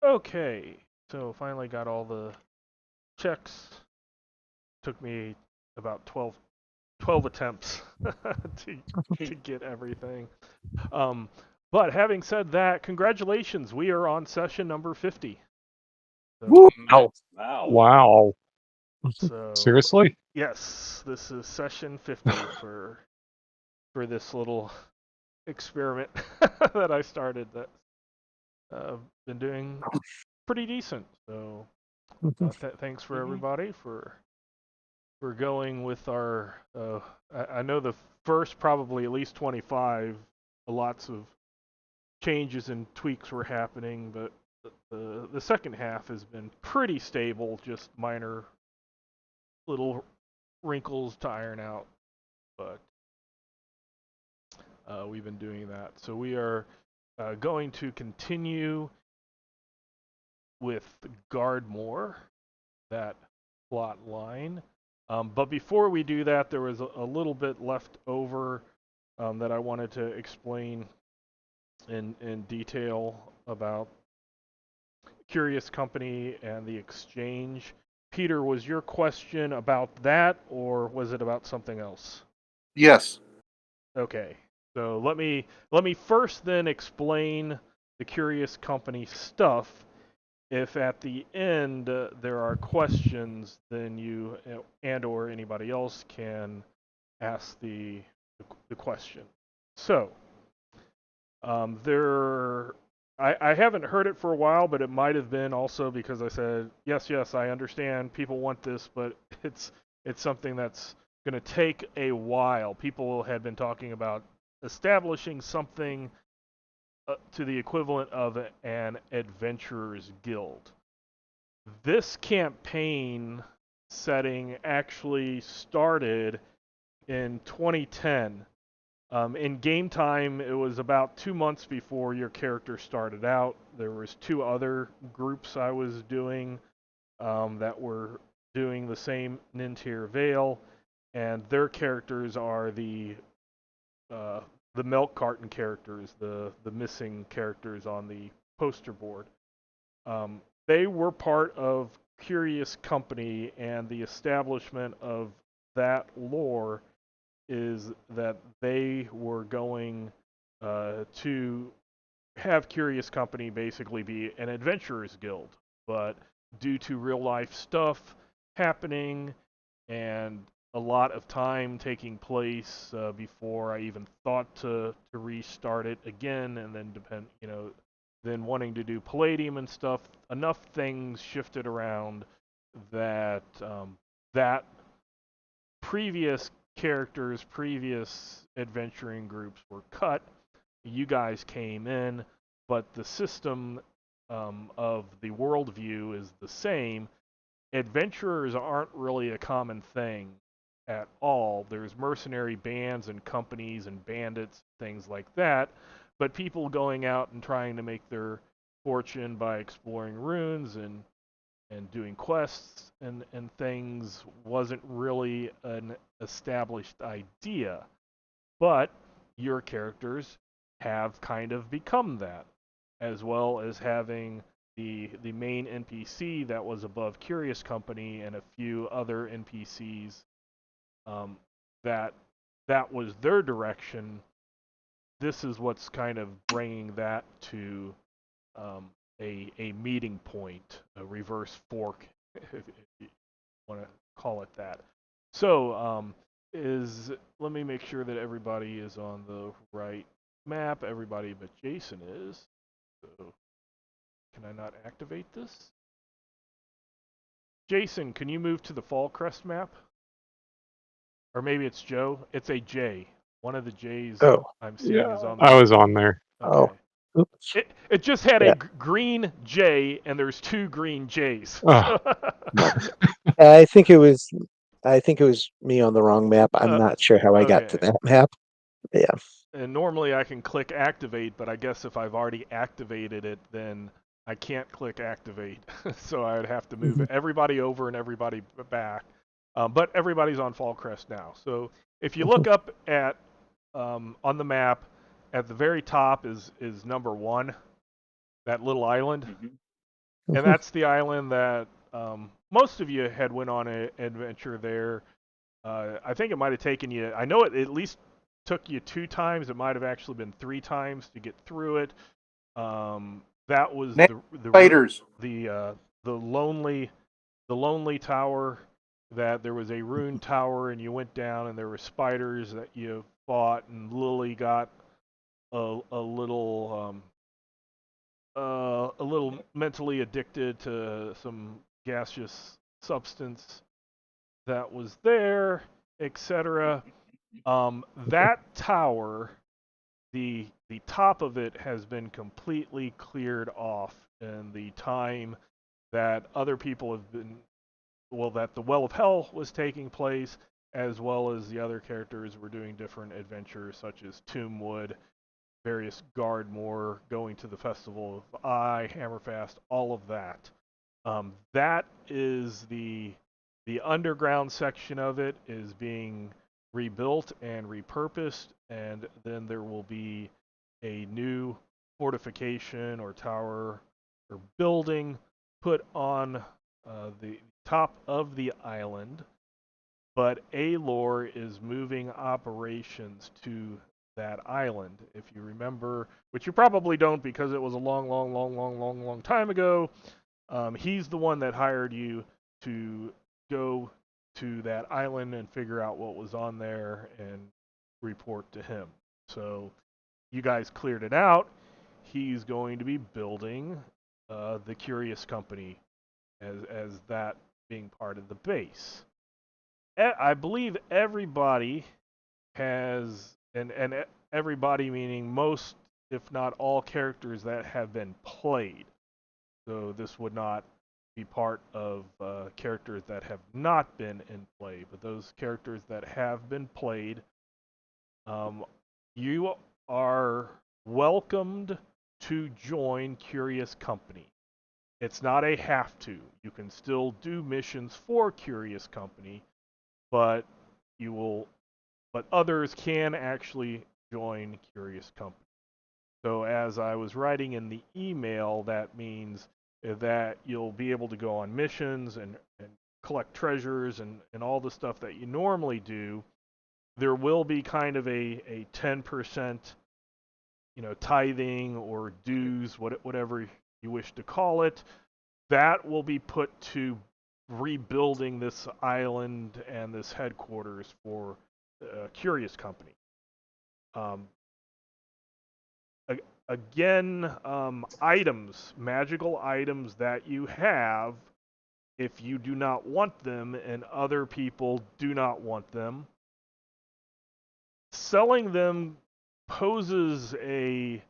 Okay, so finally got all the checks. Took me about 12 attempts to get everything. Um, but having said that, congratulations, we are on session number 50. So, Woo! Wow. Wow. so Seriously? yes, this is session 50 for this little experiment that I started that been doing pretty decent. So thanks for everybody for going with our. I know the first probably at least 25, lots of changes and tweaks were happening, but the second half has been pretty stable, just minor little wrinkles to iron out. But we've been doing that, so we are going to continue with Gardmore, that plot line. But before we do that, there was a little bit left over that I wanted to explain in detail about Curious Company and the exchange. Peter, was your question about that, or was it about something else? Yes. Okay, so let me first then explain the Curious Company stuff. If at the end there are questions, then you and or anybody else can ask the question. So there, I haven't heard it for a while, but it might have been also because I said yes, I understand people want this, but it's something that's going to take a while. People had been talking about establishing something to the equivalent of an adventurer's guild. This campaign setting actually started in 2010. In game time, it was about 2 months before your character started out. There was two other groups I was doing that were doing the same Nentir Vale, and their characters are the milk carton characters, the missing characters on the poster board. They were part of Curious Company, and the establishment of that lore is that they were going to have Curious Company basically be an adventurers guild, but due to real life stuff happening and a lot of time taking place before I even thought to restart it again, and then then wanting to do Palladium and stuff, enough things shifted around that that previous characters, previous adventuring groups were cut. You guys came in, but the system of the worldview is the same. Adventurers aren't really a common thing at all. There's mercenary bands and companies and bandits, things like that, but people going out and trying to make their fortune by exploring runes and doing quests and things wasn't really an established idea. But your characters have kind of become that, as well as having the main NPC that was above Curious Company and a few other NPCs um, that that was their direction. This is what's kind of bringing that to a meeting point, a reverse fork, if you want to call it that. So is let me make sure that everybody is on the right map. Everybody but Jason is. So can I not activate this? Jason, can you move to the Fall Crest map? Or maybe it's Joe. It's a J. One of the J's Oh, I'm seeing is on the I map. was on there. Okay. Oh, oops. It just had a Yeah. green J, and there's two green J's. Oh, I think it was me on the wrong map. I'm uh, not sure how I got to okay. that map. Yeah. And normally I can click activate, but I guess if I've already activated it, then I can't click activate. So I'd have to move everybody over and everybody back. But everybody's on Fall Crest now. So if you look up at on the map, at the very top is number 1, that little island. And that's the island that most of you had went on an adventure there. I think it might have taken you. I know it at least took you 2 times. It might have actually been 3 times to get through it. That was Spiders. the lonely tower. That there was a rune tower, and you went down, and there were spiders that you fought, and Lily got a little mentally addicted to some gaseous substance that was there, etc. That tower, the top of it has been completely cleared off in the time that other people have been, well, that the Well of Hell was taking place, as well as the other characters were doing different adventures, such as Tombwood, various Gardmore, going to the Festival of Eye, Hammerfast, all of that. That is the underground section of it is being rebuilt and repurposed, and then there will be a new fortification or tower or building put on the top of the island. But Alor is moving operations to that island. If you remember, which you probably don't because it was a long time ago, he's the one that hired you to go to that island and figure out what was on there and report to him. So you guys cleared it out. He's going to be building the Curious Company as that being part of the base. I believe everybody has, and everybody meaning most, if not all, characters that have been played. So this would not be part of characters that have not been in play, but those characters that have been played, you are welcomed to join Curious Company. It's not a have to. You can still do missions for Curious Company, but others can actually join Curious Company. So as I was writing in the email, that means that you'll be able to go on missions and collect treasures and all the stuff that you normally do. There will be kind of a 10%, tithing or dues, whatever you wish to call it. That will be put to rebuilding this island and this headquarters for Curious Company. Again, magical items that you have, if you do not want them and other people do not want them, selling them poses a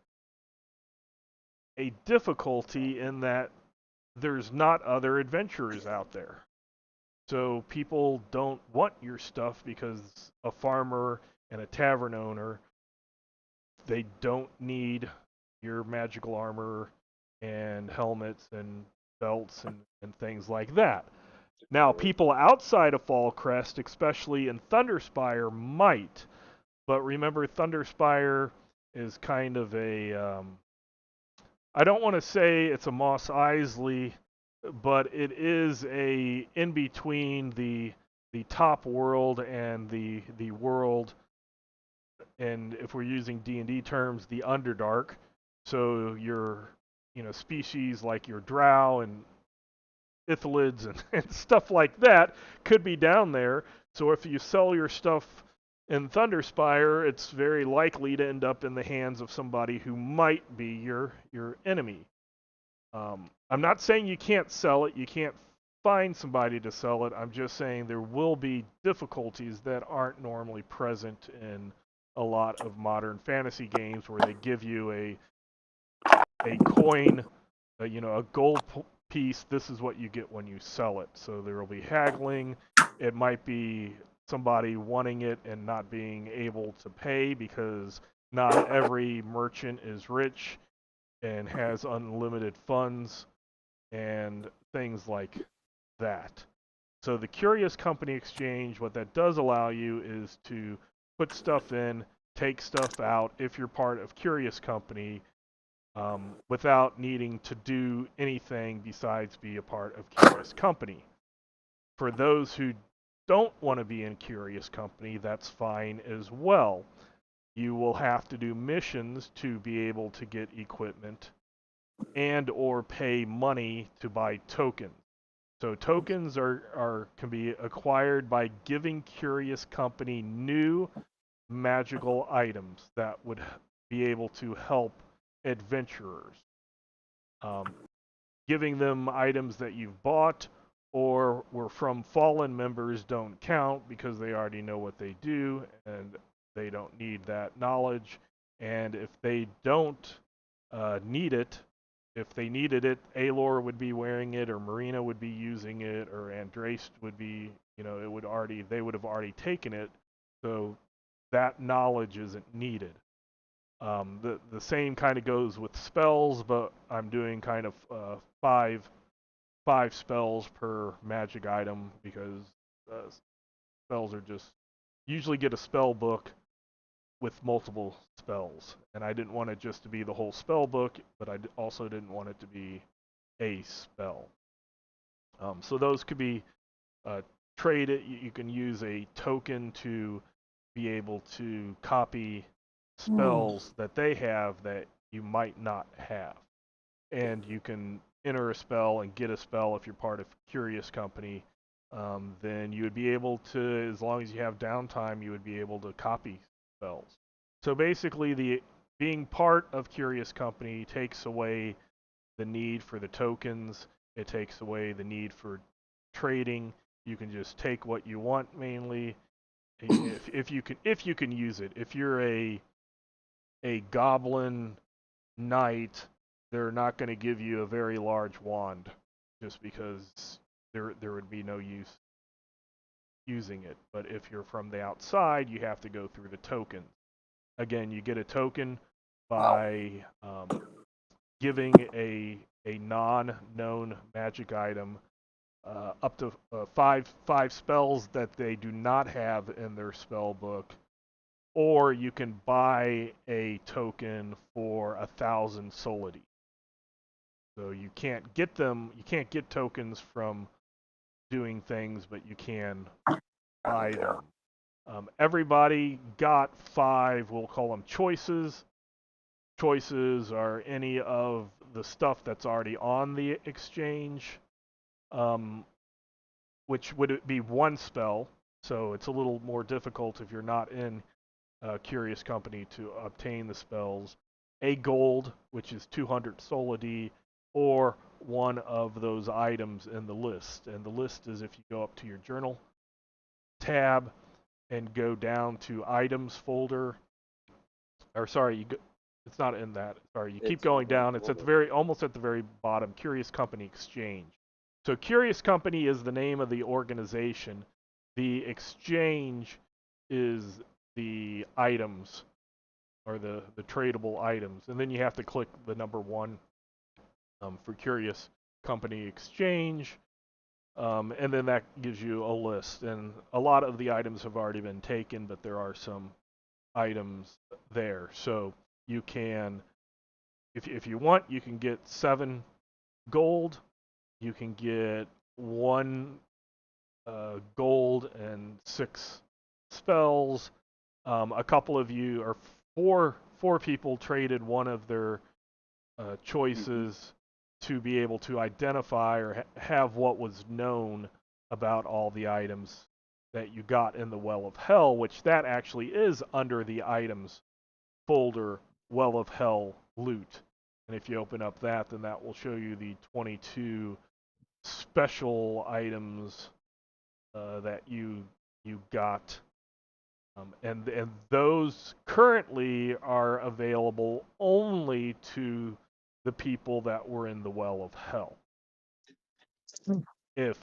difficulty in that there's not other adventurers out there. So people don't want your stuff because a farmer and a tavern owner, they don't need your magical armor and helmets and belts and things like that. Now, people outside of Fallcrest, especially in Thunderspire, might. But remember, Thunderspire is kind of a... I don't want to say it's a Mos Eisley, but it is a in between the top world and the world, and if we're using D&D terms, the Underdark. So your species like your drow and ithalids and stuff like that could be down there. So if you sell your stuff in Thunderspire, it's very likely to end up in the hands of somebody who might be your enemy. I'm not saying you can't sell it, you can't find somebody to sell it. I'm just saying there will be difficulties that aren't normally present in a lot of modern fantasy games where they give you a coin, a gold piece. This is what you get when you sell it. So there will be haggling. It might be somebody wanting it and not being able to pay because not every merchant is rich and has unlimited funds and things like that. So the Curious Company Exchange, what that does allow you is to put stuff in, take stuff out if you're part of Curious Company, without needing to do anything besides be a part of Curious Company. For those who don't want to be in Curious Company, that's fine as well. You will have to do missions to be able to get equipment and or pay money to buy tokens. So tokens can be acquired by giving Curious Company new magical items that would be able to help adventurers. Um, Giving them items that you've bought or were from fallen members don't count because they already know what they do and they don't need that knowledge. And if they don't need it, if they needed it, Alor would be wearing it, or Marina would be using it, or Andraste would be, they would have already taken it, so that knowledge isn't needed. The same kind of goes with spells, but I'm doing kind of five spells per magic item because spells are just usually get a spell book with multiple spells, and I didn't want it just to be the whole spell book, but I also didn't want it to be a spell. So those could be traded. You can use a token to be able to copy spells that they have that you might not have. And you can enter a spell and get a spell if you're part of Curious Company. Then you would be able to, as long as you have downtime, you would be able to copy spells. So basically, the being part of Curious Company takes away the need for the tokens. It takes away the need for trading. You can just take what you want mainly. If you can use it. If you're a goblin knight, they're not going to give you a very large wand just because there would be no use using it. But if you're from the outside, you have to go through the token. Again, you get a token by giving a non-known magic item up to five spells that they do not have in their spell book, or you can buy a token for 1,000 solidi. So you can't get them. You can't get tokens from doing things, but you can buy them. Everybody got 5. We'll call them choices. Choices are any of the stuff that's already on the exchange, which would be one spell. So it's a little more difficult if you're not in Curious Company to obtain the spells. A gold, which is 200 solidi, or one of those items in the list. And the list is if you go up to your journal tab and go down to items folder, or sorry, it's not in that. Sorry, you keep going down. It's at the almost at the very bottom. Curious Company Exchange. So Curious Company is the name of the organization. The exchange is the items or the tradable items. And then you have to click the number 1 for Curious Company Exchange. And then that gives you a list. And a lot of the items have already been taken, but there are some items there. So you can, if you want, you can get 7 gold. You can get 1 gold and 6 spells. A couple of you, or four people, traded one of their choices to be able to identify or have what was known about all the items that you got in the Well of Hell, which that actually is under the items folder, Well of Hell loot. And if you open up that, then that will show you the 22 special items that you got. And those currently are available only to the people that were in the Well of Hell. If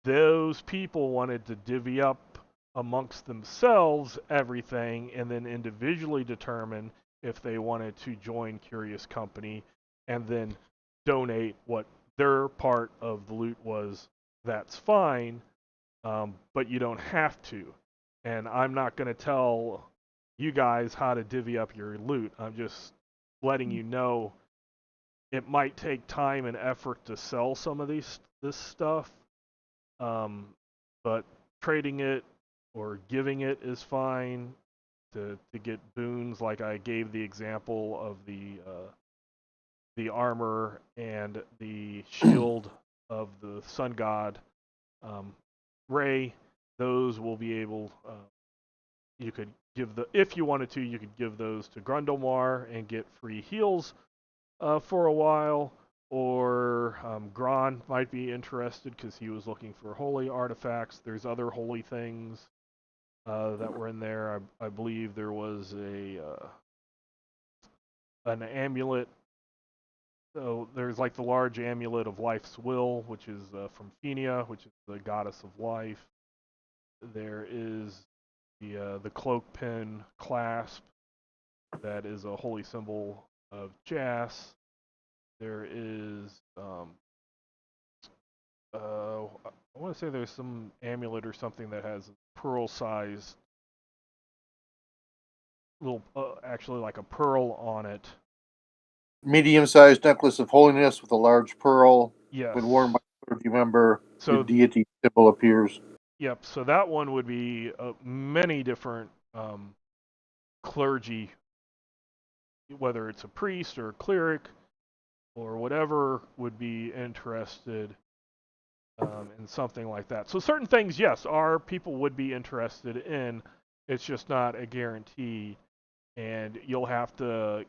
those people wanted to divvy up amongst themselves everything and then individually determine if they wanted to join Curious Company and then donate what their part of the loot was, that's fine, but you don't have to. And I'm not going to tell you guys how to divvy up your loot. I'm just letting you know it might take time and effort to sell some of this stuff, but trading it or giving it is fine. To get boons, like I gave the example of the armor and the shield of the sun god Ray. Those will be able. You could give if you wanted to, you could give those to Grundelmar and get free heals for a while. Or Gron might be interested because he was looking for holy artifacts. There's other holy things that were in there. I believe there was an amulet. So there's like the large amulet of life's will, which is from Fenia, which is the goddess of life. There is the cloak pin clasp that is a holy symbol of Jas. There is I want to say there's some amulet or something that has pearl-sized little, actually like a pearl on it. Medium-sized necklace of holiness with a large pearl. Yes. When worn by a clergy member, So the deity symbol appears. Yep. So that one would be many different clergy, whether it's a priest or a cleric or whatever, would be interested in something like that. So certain things, yes, our people would be interested in. It's just not a guarantee, and you'll have to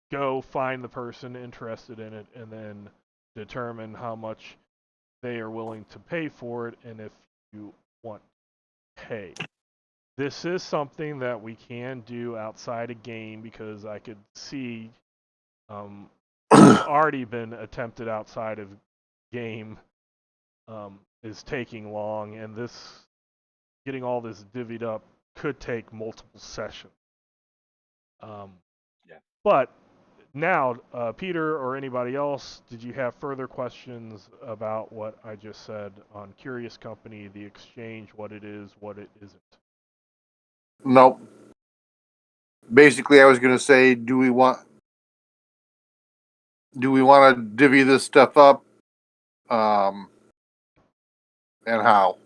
go find the person interested in it and then determine how much they are willing to pay for it and if you want to pay. This is something that we can do outside a game because I could see it's already been attempted outside of game is taking long, and this getting all this divvied up could take multiple sessions. Yeah. But now, Peter or anybody else, did you have further questions about what I just said on Curious Company, the exchange, what it is, what it isn't? Nope. Basically, I was going to say, do we want to divvy this stuff up, and how?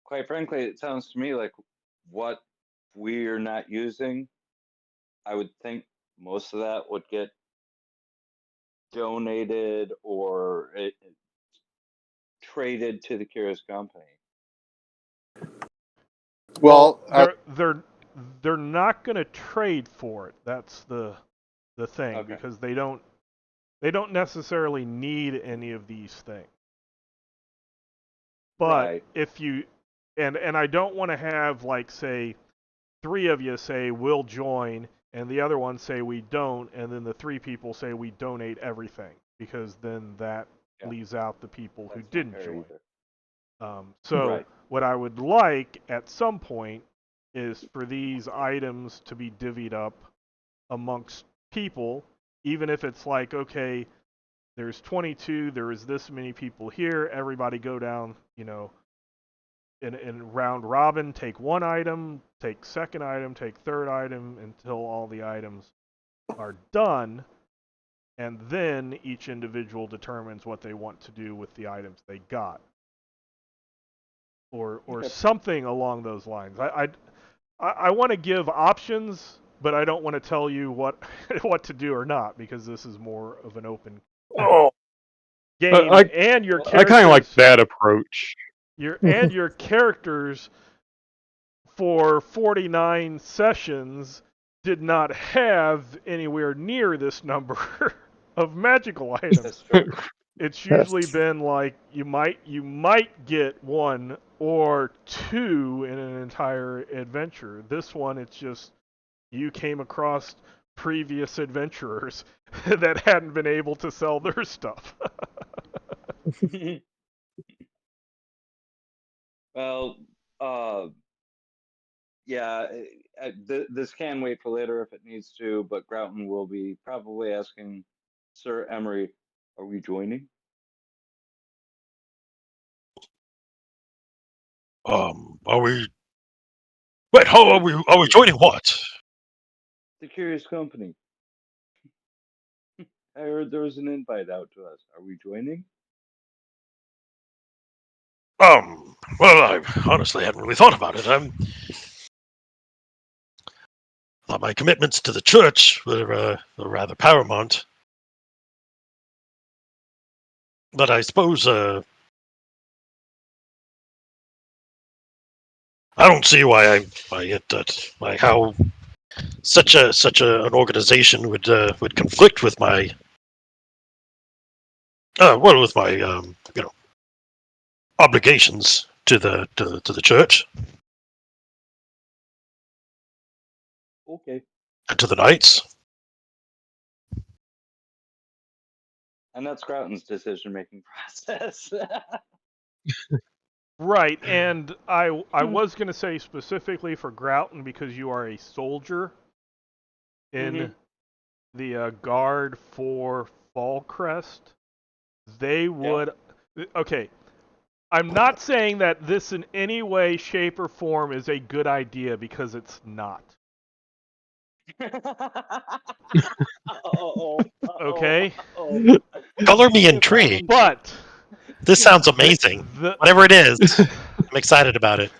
Quite frankly, it sounds to me like what we're not using, I would think most of that would get donated or traded to the Curious Company. Well, they're not going to trade for it. That's the thing, Okay. because they don't necessarily need any of these things. But Right. if you and I don't want to have, like, say 3 of you say we'll join and the other one say we don't, and then the 3 people say we donate everything, because then that leaves out the people who didn't join. So Right. what I would like at some point is for these items to be divvied up amongst people, even if it's like, okay, there's 22, there is this many people here, everybody go down, in round robin, take one item, take second item, take third item, until all the items are done, and then each individual determines what they want to do with the items they got. Or Okay. something along those lines. I want to give options, but I don't want to tell you what to do or not, because this is more of an open game, and your characters. I kind of like that approach. Your characters for 49 sessions did not have anywhere near this number of magical items. That's true. It's usually been like you might get 1 or 2 in an entire adventure. This one, it's just you came across previous adventurers that hadn't been able to sell their stuff. Well, yeah, this can wait for later if it needs to, but Grouton will be probably asking Sir Emory, are we joining? Are we? Wait, how are we? Are we joining what? The Curious Company. I heard there was an invite out to us. Are we joining? Well, I honestly hadn't really thought about it. Thought my commitments to the church were rather paramount. But I suppose I don't see how such an organization would conflict with my with my obligations to the church Okay. and to the knights. And that's Grouton's decision-making process. Right, and I was going to say specifically for Grouton because you are a soldier in the guard for Fallcrest. They would. Okay, I'm not saying that this in any way, shape, or form is a good idea because it's not. Okay? Color me intrigued. But This sounds amazing. Whatever it is, I'm excited about it.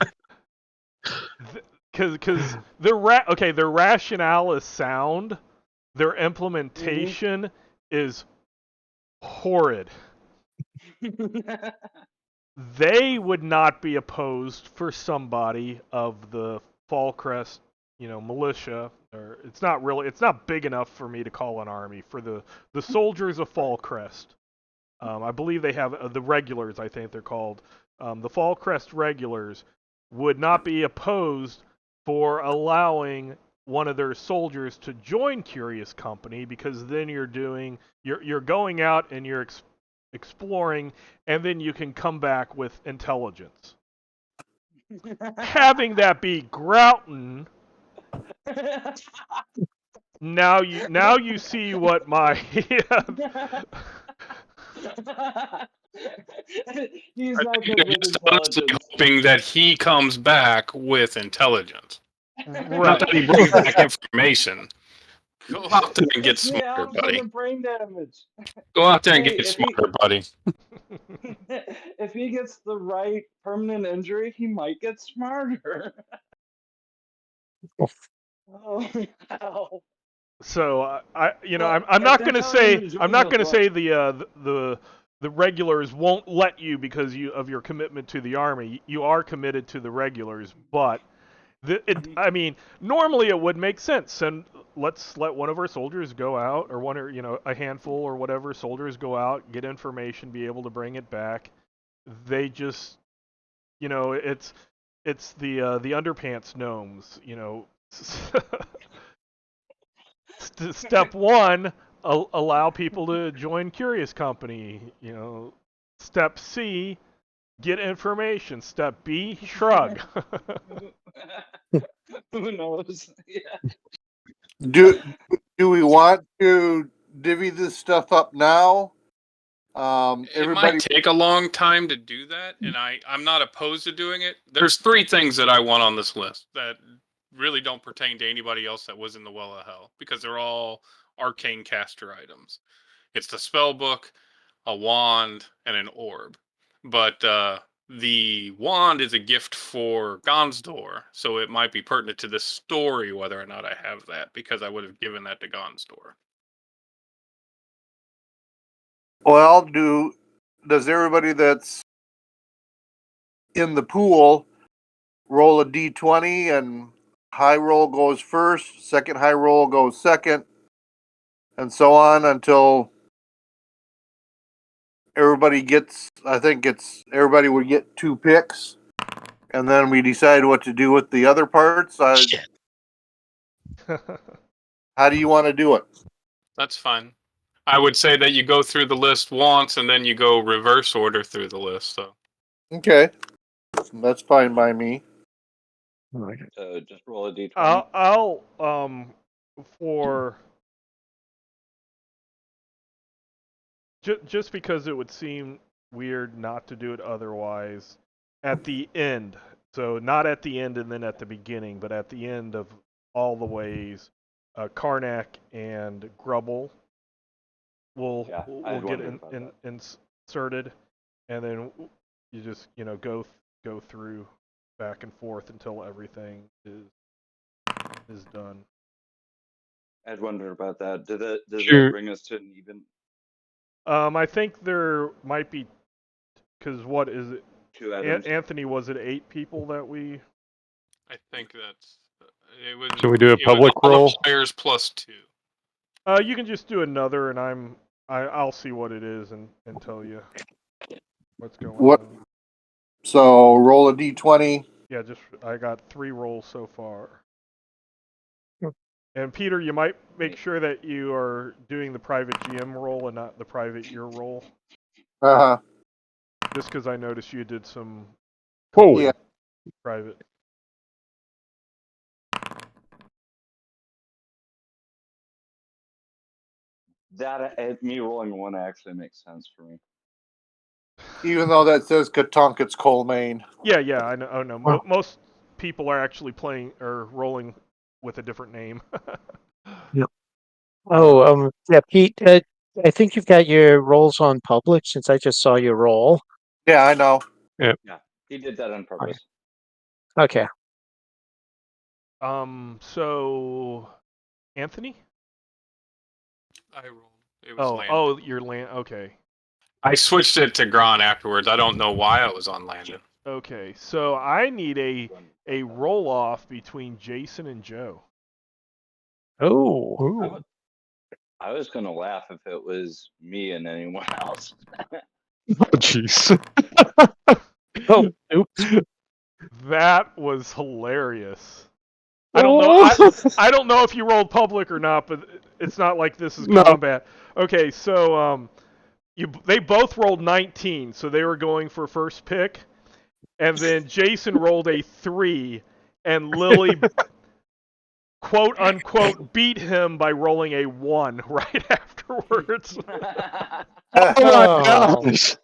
Because their rationale is sound. Their implementation is horrid. They would not be opposed for somebody of the Fallcrest, militia. Or it's not big enough for me to call an army. For the soldiers of Fallcrest, I believe they have the regulars. I think they're called the Fallcrest regulars would not be opposed for allowing one of their soldiers to join Curious Company because then you're going out and you're exploring, and then you can come back with intelligence. Having that be Grouton, now you see what my He's I not think good they're with just honestly intelligence. hoping that he comes back with intelligence. Not right. that he brings back information. Go out there and get It's the smarter, buddy. absolute brain damage. Go out there and Hey, get if he- smarter, buddy. If he gets the right permanent injury, he might get smarter. Oh, wow. So Well, I'm not going to say intelligence the regulars won't let you because of your commitment to the army. You are committed to the regulars, but normally it would make sense, and let's let one of our soldiers go out, or a handful or whatever soldiers go out, get information, be able to bring it back. They just, it's the underpants gnomes, Step one, allow people to join Curious Company. Step C, get information. Step B, shrug. Who knows? Yeah. Do we want to divvy this stuff up now? It might take a long time to do that, and I'm not opposed to doing it. There's 3 things that I want on this list that really don't pertain to anybody else that was in the Well of Hell, because they're all arcane caster items. It's the spell book, a wand, and an orb. But the wand is a gift for Gonsdor, so it might be pertinent to this story whether or not I have that, because I would have given that to Gonsdor. Well, does everybody that's in the pool roll a d20 and high roll goes first, second high roll goes second, and so on until everybody gets, I think everybody would get 2 picks, and then we decide what to do with the other parts. Shit. How do you want to do it? That's fine. I would say that you go through the list once and then you go reverse order through the list. So Okay, that's fine by me. Just roll a d20. I'll for just because it would seem weird not to do it otherwise at the end. So not at the end and then at the beginning, but at the end of all the ways. Karnak and Grubble will Yeah, will I'd get wondered about that. inserted, and then you just go through back and forth until everything is done. I'd wondered about that. Does that Sure. bring us to an even I think there might be, because what is it? 2 items? Anthony, was it 8 people that we? I think that's it was. Should we do a it was public all the roll? players plus 2. You can just do another, and I'll see what it is and tell you what's going What? on. So roll a d20. Yeah, I got 3 rolls so far. Hmm. And Peter, you might make sure that you are doing the private GM roll and not the private year roll. Uh huh. Just because I noticed you did some Whoa. Yeah. private. That me rolling 1 actually makes sense for me. Even though that says Katunket's coal main. Yeah, I know. Oh no, Wow. most people are actually playing or rolling with a different name. Oh, yeah, Pete. I think you've got your rolls on public since I just saw your roll. Yeah, I know. Yeah, he did that on purpose. Okay. So Anthony? I rolled. It was Landon. Oh, your land. Okay. I switched it to Gron afterwards. I don't know why I was on Landon. Okay, so I need a roll off between Jason and Joe. Oh. Ooh. I was gonna laugh if it was me and anyone else. Oh, jeez. Oh, oops. That was hilarious. I don't know. I don't know if you rolled public or not, but it's not like this is No. combat. Okay, so they both rolled 19, so they were going for first pick, and then Jason rolled a 3, and Lily quote unquote beat him by rolling a 1 right afterwards. Oh Oh. my gosh.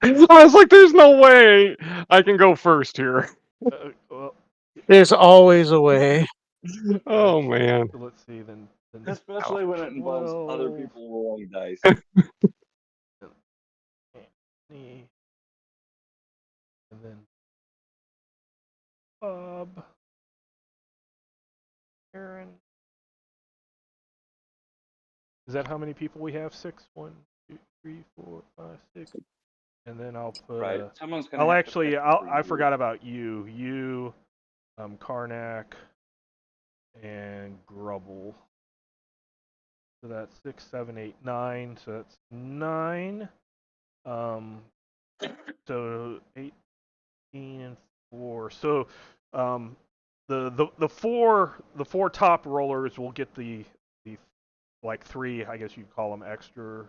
I was like, there's no way I can go first here. Well, There's always a way. Oh man. let's see then. Especially when it involves other 12. people rolling dice. And then Bob, Aaron. Is that how many people we have? 6, 1, 2, 3, 4, 5, 6. And then I'll put. Right. Someone's gonna. I'll have actually. To pick for I you. forgot about you. You, Karnak, and Grubble. So that's 6, 7, 8, 9. So that's 9. So 18 and 4. So, the four top rollers will get the like 3, I guess you'd call them extra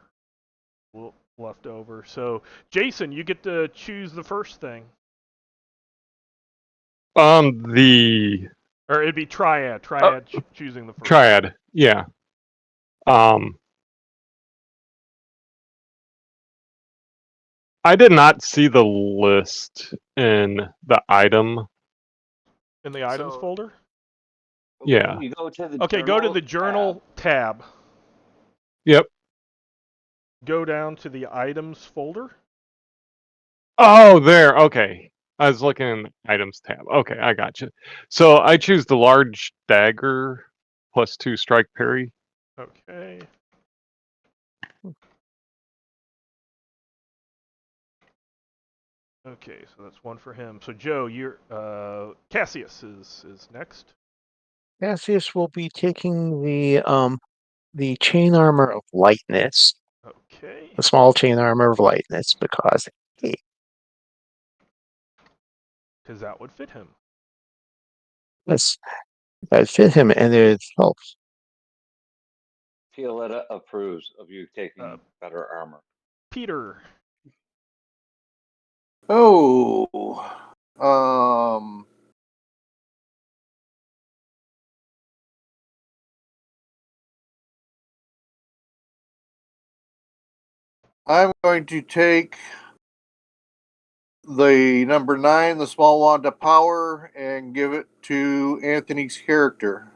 left over. So Jason, you get to choose the first thing, The or it'd be triad choosing the first. triad, yeah. I did not see the list in the item. In the items folder. Yeah. You go to the Okay, go to the journal tab. Yep. Go down to the items folder. Oh, there. Okay. I was looking in the items tab. Okay, I got you. So I choose the large dagger plus 2 strike parry. Okay. Okay, so that's 1 for him. So Joe, you're Cassius is next. Cassius will be taking the chain armor of lightness, Okay. the small chain armor of lightness, because That would fit him. that fit him, and it helps. Violetta approves of you taking better armor. Peter. Oh. I'm going to take the number 9, the small wand of power, and give it to Anthony's character.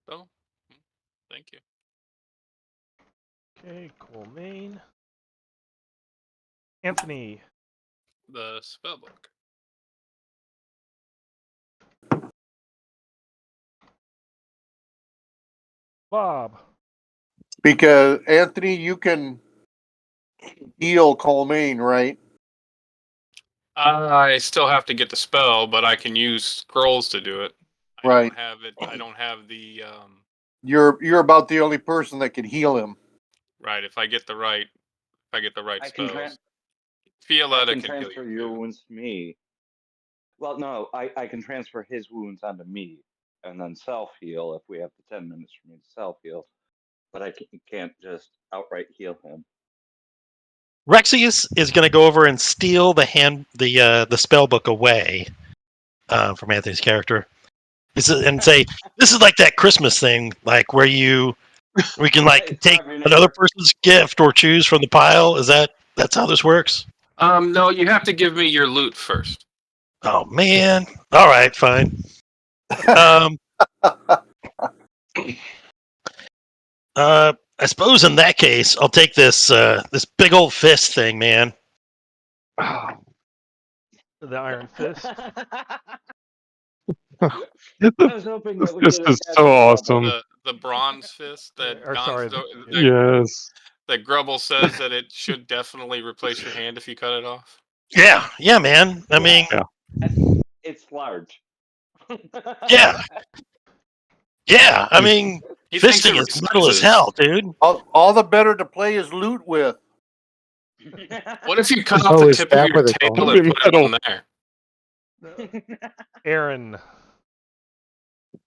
Oh, thank you. Okay, cool main. Anthony. The spellbook. Bob. Because Anthony, you can heal Colmaine, right? I still have to get the spell, but I can use scrolls to do it. I Right. don't have it. I don't have the You're about the only person that can heal him. right. If I get the right I can spells, I Fioletta can can heal transfer you your too. wounds to me. Well, no, I can transfer his wounds onto me and then self heal if we have the 10 minutes for me to self heal. But I can't just outright heal him. Rexius is going to go over and steal the spell book away from Anthony's character, and say, "This is like that Christmas thing, like where we can like take another person's gift or choose from the pile. That's how this works?" No, you have to give me your loot first. Oh man! All right, fine. I suppose in that case, I'll take this big old fist thing, man. The Iron Fist. I was hoping that we This get is a so catch-up on awesome. The bronze fist that Or sorry, Yes. that Grubble says that it should definitely replace your hand if you cut it off. Yeah, man. I mean, it's large. yeah. I mean, He thinks fisting it is metal as resizes. hell, dude. All the better to play is loot with. What if you cut Oh, off the is tip that of your what it's tail called? and put it on there? Aaron.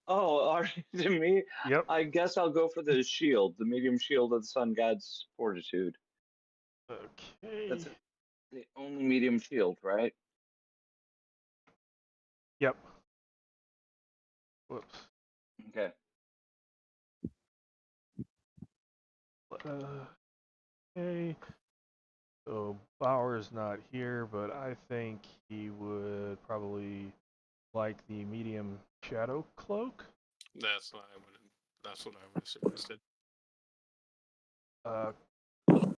Oh, to me? Yep. I guess I'll go for the shield, the medium shield of the Sun God's Fortitude. Okay. That's the only medium shield, right? Yep. Whoops. Okay. Okay. So Bauer's not here, but I think he would probably like the medium shadow cloak. That's what I would have suggested.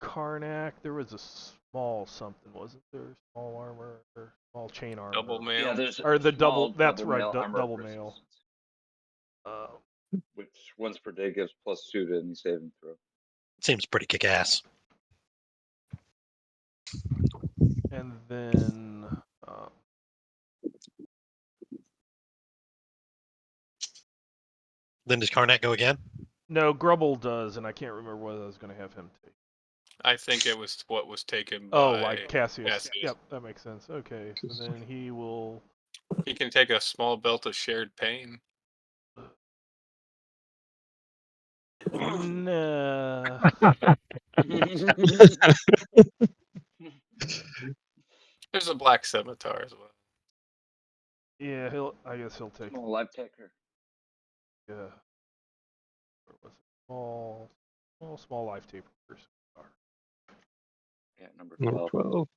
Karnak, there was a small something, wasn't there? Small armor, or small chain armor. Double mail. Yeah, there's or the small double. That's double right, mail armor double resistance, mail. which once per day gives +2 to any saving throw. Seems pretty kick-ass. And then Then does Karnak go again? no, Grubble does, and I can't remember what I was going to have him take. I think it was what was taken by. Oh, like Cassius. Cassius. Yep, that makes sense. Okay, so then he will. He can take a small belt of shared pain. Nah. There's a black scimitar as well. Yeah, I guess he'll take. Small life taker. Yeah. Where was it? Small life taper. Yeah, number 12. Number 12.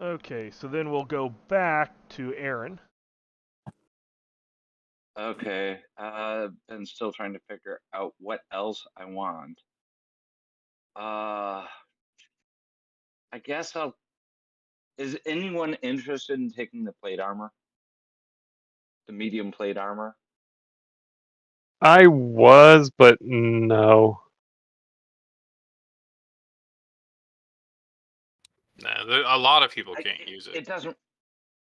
Okay, so then we'll go back to Aaron. Okay, been still trying to figure out what else I want. I guess is anyone interested in taking the plate armor? The medium plate armor? I was, but no. Nah, a lot of people can't use it.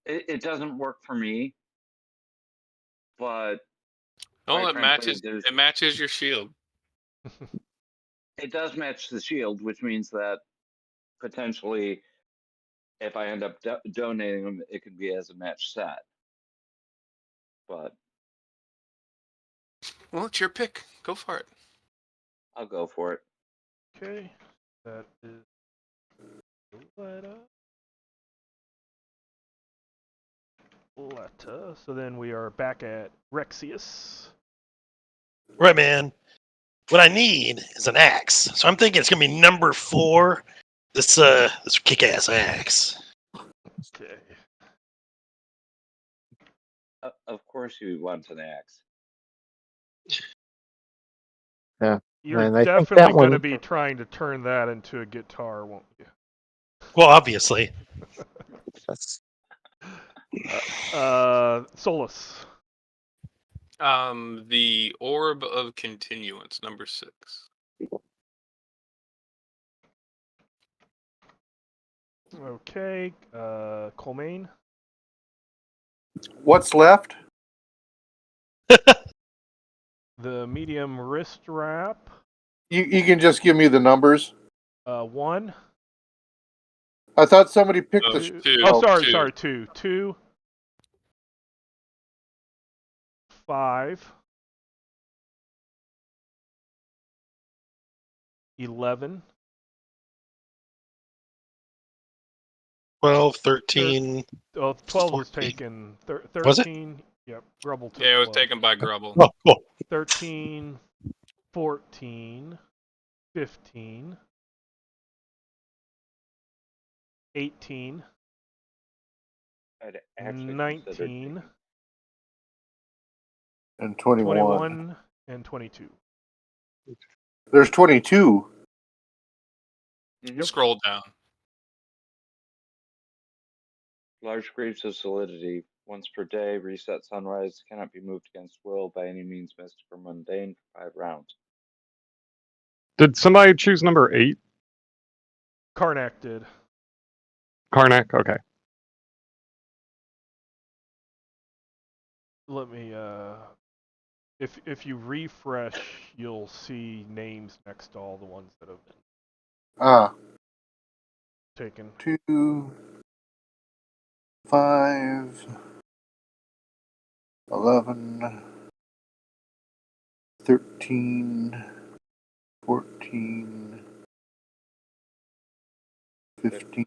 It doesn't work for me. But no, frankly, it matches your shield. It does match the shield, which means that potentially, if I end up donating them, it could be as a match set. But well, it's your pick. Go for it. I'll go for it. Okay, that is Letta. So then we are back at Rexius. Right, man. What I need is an axe. So I'm thinking it's gonna be number 4. This kick-ass axe. Okay. Of course, you want an axe. Yeah. You're And I think definitely that going to one, be trying to turn that into a guitar, won't you? Well, obviously. that's Solus. The Orb of Continuance, number 6. Okay. Colmaine. What's left? The medium wrist wrap. You can just give me the numbers. 1. I thought somebody picked the. Two. Two. Oh, sorry, Two. sorry. 2. 2. 5. 11. 12, 13. Oh, 12 was 14. taken. Was it? 13. Yep. Grubble took Yeah, it was 12. taken by Grubble. Oh, cool. 13. 14. 15. 18. I'd actually 19. And 21. 21 and 22. There's 22. Mm-hmm. Scroll down. Large grapes of solidity. Once per day, reset sunrise. Cannot be moved against will by any means mystic or mundane for 5 rounds. Did somebody choose number 8? Karnak did. Karnak? Okay. Let me if you refresh, you'll see names next to all the ones that have been taken. 2, 5, 11, 13, 14, 15,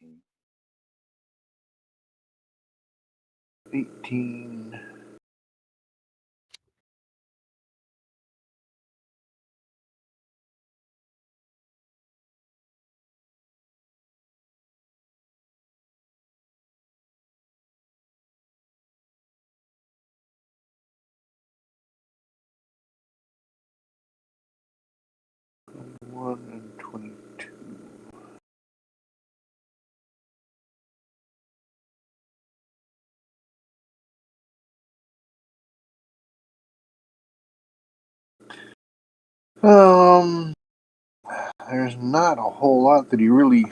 18. One and 22. There's not a whole lot that he really,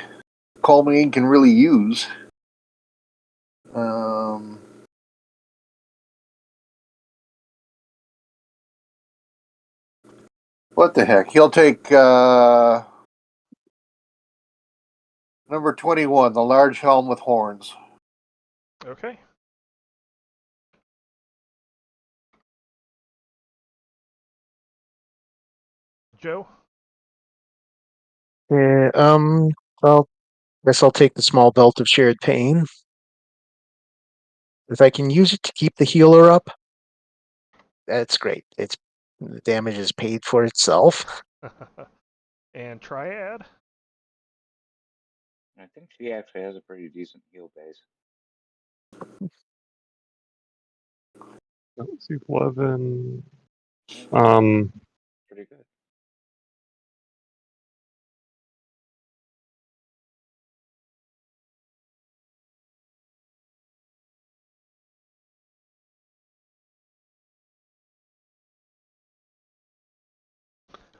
Colmaine can really use. What the heck? He'll take number 21, the large helm with horns. Okay. Joe? yeah. Well, guess I'll take the small belt of shared pain. If I can use it to keep the healer up, that's great. The damage is paid for itself. And Triad? I think she actually has a pretty decent heal base. Let's see, 11. Pretty good.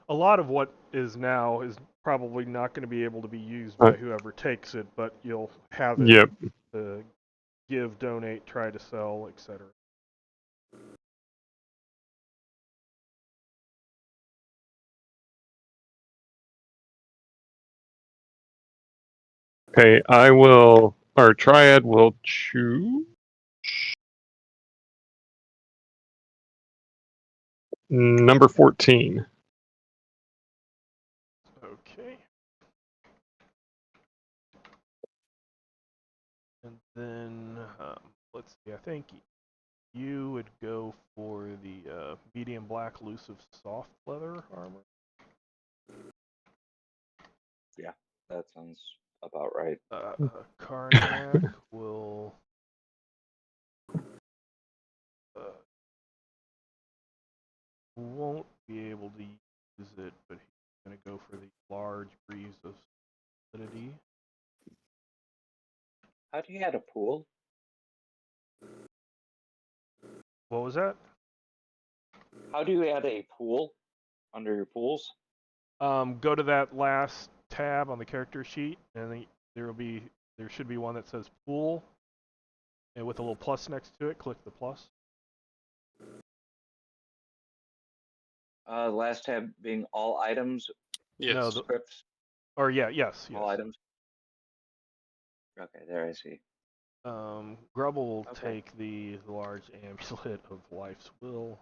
A lot of what is now is probably not going to be able to be used by whoever takes it, but you'll have it Yep. to give, donate, try to sell, etc. Okay, Triad will choose number 14. Okay. And then, let's see, I think you would go for the medium black elusive soft leather armor. Yeah, that sounds about right. Karnak will How do you add a pool? What was that? How do you add a pool under your pools? Go to that last tab on the character sheet, and there should be one that says pool, and with a little plus next to it, click the plus. Last tab being all items, Yes. No, scripts, yes. all items. Okay, there I see. Grub will Okay. take the large amulet of life's will.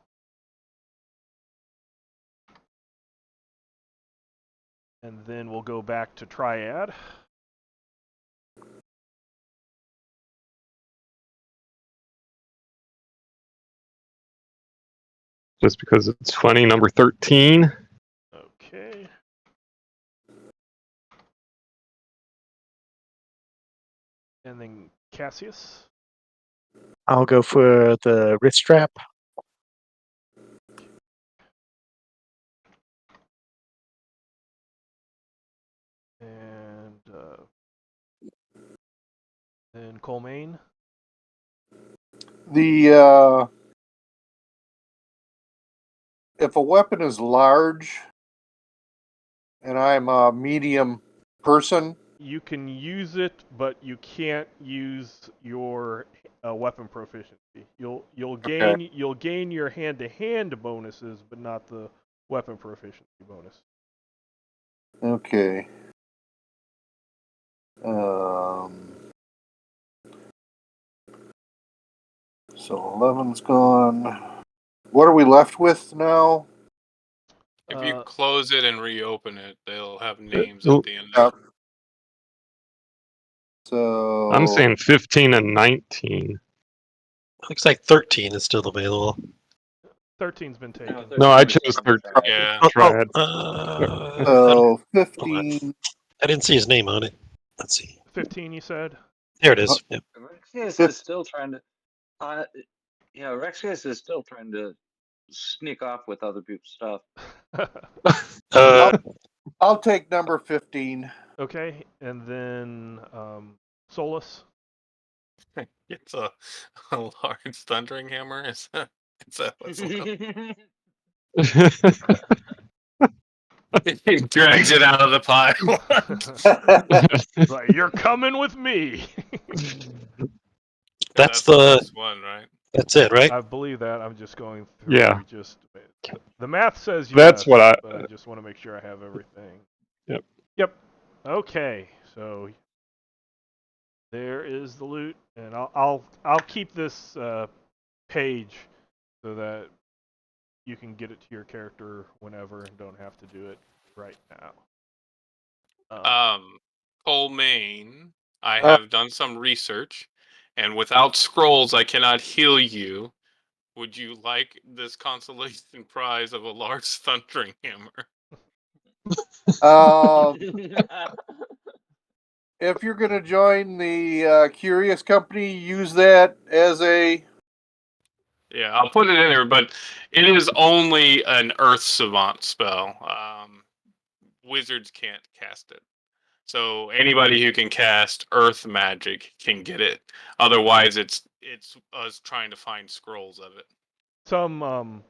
And then we'll go back to Triad. Just because it's funny, number 13. Okay. And then Cassius. I'll go for the wrist strap. And then Colmaine. The if a weapon is large and I'm a medium person, You can use it, but you can't use your weapon proficiency. You'll gain your hand-to-hand bonuses, but not the weapon proficiency bonus. okay. So 11's gone. What are we left with now? If you close it and reopen it, they'll have names oh, at the end of it. So I'm saying 15 and 19. Looks like 13 is still available. 13's been taken. No, I chose 13. Yeah. Triad. so 15. I didn't see his name on it. Let's see. 15, you said? There it is. Yep. Rexius is still trying to. Rexius is still trying to sneak off with other people's stuff. I'll take number 15. Okay, and then Solus. It's a large thundering hammer. Is that what's left? He drags it out of the pile. Like, you're coming with me. That's the last one, right? That's it, right? I believe that. I'm just going through. Yeah. The math says yes. That's what but I just want to make sure I have everything. Yep. Yep. Okay. So there is the loot, and I'll keep this page so that you can get it to your character whenever and don't have to do it right now. Colmaine, I have done some research, and without scrolls, I cannot heal you. Would you like this consolation prize of a large thundering hammer? If you're going to join the Curious Company, use that as a... Yeah, I'll put it in there, but it is only an Earth Savant spell. Wizards can't cast it. So anybody who can cast Earth magic can get it. Otherwise, it's us trying to find scrolls of it. Some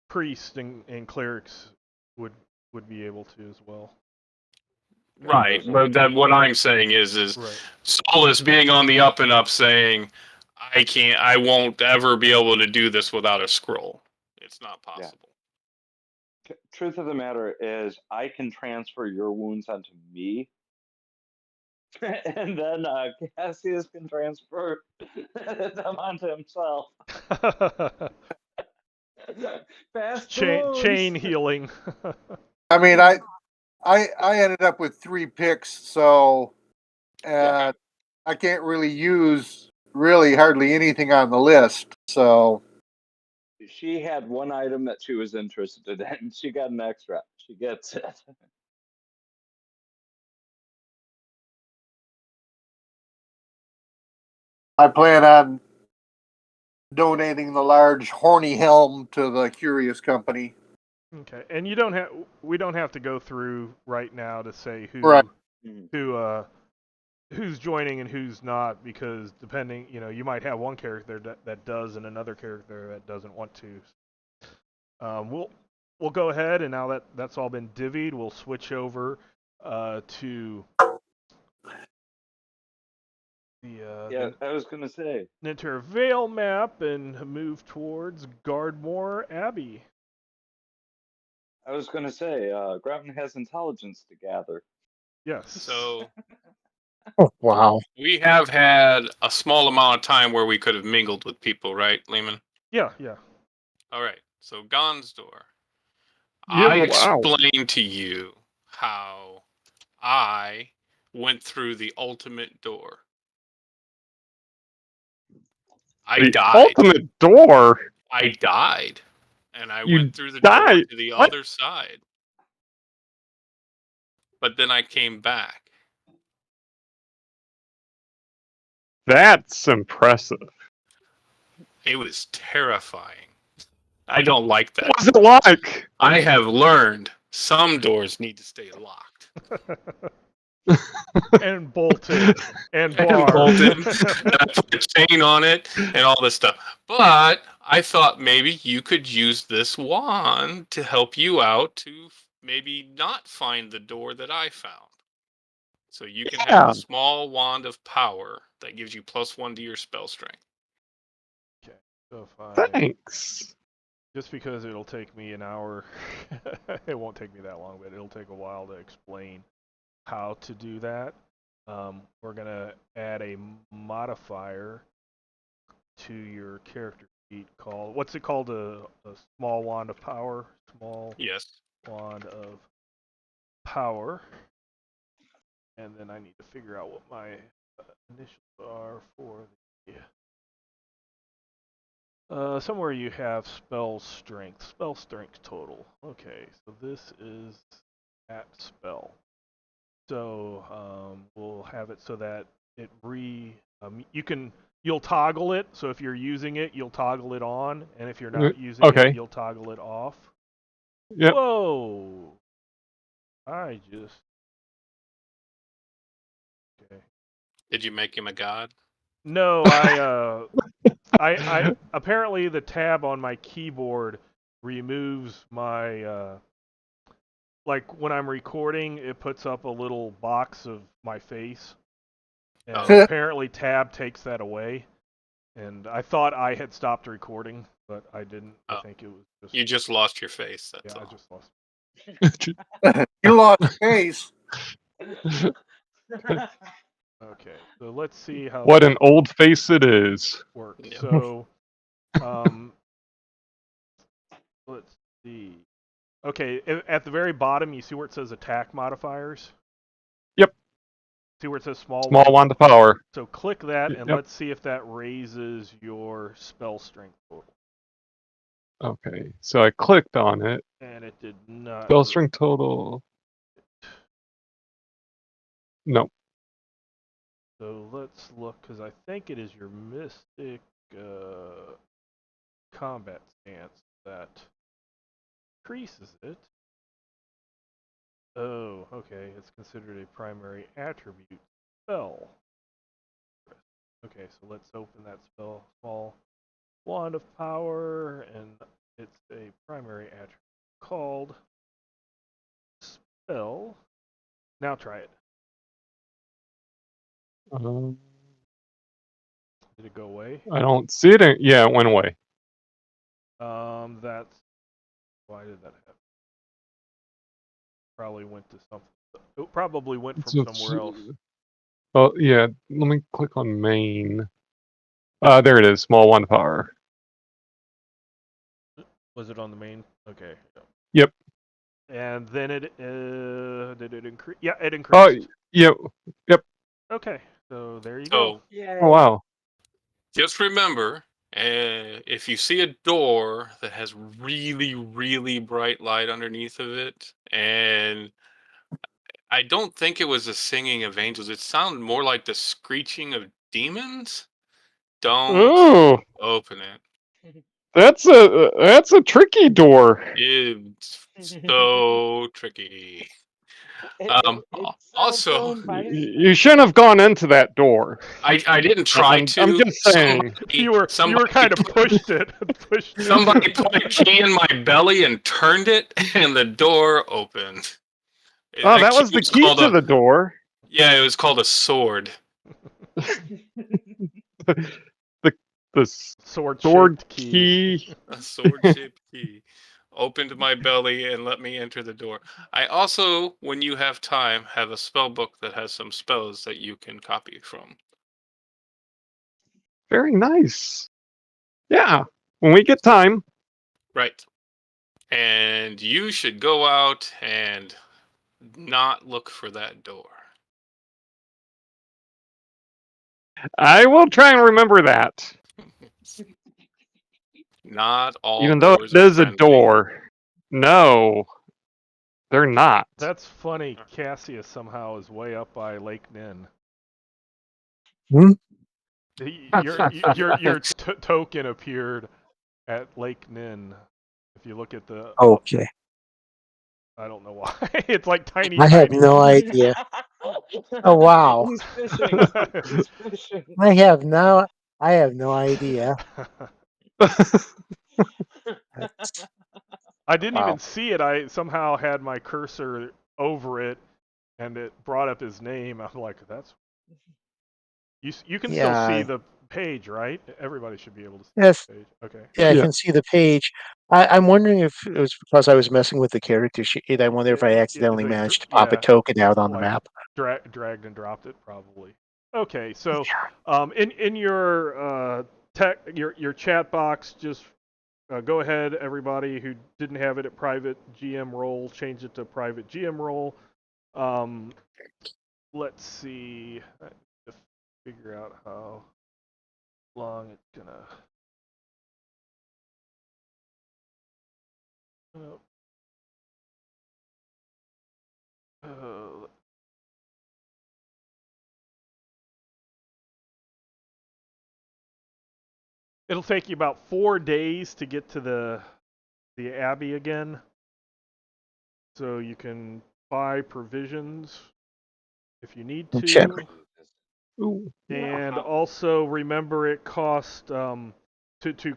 priests and clerics would be able to as well. Right, but what I'm saying is right. Solus being on the up and up, saying, I won't ever be able to do this without a scroll. It's not possible. Yeah. Truth of the matter is, I can transfer your wounds onto me, and then Cassius can transfer them onto himself. Fast chain healing. I mean, I ended up with 3 picks, so I can't really use hardly anything on the list. So she had one item that she was interested in. She got an extra. She gets it. I plan on donating the large horny helm to the Curious Company. Okay, and we don't have to go through right now to say who who's joining and who's not, because depending, you might have one character that does and another character that doesn't want to. We'll go ahead, and now that that's all been divvied, we'll switch over to Yeah, I was gonna say. Nentir Vale map and move towards Gardmore Abbey. I was gonna say, Groton has intelligence to gather. Yes. So Oh, wow. we have had a small amount of time where we could have mingled with people, right, Lehman? Yeah. All right. So Gon's door. Yeah, I wow. explained to you how I went through the ultimate door. I The died. ultimate door. I died. And I You went through the door died? to the What? other side. But then I came back. That's impressive. It was terrifying. I don't like that. What's it like? I have learned some doors need to stay locked. And bolted and barred. And bolted. And I put a chain on it and all this stuff. But I thought maybe you could use this wand to help you out to maybe not find the door that I found. So you can have a small wand of power that gives you +1 to your spell strength. Okay. So Thanks. just because it'll take me an hour, it won't take me that long, but it'll take a while to explain how to do that. We're gonna add a modifier to your character sheet called, what's it called? A small wand of power. Small Yes. wand of power. And then I need to figure out what my initials are for the. Somewhere you have spell strength total. Okay, so this is at spell. So we'll have it so that it you'll toggle it. So if you're using it, you'll toggle it on, and if you're not using it, you'll toggle it off. Yep. Whoa! I just. Okay. Did you make him a god? No, I apparently the tab on my keyboard removes my like when I'm recording, it puts up a little box of my face, and apparently tab takes that away. And I thought I had stopped recording, but I didn't. I think it was just. You just lost your face. That's all. I just lost. You lost face. Okay, so let's see how. What an old face it is. Works. Yep. So, let's see. Okay, at the very bottom, you see where it says attack modifiers? Yep. See where it says small wand of power. So click that, and Yep. let's see if that raises your spell strength total. Okay, so I clicked on it. And it did not. Spell strength total. No. So let's look, because I think it is your mystic combat stance that increases it. Oh, okay. It's considered a primary attribute spell. Okay, so let's open that spell. Small wand of power, and it's a primary attribute called spell. Now try it. Did it go away? I don't see it. Yeah, it went away. That's why did that happen? Probably went to something. It probably went from somewhere else. Oh yeah, let me click on main. There it is. Small wand of power. Was it on the main? Okay. Yep. And then it did it increase? Yeah, it increased. Yep. Okay, so there you go. Oh wow. Just remember, if you see a door that has really, really bright light underneath of it, and I don't think it was the singing of angels, it sounded more like the screeching of demons. Don't open it. That's a tricky door. It's so tricky. Also, You shouldn't have gone into that door. I didn't try to. I'm just saying. You were kind of pushed it. Somebody put a key in my belly and turned it, and the door opened. Oh, that was the key to the door. Yeah, it was called a sword. The sword key. A sword-shaped key opened my belly and let me enter the door. I also, when you have time, have a spell book that has some spells that you can copy from. Very nice. Yeah, when we get time. Right. And you should go out and not look for that door. I will try and remember that. Not all Even though doors it are is a friendly. door. No, they're not. That's funny. Cassius somehow is way up by Lake Nin. Hmm? Your token appeared at Lake Nin. If you look at the Okay. I don't know why. It's like tiny. I have no idea. Oh wow. He's fishing. He's fishing. I have no idea. I didn't Wow. even see it. I somehow had my cursor over it, and it brought up his name. I'm like, that's. You can still see Yeah. the page, right? Everybody should be able to see Yes. the page. Okay. Yeah, I can see the page. I'm wondering if it was because I was messing with the character sheet. I wonder if I accidentally managed to pop a token out on the like map. Dragged and dropped it, probably. Okay, so in your your chat box, just go ahead, everybody who didn't have it at private GM role, change it to private GM role. Let's see. I need to figure out how long it's gonna. It'll take you about 4 days to get to the Abbey again. So you can buy provisions if you need to. Check. Ooh. And also remember it costs to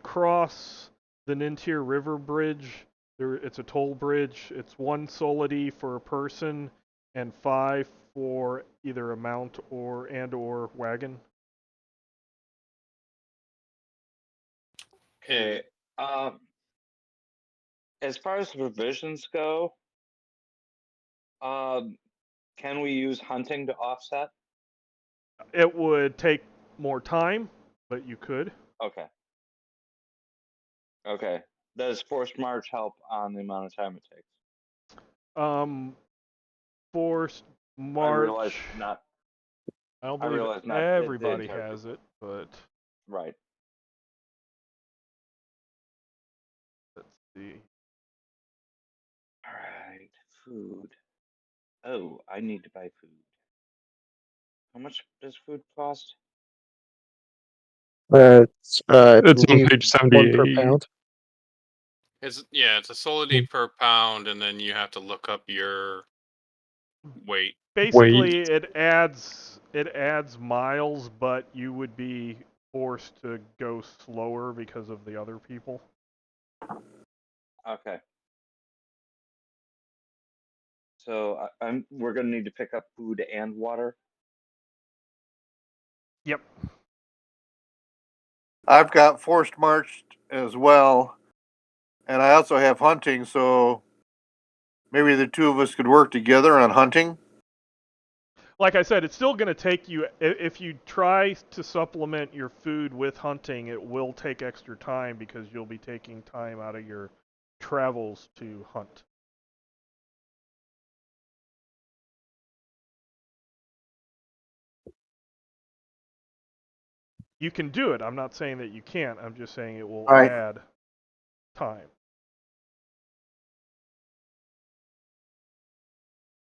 cross the Nentir River Bridge. It's a toll bridge. It's 1 solidi for a person and 5 for either a mount or wagon. Okay. As far as the provisions go, can we use hunting to offset? It would take more time, but you could. Okay. Okay. Does forced march help on the amount of time it takes? Forced march. I realize not. I don't believe everybody has it, but right. Let's see. All right, food. Oh, I need to buy food. How much does food cost? It's on believe page 1 per 78. pound. It's a solidi per pound, and then you have to look up your weight. Basically, it adds miles, but you would be forced to go slower because of the other people. Okay. So we're gonna need to pick up food and water. Yep. I've got forced marched as well, and I also have hunting, so maybe the two of us could work together on hunting. Like I said, it's still going to take you, if you try to supplement your food with hunting, it will take extra time because you'll be taking time out of your travels to hunt. You can do it. I'm not saying that you can't. I'm just saying it will add time.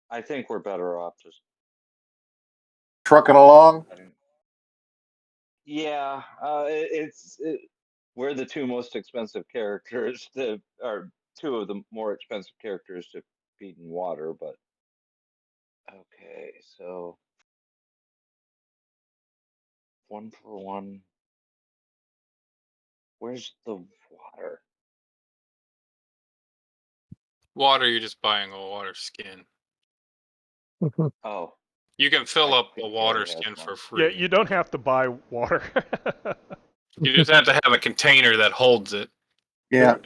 I think we're better off just trucking along. Yeah, we're the 2 most expensive characters or 2 of the more expensive characters to feed and water, but Okay, so 1 for 1. Where's the water? Water, you're just buying a water skin. Oh, You can fill I up a think water Gary has skin one. for Yeah, free. you don't have to buy water. You just have to have a container that holds it Yeah.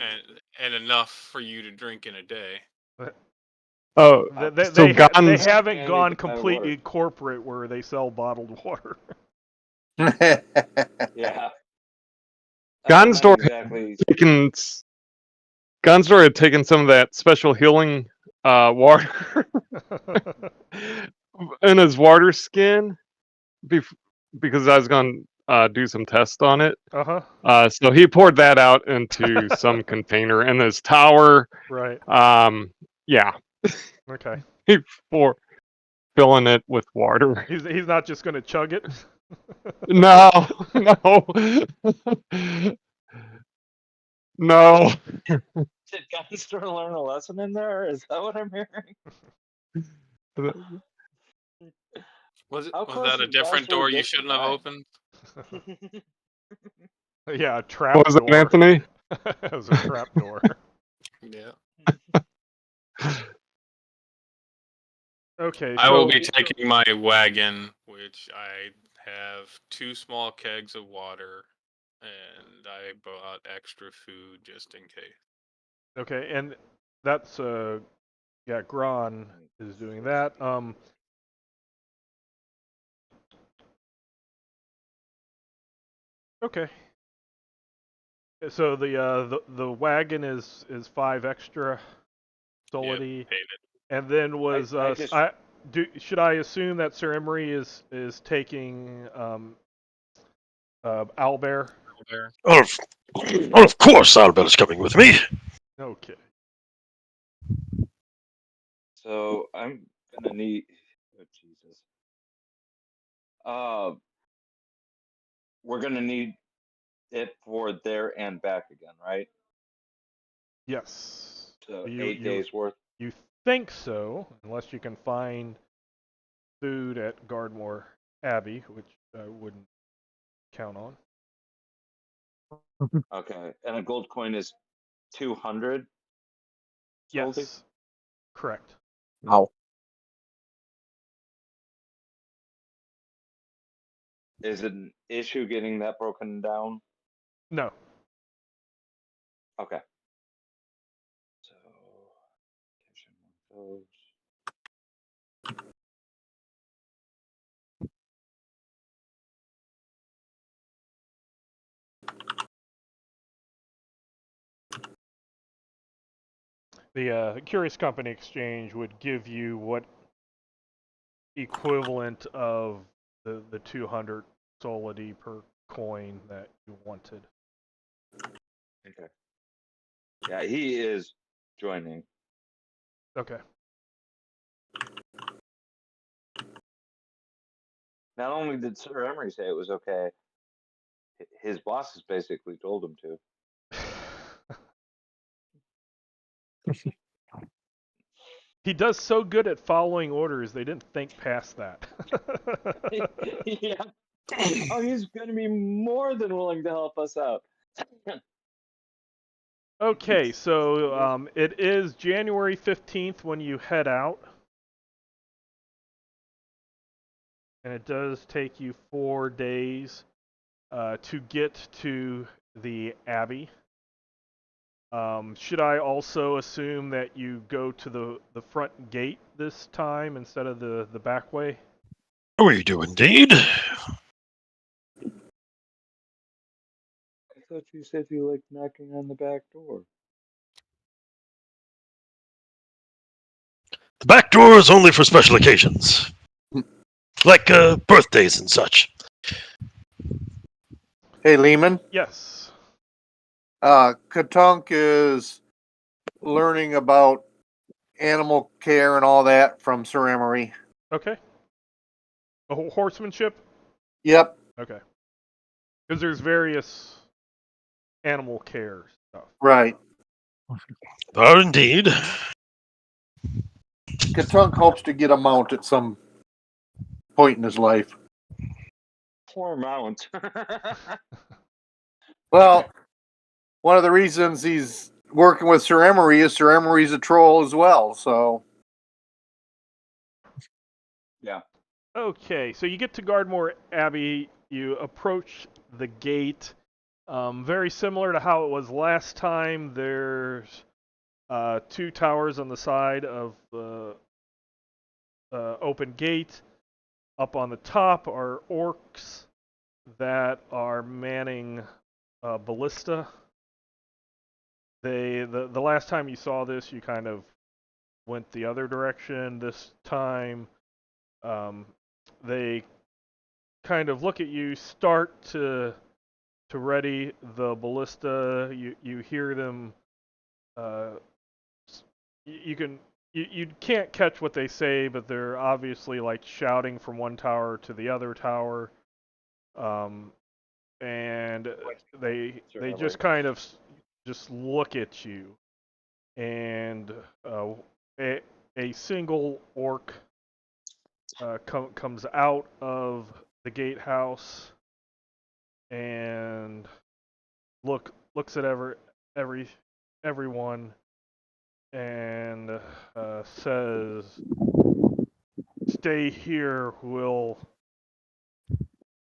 and enough for you to drink in a day. Oh, so They Gons, haven't Yeah, I gone need to buy completely water. corporate where they sell bottled water. Yeah. Not Gonsdor exactly. taken Gonsdor had taken some of that special healing water in his water skin because I was going to do some tests on it. Uh-huh. So he poured that out into some container in his tower. Right. Yeah, Okay. for filling it with water. He's not just going to chug it. No, no, no. Did Gunster learn a lesson in there? Is that what I'm hearing? Was How close that a does different Gunster door you get to shouldn't have dying? opened? Yeah, a trap What was that, door. Anthony? It was a trap door. Yeah. Okay, I will so be taking my wagon, which I have 2 small kegs of water, and I bought extra food just in case. okay, and that's yeah, Gron is doing that. Okay. So the wagon is 5 extra solidity, Yep, paid and then was I just should I assume that Sir Emory is taking Owlbear? it there. Of course, Albert is coming with me. Okay. so I'm gonna need. Oh Jesus. We're gonna need it for there and back again, right? Yes. So You 8 days worth. you think so, unless you can find food at Gardmore Abbey, which I wouldn't count on. Okay, and a gold coin is 200. Yes. Correct. Wow. Is it an issue getting that broken down? No. Okay. So those. The Curious Company Exchange would give you what equivalent of the 200 solidity per coin that you wanted. Okay. Yeah, he is joining. Okay. Not only did Sir Emery say it was okay, his bosses basically told him to. He does so good at following orders, they didn't think past that. Yeah. Oh, he's going to be more than willing to help us out. Okay, so it is January 15th when you head out. And it does take you 4 days to get to the Abbey. Should I also assume that you go to the front gate this time instead of the back way? We do indeed. I thought you said you liked knocking on the back door. The back door is only for special occasions, like birthdays and such. Hey, Lehman. Yes. Katunk is learning about animal care and all that from Sir Emory. Okay. Horsemanship? Yep. Okay. Because there's various animal care stuff. Right. Indeed. Katunk hopes to get a mount at some point in his life. Poor mount. Well, one of the reasons he's working with Sir Emory is Sir Emory's a troll as well, so. Yeah. Okay, so you get to Gardmore Abbey, you approach the gate. Very similar to how it was last time. There's 2 towers on the side of the open gate. Up on the top are orks that are manning ballista. The last time you saw this, you kind of went the other direction. This time, they kind of look at you, start to ready the ballista. You hear them. You can't catch what they say, but they're obviously like shouting from one tower to the other tower. And they just kind of just look at you, and a single orc comes out of the gatehouse and looks at everyone and says, "Stay here.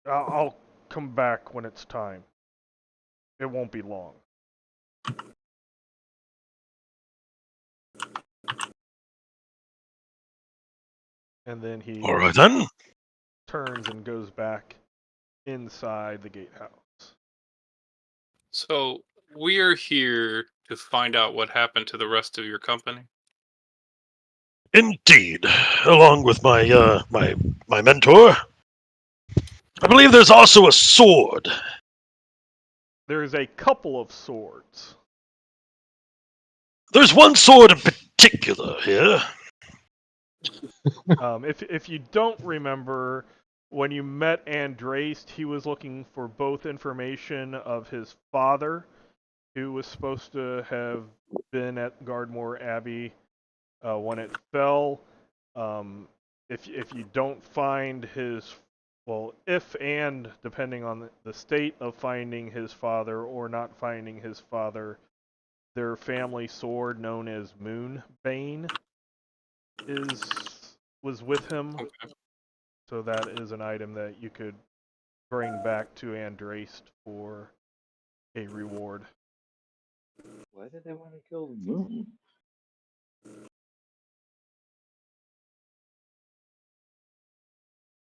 I'll come back when it's time. It won't be long." And then he All right then. turns and goes back inside the gatehouse. So we are here to find out what happened to the rest of your company. Indeed, along with my my mentor. I believe there's also a sword. There's a couple of swords. There's one sword in particular here. If you don't remember, when you met Andraste, he was looking for both information of his father, who was supposed to have been at Gardmore Abbey when it fell. If you don't find his, well, if and depending on the state of finding his father or not finding his father, their family sword known as Moonbane was with him. Okay. So that is an item that you could bring back to Andraste for a reward. Why did they want to kill the moon?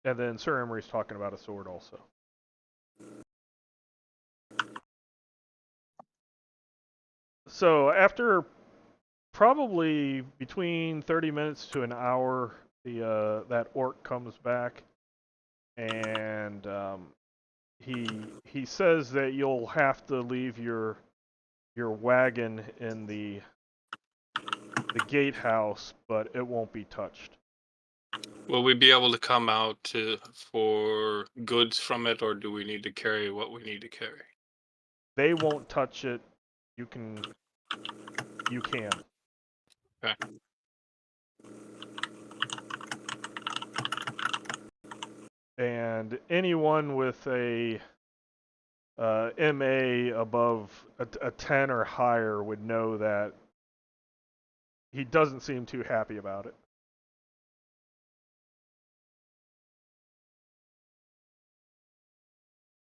And then Sir Emory's talking about a sword also. So after probably between 30 minutes to an hour, that orc comes back, and he says that you'll have to leave your wagon in the gatehouse, but it won't be touched. Will we be able to come out for goods from it, or do we need to carry what we need to carry? They won't touch it. You can. Okay. And anyone with a MA above a 10 or higher would know that he doesn't seem too happy about it.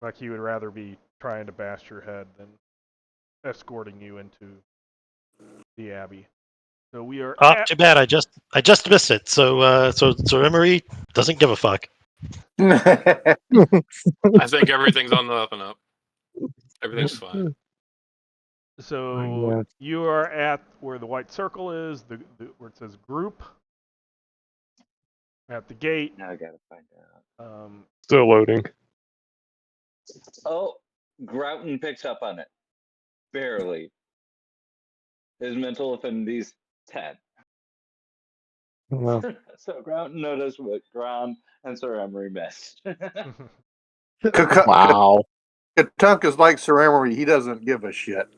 Like he would rather be trying to bash your head than escorting you into the Abbey. So we are. Too bad. I just missed it. So Emory doesn't give a fuck. I think everything's on the up and up. Everything's fine. So you are at where the white circle is, where it says group. At the gate. Now I gotta find out. Still loading. Oh, Grouton picks up on it. Barely. His mental affinity's 10. Well, So Grouton noticed what Gron and Sir Emory missed. wow. Katunk is like Sir Emory. He doesn't give a shit.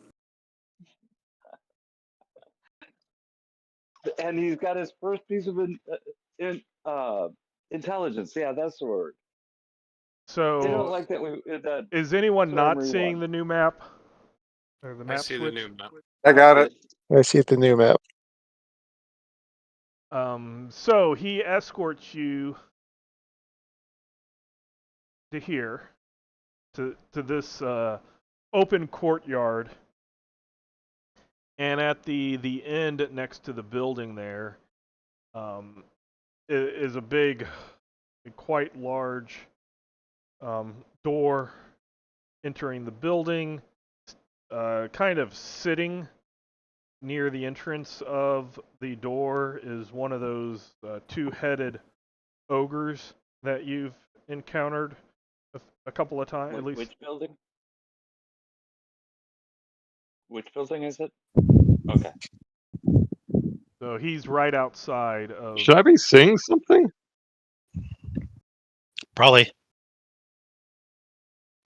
And he's got his first piece of intelligence. Yeah, that's the word. They don't So, like that. That is anyone Sir not Emery seeing won. the new map? Or the I map see switch? the new map. I got it. I see it the new map. So he escorts you to here, to this open courtyard, and at the end next to the building there, is a big, quite large door entering the building. Kind of sitting near the entrance of the door is one of those two-headed ogres that you've encountered a couple of times, at least. Which building? Which building is it? Okay. So he's right outside of. Should I be seeing something? Probably.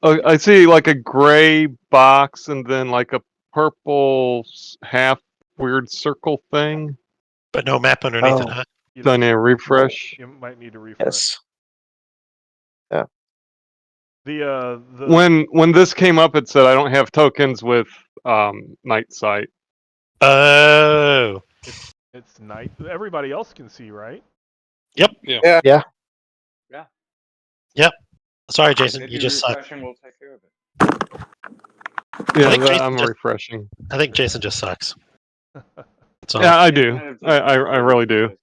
Oh, I see like a gray box and then like a purple half weird circle thing. But no map underneath it, Oh. huh? You, Do I need to refresh? you might need to refresh. Yes. Yeah. The When this came up, it said I don't have tokens with night sight. Oh. it's night. Everybody else can see, right? Yep. Yeah. Yeah. Sorry, Jason. Maybe You just suck. refreshing will take care of it. Yeah, think Jason I'm just- refreshing. I think Jason just sucks. So, Yeah, I It do. kind of I really do.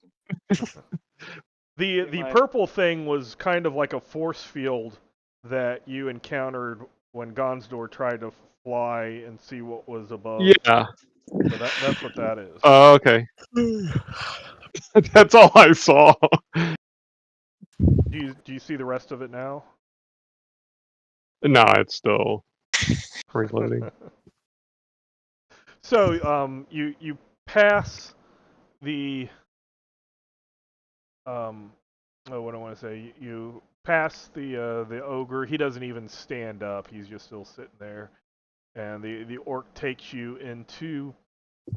The might- purple thing was kind of like a force field that you encountered when Gonsdor tried to fly and see what was above. Yeah. So that's what that is. Oh, okay. That's all I saw. Do you see the rest of it now? No, it's still reloading. So you pass the what do I want to say? You pass the ogre. He doesn't even stand up. He's just still sitting there. And the orc takes you into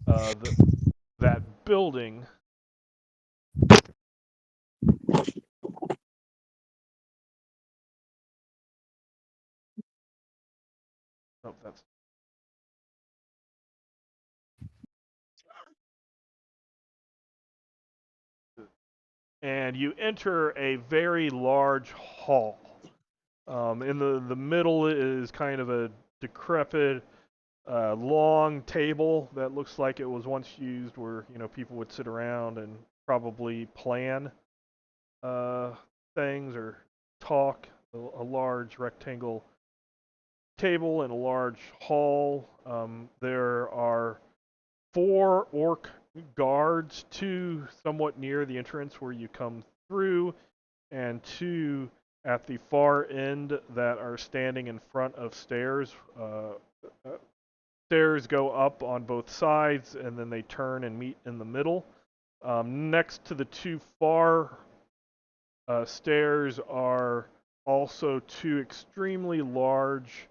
that building. Oh, that's. And you enter a very large hall. In the middle is kind of a decrepit, long table that looks like it was once used, where people would sit around and probably plan things or talk. A large rectangle table in a large hall. There are 4 orc guards, 2 somewhat near the entrance where you come through, and 2 at the far end that are standing in front of stairs. Stairs go up on both sides, and then they turn and meet in the middle. Next to the 2 far stairs are also 2 extremely large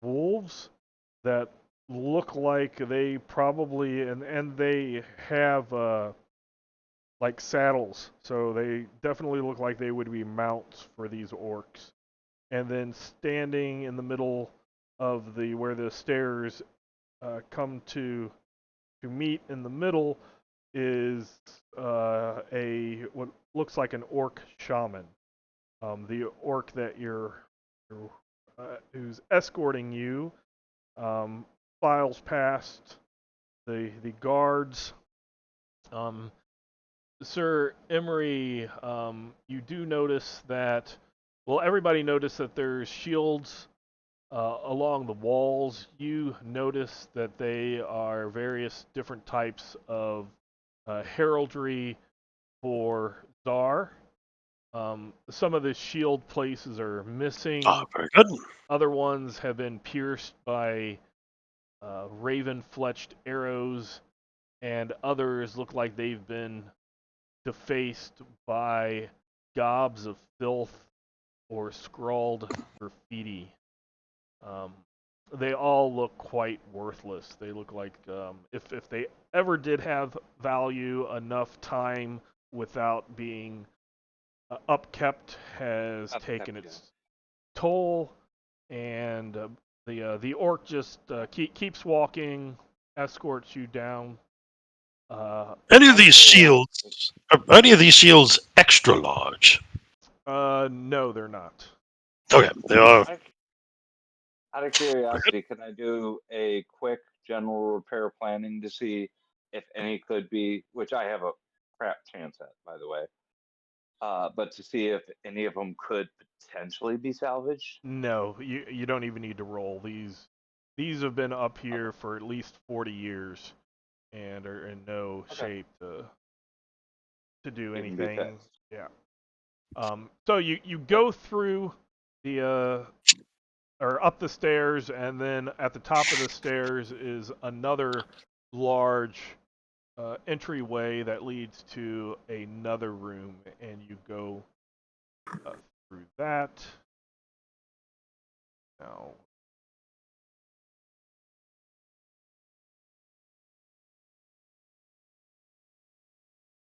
wolves that look like they probably and they have like saddles, so they definitely look like they would be mounts for these orcs. And then standing in the middle of where the stairs come to meet in the middle is what looks like an orc shaman. The orc that who's escorting you files past the guards. Sir Emory, you do notice that. Well, everybody noticed that there's shields along the walls. You notice that they are various different types of heraldry for Tsar. Some of the shield places are missing. oh, very good. Other ones have been pierced by raven-fletched arrows, and others look like they've been defaced by gobs of filth or scrawled graffiti. they all look quite worthless. They look like if they ever did have value, enough time without being upkept has taken its toll, and the orc just keeps walking, escorts you down. Any of these shields? Are any of these shields extra large? No, they're not. Okay, they are. Out of curiosity, can I do a quick general repair planning to see if any could be, which I have a crap chance at, by the way, but to see if any of them could potentially be salvaged? No, you don't even need to roll. These have been up here for at least 40 years and are in no shape to do Even be anything. fixed. Yeah. So you go through the or up the stairs, and then at the top of the stairs is another large entryway that leads to another room, and you go through that. Now,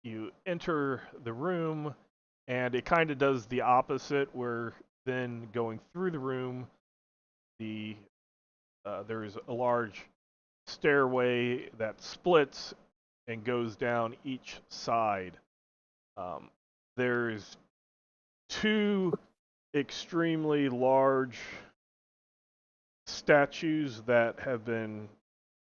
you enter the room, and it kind of does the opposite, where then going through the room, there's a large stairway that splits and goes down each side. There's two extremely large statues that have been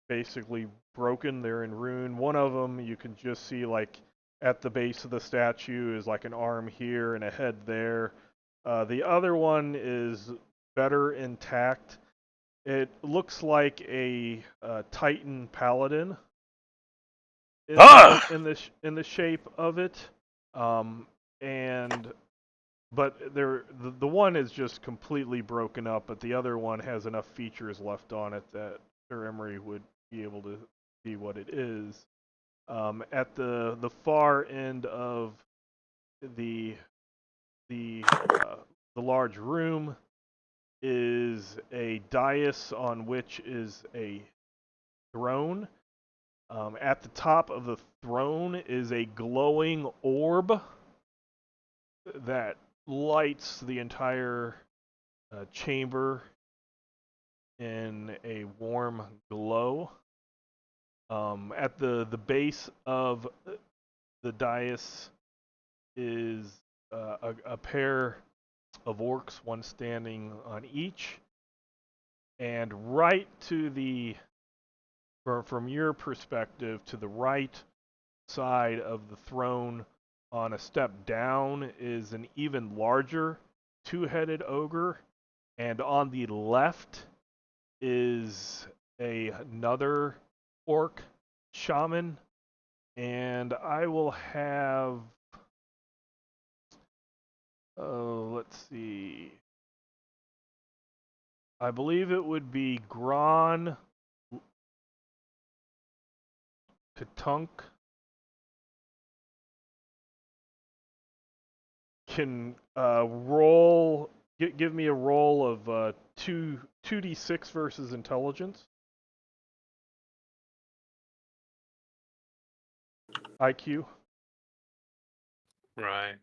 basically broken. They're in ruin. One of them you can just see like at the base of the statue is like an arm here and a head there. The other one is better intact. It looks like a Titan Paladin in the shape of it, and but the one is just completely broken up, but the other one has enough features left on it that Sir Emory would be able to see what it is. At the far end of the the large room is a dais on which is a throne. At the top of the throne is a glowing orb that lights the entire chamber in a warm glow. At the base of the dais is a pair of orcs, one standing on each, and right to the from your perspective to the right side of the throne, on a step down, is an even larger two-headed ogre, and on the left is another orc shaman, and I will have let's see, I believe it would be Gron Katunk can roll. Give me a roll of 2d6 versus intelligence. IQ. Right.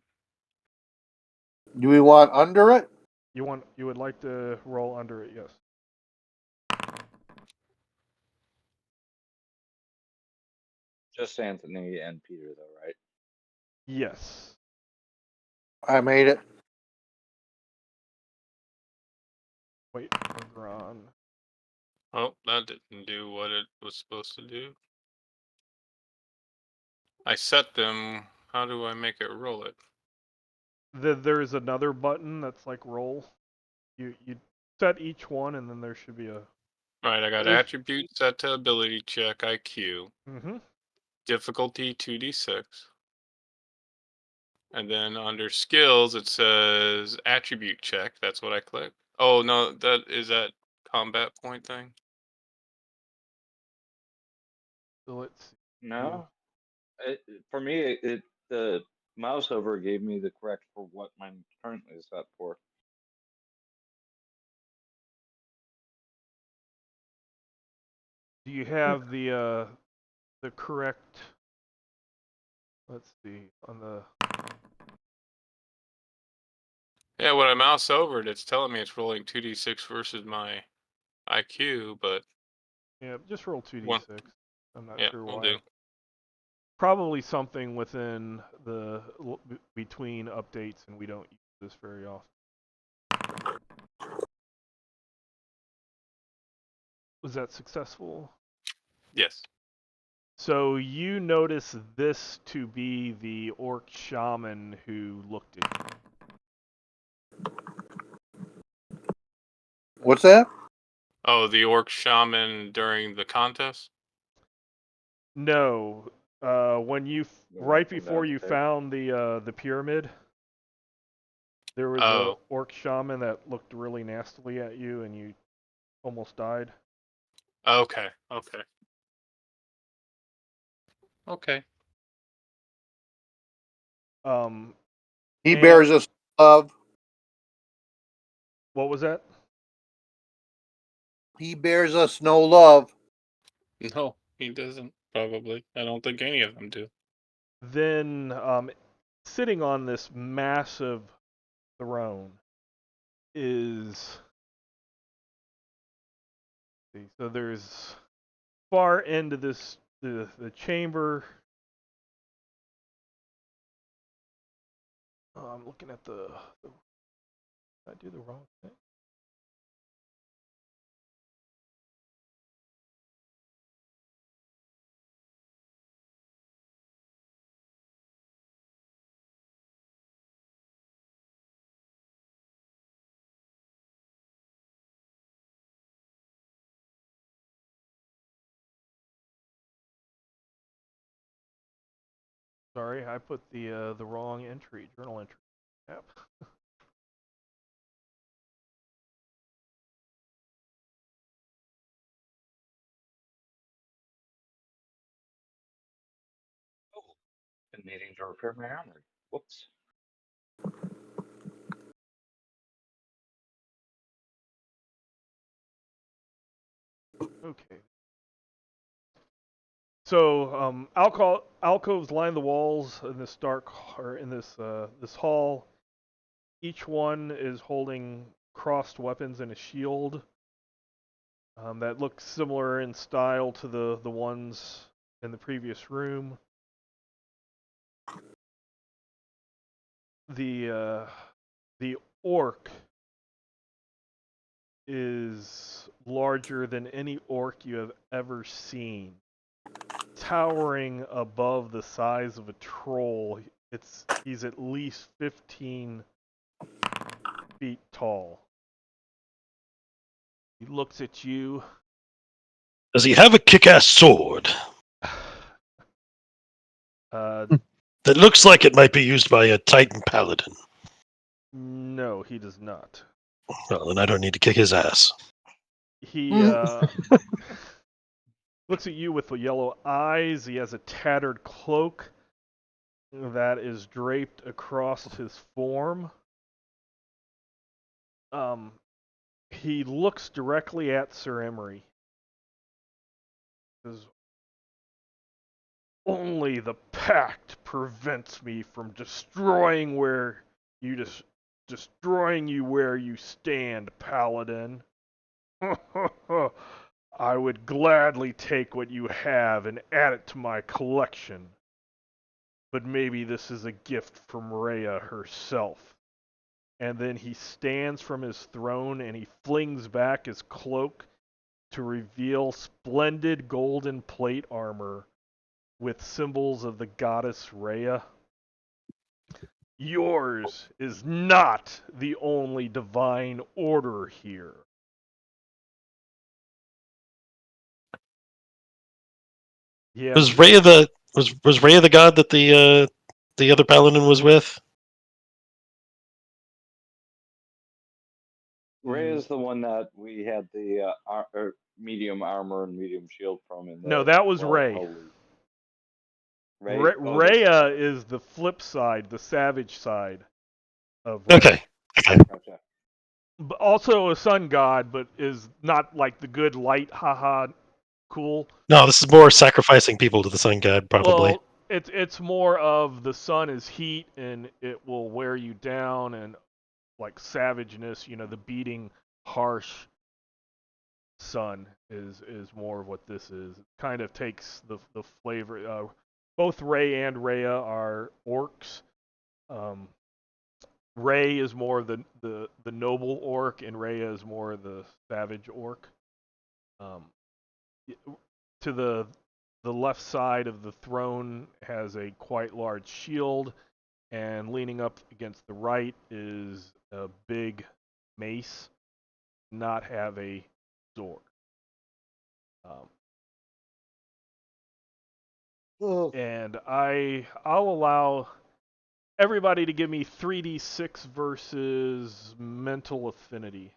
Do we want under it? You would like to roll under it, yes. Just Anthony and Peter, though, right? Yes. I made it. Wait, Gron. Oh, that didn't do what it was supposed to do. I set them. How do I make it roll it? There's another button that's like roll. You set each one, and then there should be a. All right, I got attribute set to ability check IQ. Mm-hmm. Difficulty 2d6. And then under skills, it says attribute check. That's what I click. Oh, no, that combat point thing? So let's see. No. For me, the mouse over gave me the correct for what mine currently is set for. Do you have the correct? Let's see on the. Yeah, when I mouse over it, it's telling me it's rolling 2d6 versus my IQ, but Yeah, just roll 2d6. One. I'm not Yeah, sure we'll why. do. Probably something within the between updates, and we don't use this very often. Was that successful? Yes. So you notice this to be the orc shaman who looked at you. What's that? Oh, the orc shaman during the contest? No, when you right before you found the pyramid, there was a orc shaman that looked really nastily at you, and you almost died. Okay. Okay. Okay. He bears us love. What was that? He bears us no love. No, he doesn't. Probably. I don't think any of them do. Then, sitting on this massive throne is. So there's far end of this the chamber. I'm looking at the. Did I do the wrong thing? Sorry, I put the wrong entry, journal entry. Yep. Been needing to repair my armor. Whoops. Okay. So, alcoves line the walls in this this hall. Each one is holding crossed weapons and a shield that look similar in style to the ones in the previous room. The orc is larger than any orc you have ever seen, towering above the size of a troll. He's at least 15 feet tall. He looks at you. Does he have a kick-ass sword? That looks like it might be used by a Titan Paladin. No, he does not. Well, then I don't need to kick his ass. He looks at you with the yellow eyes. He has a tattered cloak that is draped across his form. He looks directly at Sir Emory. Says, "Only the pact prevents me from destroying you where you stand, Paladin. I would gladly take what you have and add it to my collection. But maybe this is a gift from Rhea herself." And then he stands from his throne and he flings back his cloak to reveal splendid golden plate armor with symbols of the goddess Rhea. Yours is not the only divine order here. Yeah. Was Rhea was Rhea the god that the other paladin was with? Ray is the one that we had the medium armor and medium shield from. No, that was Ray. Rhea is the flip side, the savage side of Ray. Okay. Gotcha. Also a sun god, but is not like the good light, haha, cool. No, this is more sacrificing people to the sun god, probably. Well, it's more of the sun is heat and it will wear you down, and like savageness, the beating, harsh sun is more of what this is. It kind of takes the flavor. Both Ray and Rhea are orcs. Ray is more of the noble orc, and Rhea is more of the savage orc. To the left side of the throne has a quite large shield, and leaning up against the right is a big mace, not have a sword. And I'll allow everybody to give me 3d6 versus mental affinity.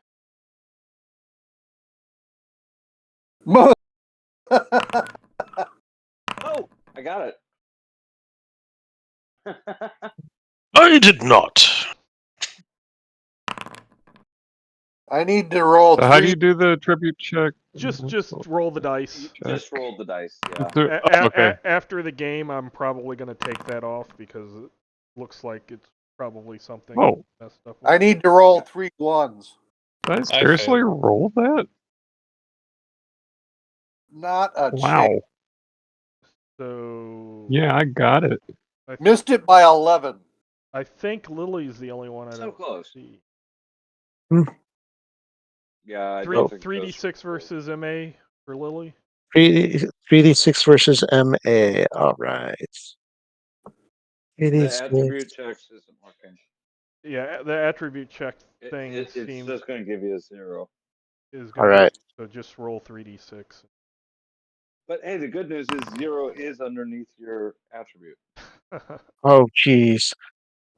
Oh, I got it. I did not. I need to roll So how do three. you do the tribute check? Just roll the dice. Just rolled the dice. Yeah. Okay. After the game, I'm probably going to take that off because it looks like it's probably something Whoa. messed up. I need to roll 3 ones. Did I seriously roll that? Not a Wow. chance. So Yeah, I got it. Missed it by 11. I think Lily's the only one I So don't close. see. Yeah. I don't think 3d6 versus MA for Lily. 3d6 versus MA. All right. the 3d6. attribute checks isn't working. Yeah, the attribute check thing It's seems just going to give you a 0. is All going to right. so just roll 3d6. But hey, the good news is 0 is underneath your attribute. Oh, jeez.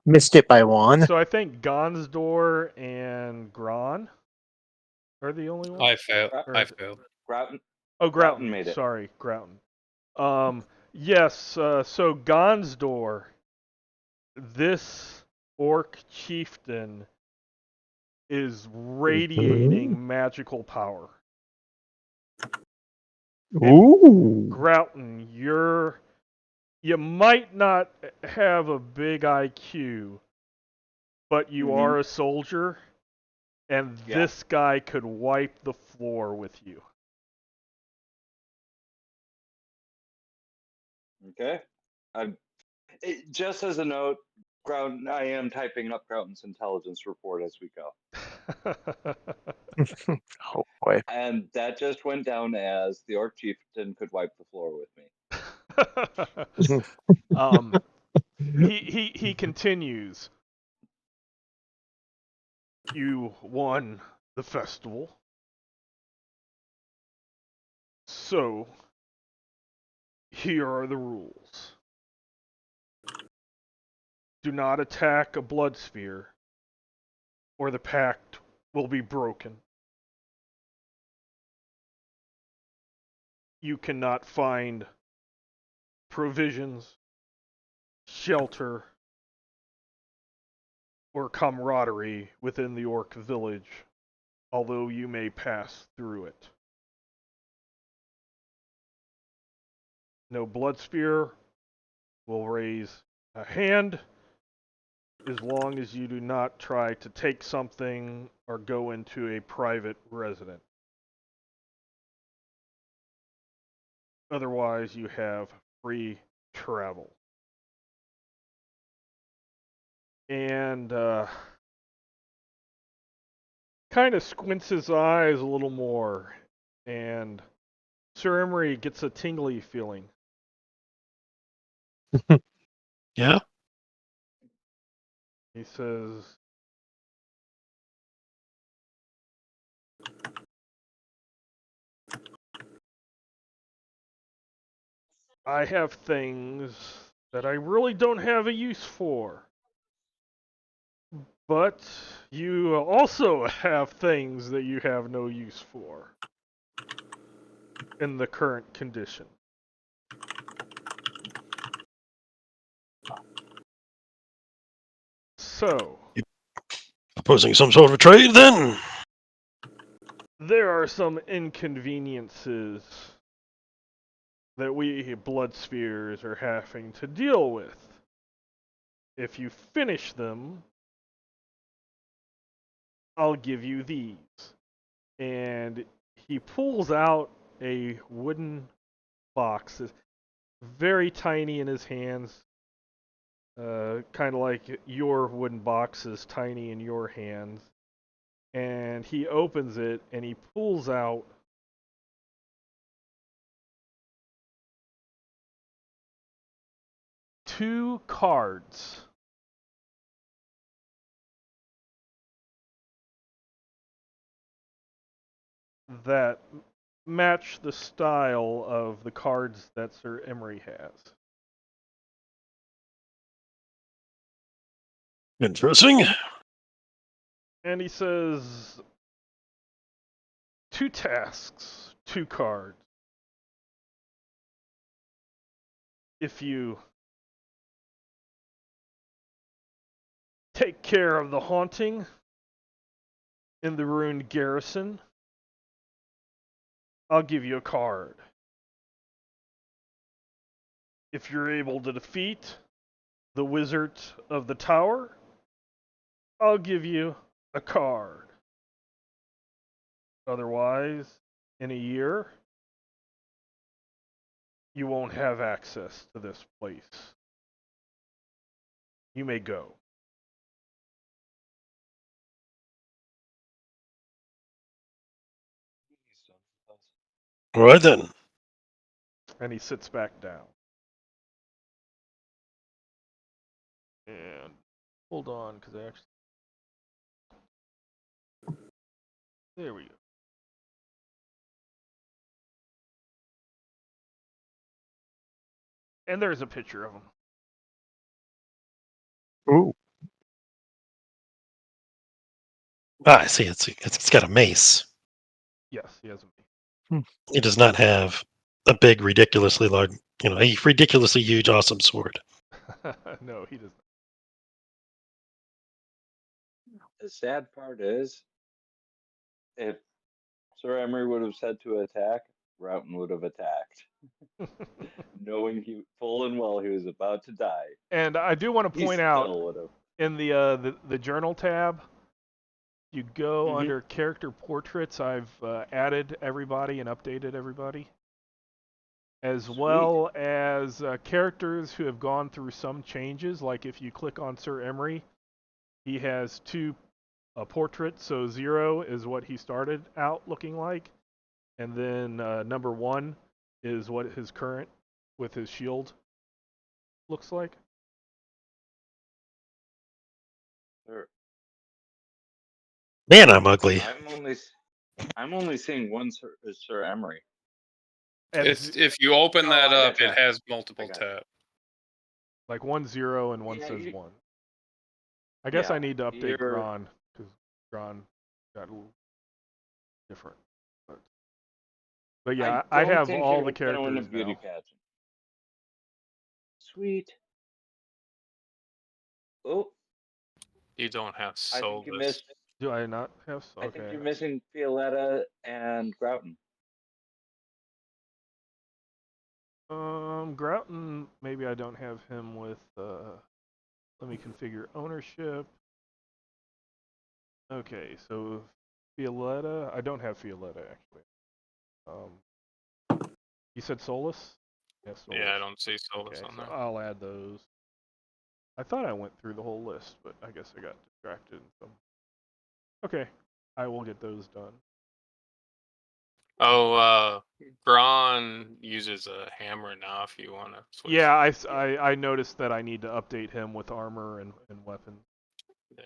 Missed it by 1. So I think Gonsdor and Gron are the only ones. I failed. Or I is it- failed. Grouton. Oh, Grouton made it. Sorry, Grouton. Yes. So Gonsdor, this orc chieftain, is radiating magical power. Ooh. Grouton, you might not have a big IQ, but you are a soldier, and this guy could wipe the floor with you. Okay. Just as a note, Grouton, I am typing up Grouton's intelligence report as we go. Oh, boy. And that just went down as the orc chieftain could wipe the floor with me. He continues. You won the festival. So, here are the rules. Do not attack a Bloodspear, or the pact will be broken. You cannot find provisions, shelter, or camaraderie within the orc village, although you may pass through it. No Bloodspear will raise a hand as long as you do not try to take something or go into a private residence. Otherwise, you have free travel. And kind of squints his eyes a little more, and Sir Emory gets a tingly feeling. Yeah? He says, I have things that I really don't have a use for. But you also have things that you have no use for in the current condition. So, Proposing some sort of trade, then? there are some inconveniences that we Bloodspears are having to deal with. If you finish them, I'll give you these. And he pulls out a wooden box, very tiny in his hands, kind of like your wooden box is tiny in your hands. And he opens it and he pulls out two cards. That match the style of the cards that Sir Emory has. Interesting. And he says, 2 tasks, 2 cards. If you take care of the haunting in the ruined garrison, I'll give you a card. If you're able to defeat the wizard of the tower, I'll give you a card. Otherwise, in a year, you won't have access to this place. You may go. All right then. And he sits back down. And hold on, because I actually. There we go. And there's a picture of him. Ooh. Ah, I see. It's got a mace. Yes, he has a He does not have a big, ridiculously large, a ridiculously huge, awesome sword. No, he doesn't. The sad part is, if Sir Emory would have said to attack, Roughton would have attacked, knowing he full and well he was about to die. And I do want to He point still out would have. in the journal tab, you go Mhm. under character portraits. I've added everybody and updated everybody, as Sweet. well as characters who have gone through some changes. Like if you click on Sir Emory, he has 2 portraits. So 0 is what he started out looking like, and then number 1 is what his current with his shield looks like. Sure. Man, I'm ugly. I'm only seeing one Sir Emory. If you open that up, it has multiple tabs. Like 1 0 and one says 1. I guess I need to update Gron because Gron got a little different. But yeah, I have all the characters win a beauty now. pageant. Sweet. Oh, You don't have I think you Solus. missed. Do I not have? Okay. I think you're missing Violetta and Groughton. Groughton, maybe I don't have him with. Let me configure ownership. Okay, so Violetta, I don't have Violetta actually. You said Solus? Yes, Solus. Yeah, I don't see Solus Okay, on so there. I'll add those. I thought I went through the whole list, but I guess I got distracted. Okay, I will get those done. Oh, Gron uses a hammer now if you want to switch. Yeah, I noticed that I need to update him with armor and weapons. Yeah.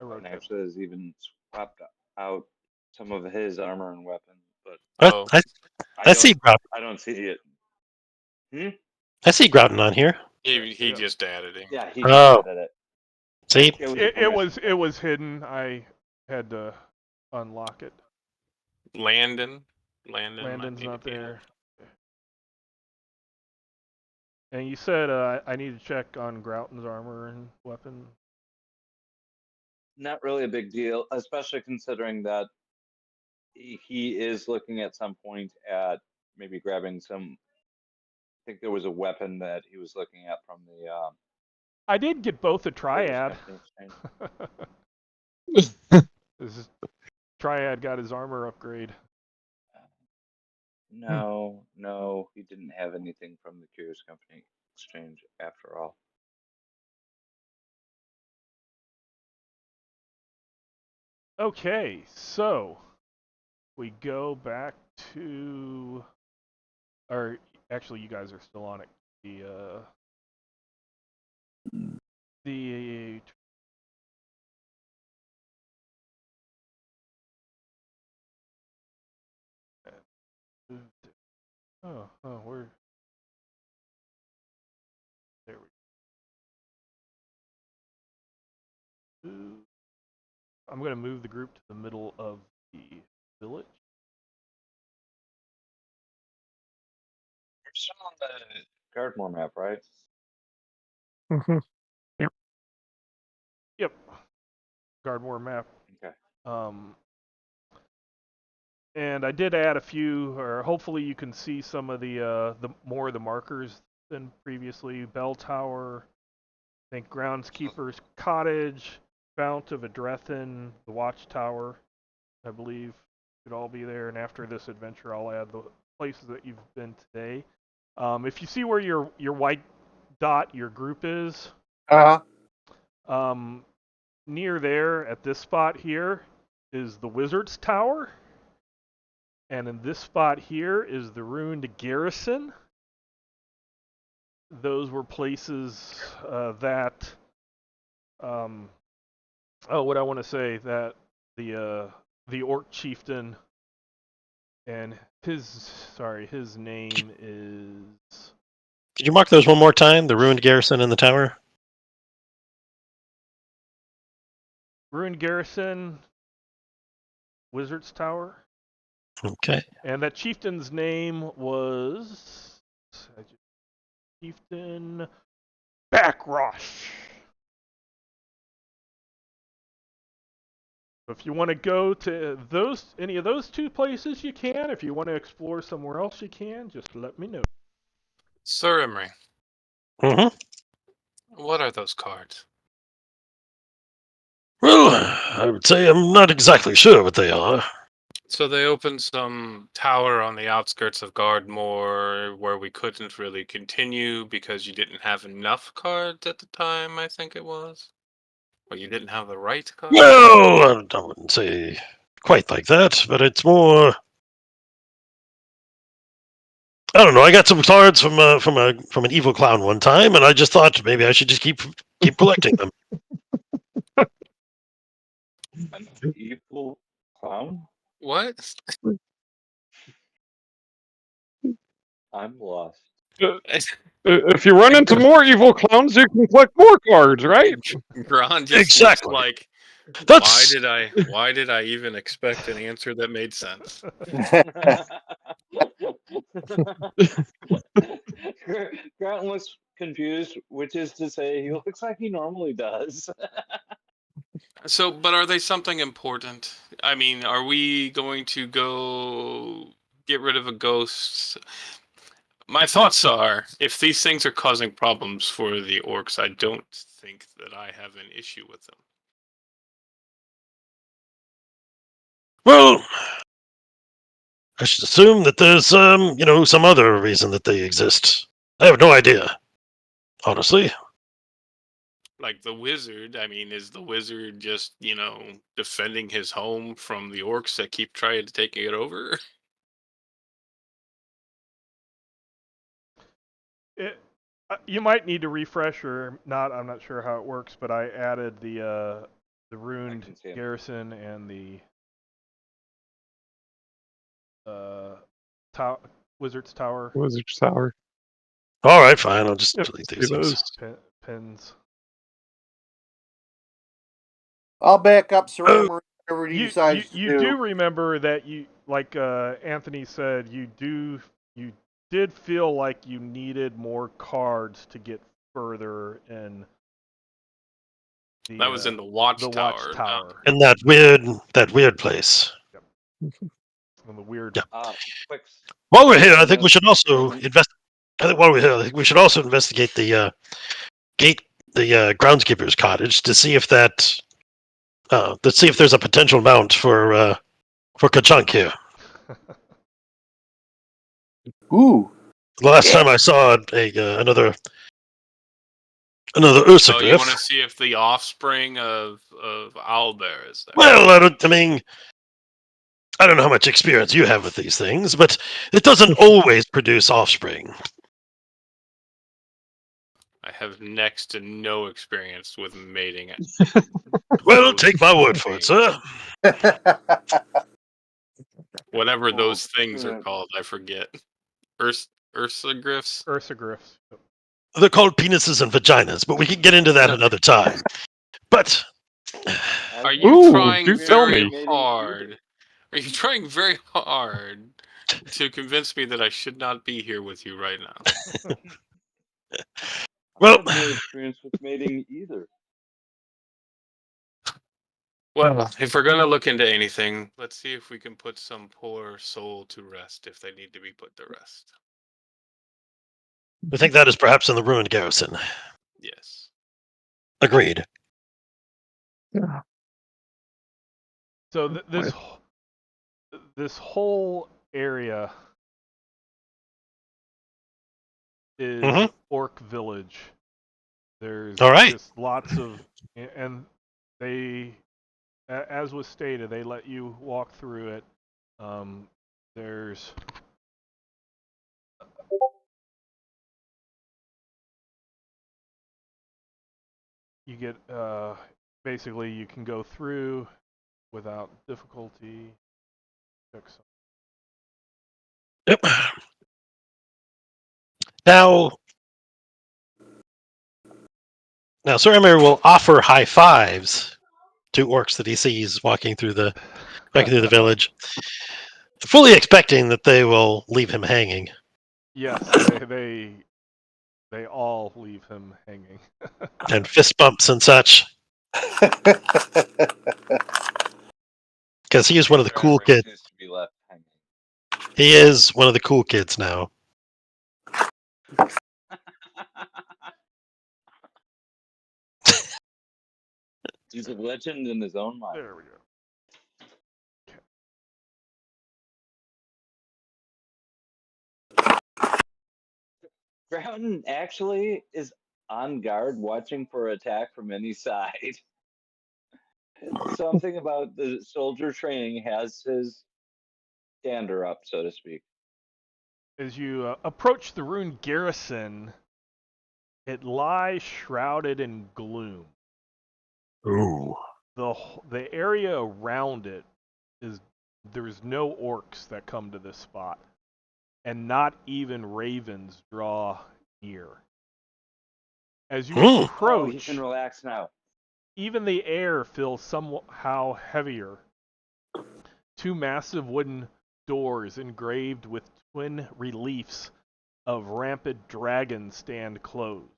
And actually has even swapped out some of his armor and weapons, but I see Groughton. I don't see it. I see Groughton on here. He just added him. Yeah, he just added it. See, it was hidden. I had to unlock it. Landon's not there. And you said I need to check on Groughton's armor and weapon. Not really a big deal, especially considering that he is looking at some point at maybe grabbing some. I think there was a weapon that he was looking at from the. I did get both a triad. Triad got his armor upgrade. No, he didn't have anything from the Curious Company Exchange after all. Okay, so we go back to, or actually, you guys are still on it. The where? There we go. I'm going to move the group to the middle of the village. You're still on the Gardmore map, right? Mm-hmm. Yep. Yep. Gardmore map. Okay. And I did add a few, or hopefully you can see some of the more of the markers than previously. Bell Tower, I think Groundskeeper's Cottage, Fount of Adrethin, the Watchtower, I believe, should all be there. And after this adventure, I'll add the places that you've been today. If you see where your white dot, your group is, near there at this spot here is the Wizard's Tower. And in this spot here is the ruined garrison. Those were places that, what I want to say, that the orc chieftain and his name is. Could you mark those one more time? The ruined garrison and the tower. Ruined garrison, Wizard's Tower. Okay. And that chieftain's name was Chieftain Bakrosh. If you want to go to any of those two places, you can. If you want to explore somewhere else, you can. Just let me know. Sir Emory. Mm-hmm. What are those cards? Well, I would say I'm not exactly sure what they are. So they opened some tower on the outskirts of Gardmore where we couldn't really continue because you didn't have enough cards at the time, I think it was. Or you didn't have the right cards? Well, I wouldn't say quite like that, but it's more. I don't know. I got some cards from an evil clown one time, and I just thought maybe I should just keep collecting them. An evil clown? What? I'm lost. If you run into more evil clowns, you can collect more cards, right? Ron just Exactly. like, That's why did I even expect an answer that made sense? Grant looks confused, which is to say he looks like he normally does. So, but are they something important? I mean, are we going to go get rid of a ghost? My thoughts are, if these things are causing problems for the orcs, I don't think that I have an issue with them. well. I should assume that there's some other reason that they exist. I have no idea, honestly. Like the wizard, I mean, is the wizard just, defending his home from the orcs that keep trying to take it over? You might need to refresh or not. I'm not sure how it works, but I added the ruined garrison and the Wizard's Tower. Wizard's Tower. All right, fine. I'll just delete these things. Pins. I'll back up Sir Emory, whatever he decides to you do remember that you, like Anthony said, you did feel like you needed more cards to get further in. That was in the Watchtower. In that weird place. Yep. One of the weird. Yeah. Quick. While we're here, I think we should also investigate the groundskeeper's cottage to see if there's a potential mount for Kachunk here. Ooh. The last time I saw another Ursa Oh, you want to see if the offspring of Owlbear is there? Well, I don't know how much experience you have with these things, but it doesn't always produce offspring. I have next to no experience with mating. Well, take my word for it, sir. Whatever those things are called, I forget. Ursagriffs? Ursagriffs. They're called penises and vaginas, but we can get into that another time. But are you trying do tell me. very hard? Are you trying very hard to convince me that I should not be here with you right now? I have no experience with mating either. Well, if we're gonna look into anything, let's see if we can put some poor soul to rest if they need to be put to rest. I think that is perhaps in the ruined garrison. Yes. Agreed. So this whole area is orc village. There's all right. just lots of, and they, as was stated, they let you walk through it. There's you get basically you can go through without difficulty. Yep. Now, Sir Emory will offer high fives to orcs that he sees walking through the village, fully expecting that they will leave him hanging. Yes, they all leave him hanging. And fist bumps and such. Because he is one of the cool kids. To be left hanging. He is one of the cool kids now. He's a legend in his own mind. There we go. Groudon actually is on guard, watching for attack from any side. Something about the soldier training has his dander up, so to speak. As you approach the ruined garrison, it lies shrouded in gloom. Ooh. The area around it there's no orcs that come to this spot, and not even ravens draw near. As you approach, you can relax now. Even the air feels somehow heavier. Two massive wooden doors engraved with twin reliefs of rampant dragons stand closed.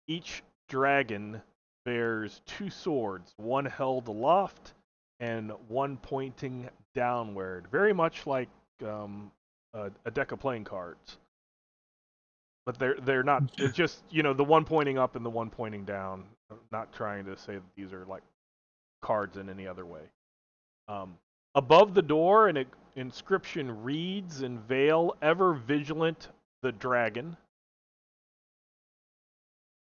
Each dragon bears two swords, one held aloft and one pointing downward, very much like a deck of playing cards. But they're not. It's just the one pointing up and the one pointing down. I'm not trying to say that these are like cards in any other way. Above the door, an inscription reads in Vale, "Ever vigilant, the dragon."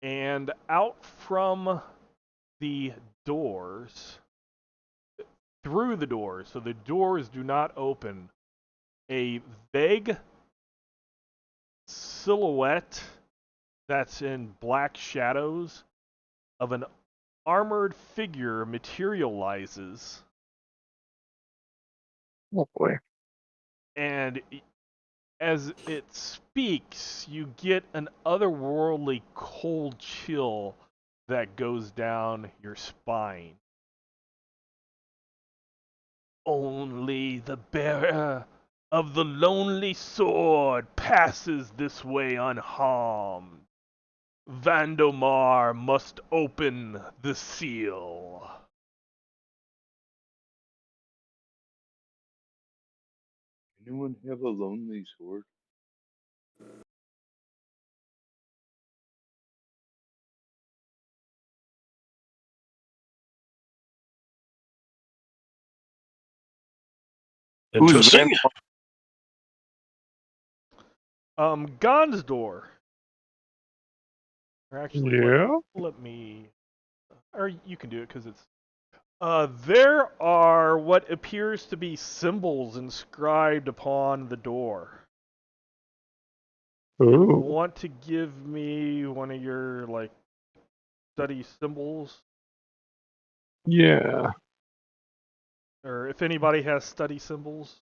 And out from the doors, through the doors, so the doors do not open, a vague silhouette that's in black shadows of an armored figure materializes. Oh boy. And as it speaks, you get an otherworldly cold chill that goes down your spine. Only the bearer of the lonely sword passes this way unharmed. Vandomar must open the seal. Anyone have a lonely sword? Interesting. Gardmore. Or actually, Yeah. let me, or you can do it because it's. There are what appears to be symbols inscribed upon the door. Ooh. Want to give me one of your study symbols? Yeah. Or if anybody has study symbols.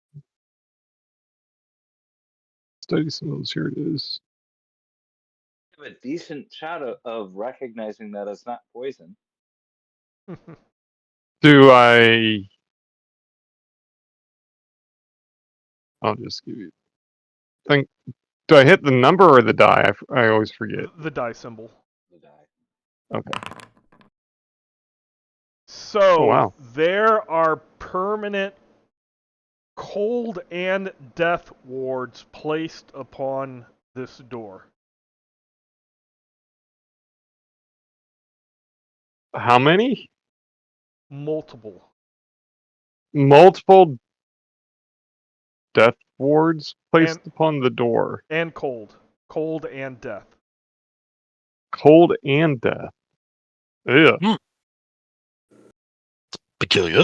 Study symbols. Here it is. I have a decent shot of recognizing that it's not poison. Do I? I'll just give you. Think. Do I hit the number or the die? I always forget. The die symbol. The die. Okay. So Oh, wow. there are permanent cold and death wards placed upon this door. How many? Multiple. Multiple death wards placed upon the door. And cold. Cold and death. Cold and death. Ew. Peculiar.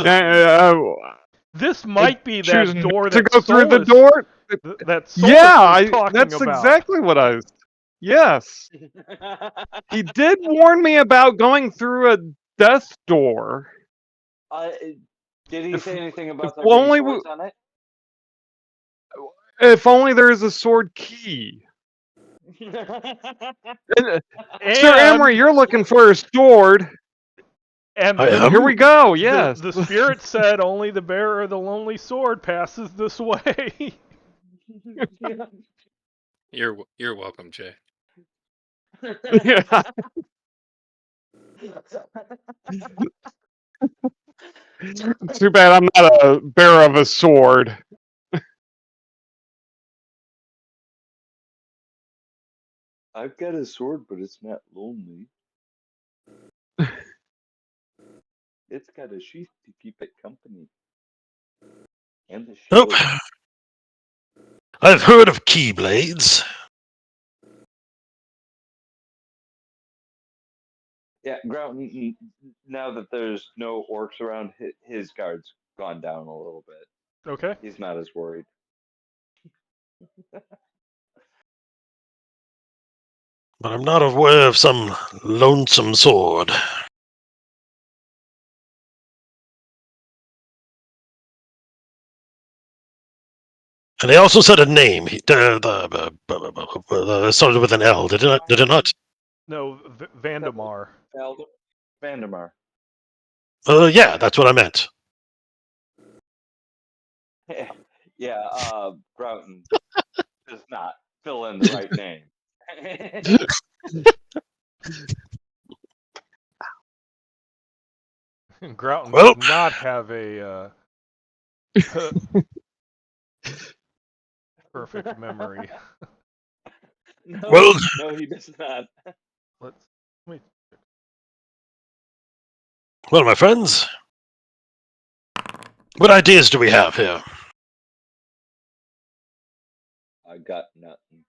This might be Choose that door to that go through the Solus, door. that Solus Yeah, was talking that's about. exactly what I was. Yes, he did warn me about going through a death door. Did he say anything about there Well, being swords on it? If only there is a sword key. Sir Emory, you're looking for a sword. And here we go. Yes. The spirit said only the bearer of the lonely sword passes this way. You're welcome, Jay. Yeah. Too bad I'm not a bearer of a sword. I've got a sword, but it's not lonely. It's got a sheath to keep it company. And the shield. Nope. I've heard of keyblades. Yeah, Grouton, now that there's no orcs around, his guard's gone down a little bit. Okay. He's not as worried. But I'm not aware of some lonesome sword. And they also said a name. Started with an L. Did it not? No, Vandemar. Vandemar. Yeah, that's what I meant. Yeah, Grouton does not fill in the right name. Grouton does not have a perfect memory. No, he does not. Let me. Well, my friends, what ideas do we have here? I got nothing.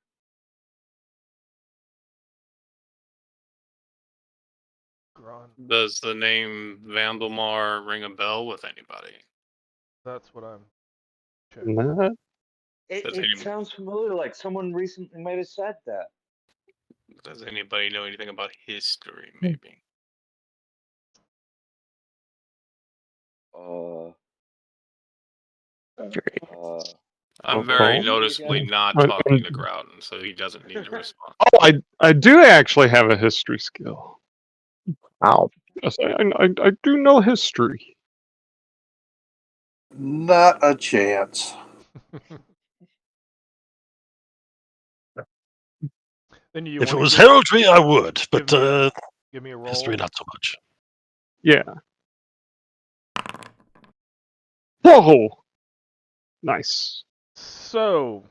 Does the name Vandemar ring a bell with anybody? That's what I'm checking. It sounds familiar, like someone recently might have said that. Does anybody know anything about history, maybe? I'm very noticeably not talking to Grouton, so he doesn't need to respond. Oh, I do actually have a history skill. Wow. Yes, I do know history. Not a chance. Then If it was heraldry, I would, but give me a roll. History, not so much. Yeah. Whoa! Nice. So,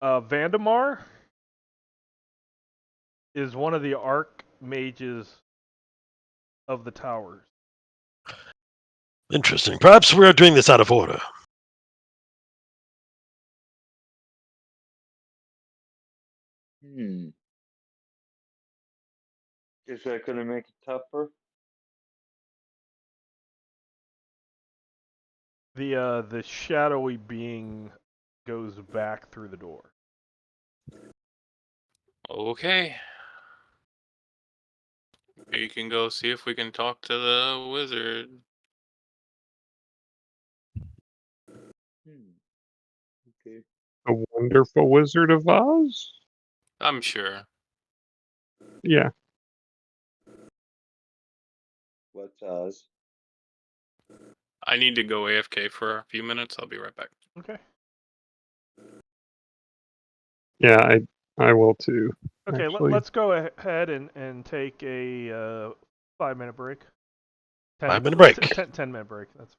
Vandemar is one of the archmages of the towers. Interesting. Perhaps we are doing this out of order. Is that going to make it tougher? The shadowy being goes back through the door. Okay. You can go see if we can talk to the wizard. Okay. The Wonderful Wizard of Oz? I'm sure. Yeah. What's Oz? I need to go AFK for a few minutes. I'll be right back. Okay. Yeah, I will too. Okay, actually. let's go ahead and take a 5-minute break. 5-minute break. 10-minute break. That's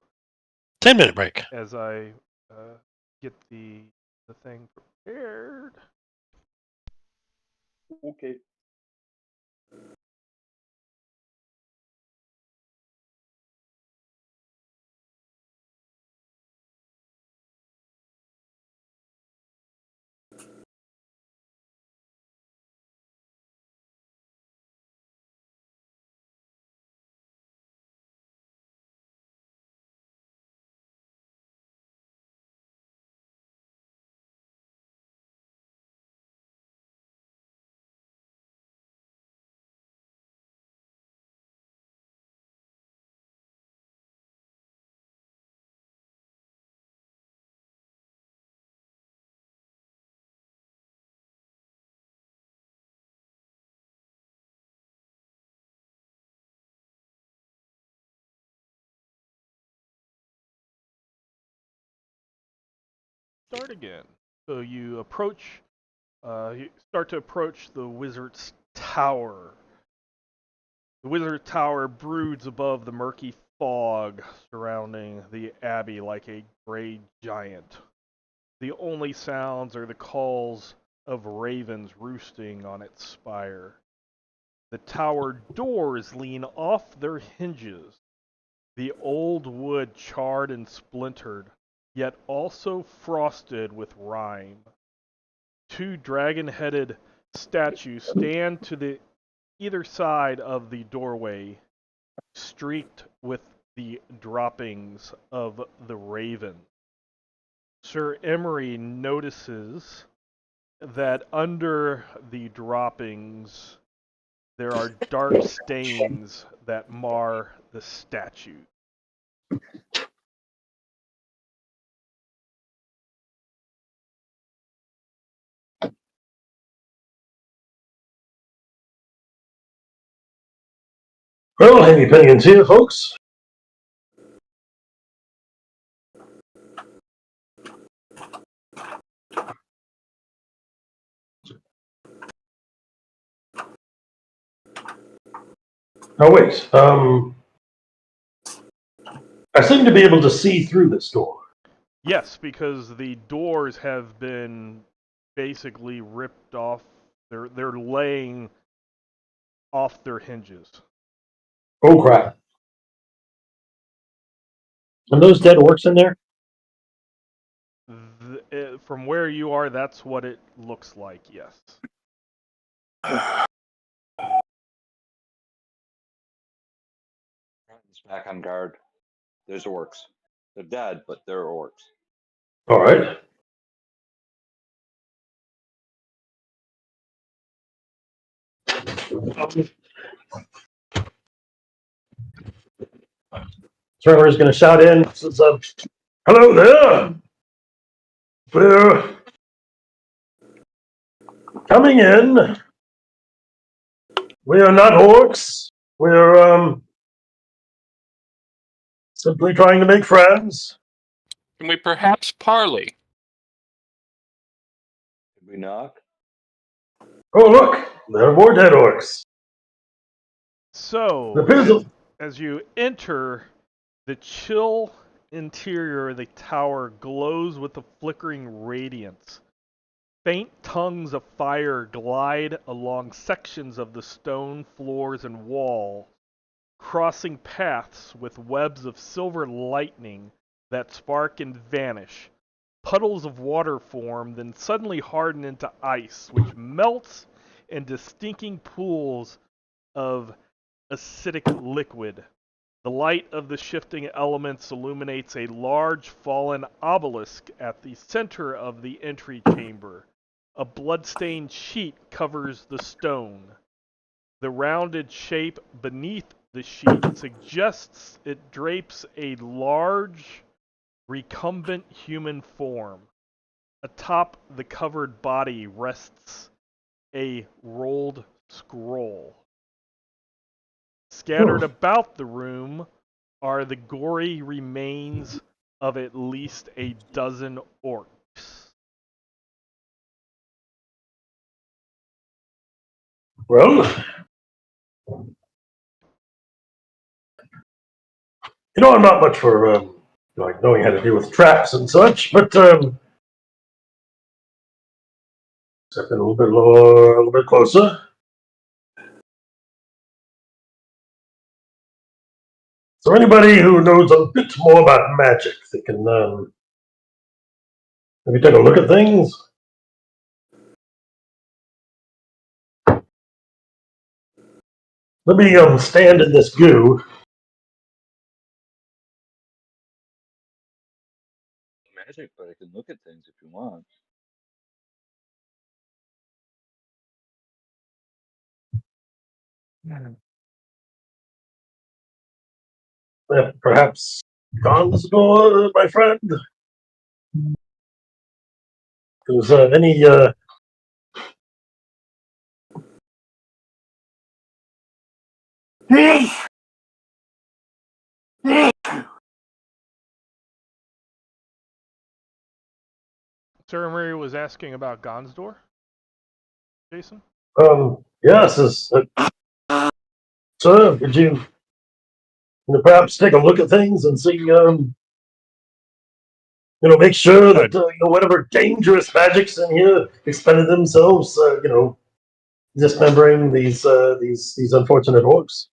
10-minute break. as I get the thing prepared. Okay. Start again. So you approach. You start to approach the wizard's tower. The wizard's tower broods above the murky fog surrounding the abbey like a gray giant. The only sounds are the calls of ravens roosting on its spire. The tower doors lean off their hinges, the old wood charred and splintered, yet also frosted with rime. Two dragon-headed statues stand to the either side of the doorway, streaked with the droppings of the raven. Sir Emory notices that under the droppings there are dark stains that mar the statue. Well, Henny Pennigan's here, folks. Oh, wait. I seem to be able to see through this door. Yes, because the doors have been basically ripped off. They're laying off their hinges. Oh, crap. And those dead orcs in there? From where you are, that's what it looks like, yes. He's back on guard. There's orcs. They're dead, but they're orcs. All right. Trevor going to shout in. Says, hello there. We're coming in. We are not orcs. We're simply trying to make friends. Can we perhaps parley? Did we knock? Oh, look. There are more dead orcs. So, as you enter, the chill interior of the tower glows with a flickering radiance. Faint tongues of fire glide along sections of the stone floors and wall, crossing paths with webs of silver lightning that spark and vanish. Puddles of water form, then suddenly harden into ice, which melts into stinking pools of acidic liquid. The light of the shifting elements illuminates a large fallen obelisk at the center of the entry chamber. A blood-stained sheet covers the stone. The rounded shape beneath the sheet suggests it drapes a large, recumbent human form. Atop the covered body rests a rolled scroll. Scattered about the room are the gory remains of at least a dozen orks. Well, I'm not much for like knowing how to deal with traps and such, but step in a little bit closer. Is there anybody who knows a bit more about magic that can maybe take a look at things? Let me stand in this goo. Magic, but I can look at things if you want. Perhaps Gardmore, my friend? There's any Sir Emory was asking about Gonsdor, Jason? yes, sir, could you perhaps take a look at things and see, make sure that, whatever dangerous magics in here expended themselves, dismembering these unfortunate orcs?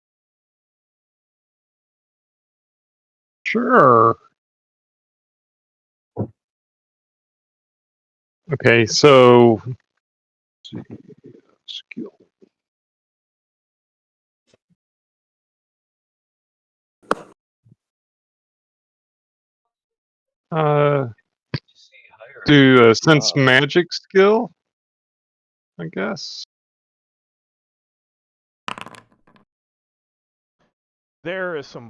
Sure. Okay, so let's see, skill. Do a sense magic skill, I guess. There is some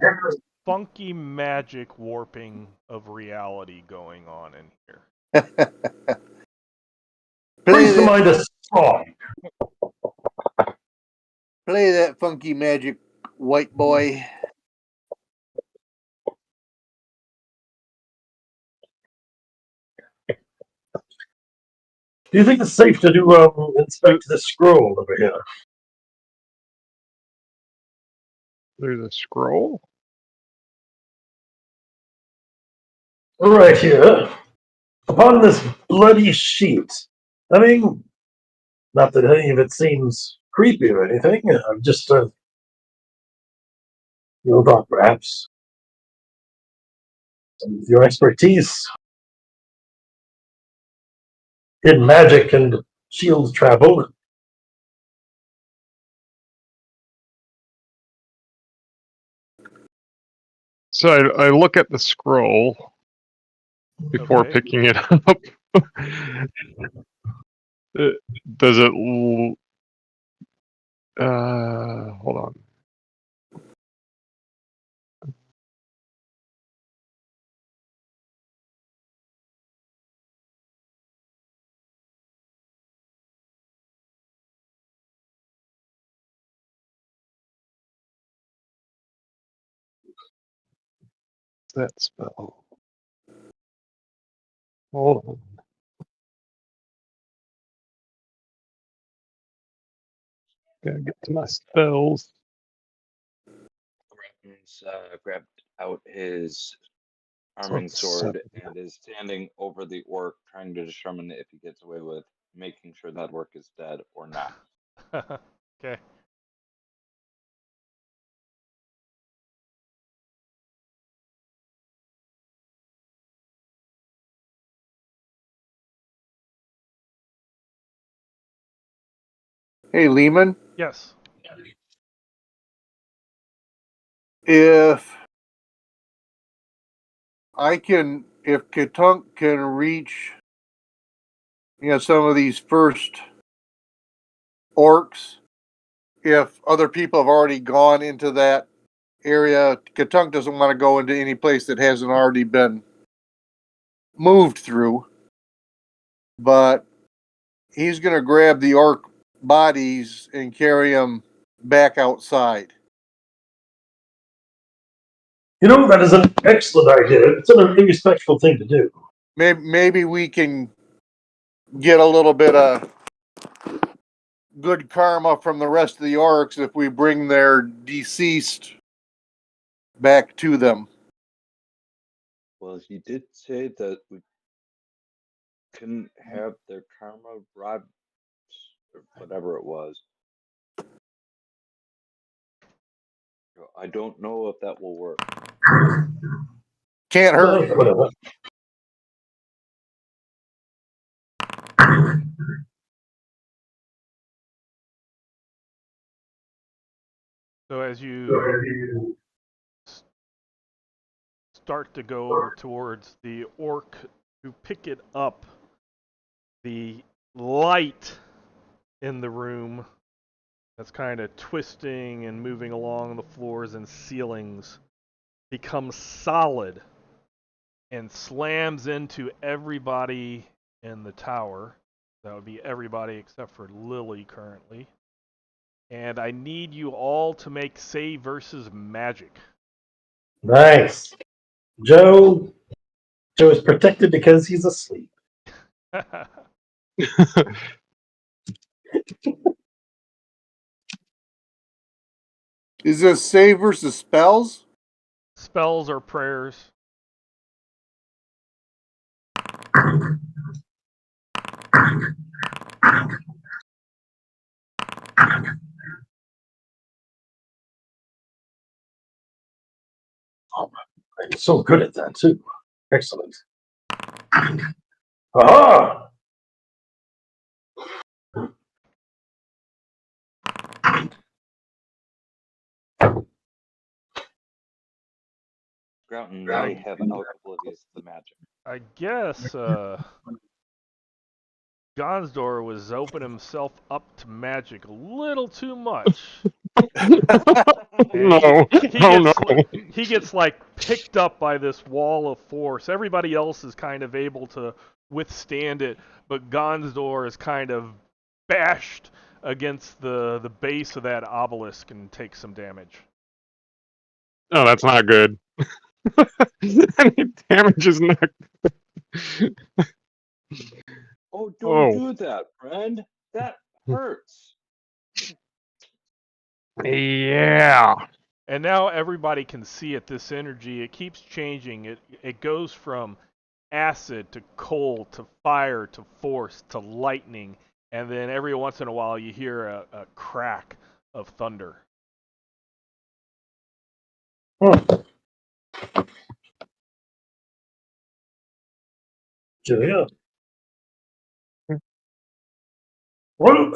funky magic warping of reality going on in here. Brings to mind a song. Play that funky magic, white boy. Do you think it's safe to do inspect this scroll over here? There's a scroll? Right here. Upon this bloody sheet. I mean, not that any of it seems creepy or anything. I'm just, thought perhaps some of your expertise in magic and shield travel. So I look at the scroll before picking it up. Does it? Hold on. That spell. Hold on. Gotta get to my spells. Grabbed out his arming sword and is standing over the orc, trying to determine if he gets away with making sure that orc is dead or not. Okay. Hey, Lehman, Yes. if Katunk can reach, some of these first orcs, if other people have already gone into that area, Katunk doesn't want to go into any place that hasn't already been moved through, but he's going to grab the orc bodies and carry them back outside. That is an excellent idea. It's an irrespectful thing to do. Maybe we can get a little bit of good karma from the rest of the orcs if we bring their deceased back to them. Well, he did say that we couldn't have their karma robbed, or whatever it was. I don't know if that will work. Can't hurt. Whatever. So as you start to go towards the orc to pick it up, the light in the room that's kind of twisting and moving along the floors and ceilings becomes solid and slams into everybody in the tower. That would be everybody except for Lily currently. And I need you all to make save versus magic. Nice. Joe is protected because he's asleep. Is this save versus spells? Spells or prayers. Oh, I'm so good at that too. Excellent. Aha! Grouton may have out oblivious the magic. I guess Gonsdor was opening himself up to magic a little too much. No. He gets like picked up by this wall of force. Everybody else is kind of able to withstand it, but Gonsdor is kind of bashed against the base of that obelisk and takes some damage. Oh, that's not good. Any damage is not good. Oh, don't do that, friend. That hurts. Yeah. And now everybody can see it, this energy. It keeps changing. It goes from acid to cold to fire to force to lightning. And then every once in a while you hear a crack of thunder. Julia. Well,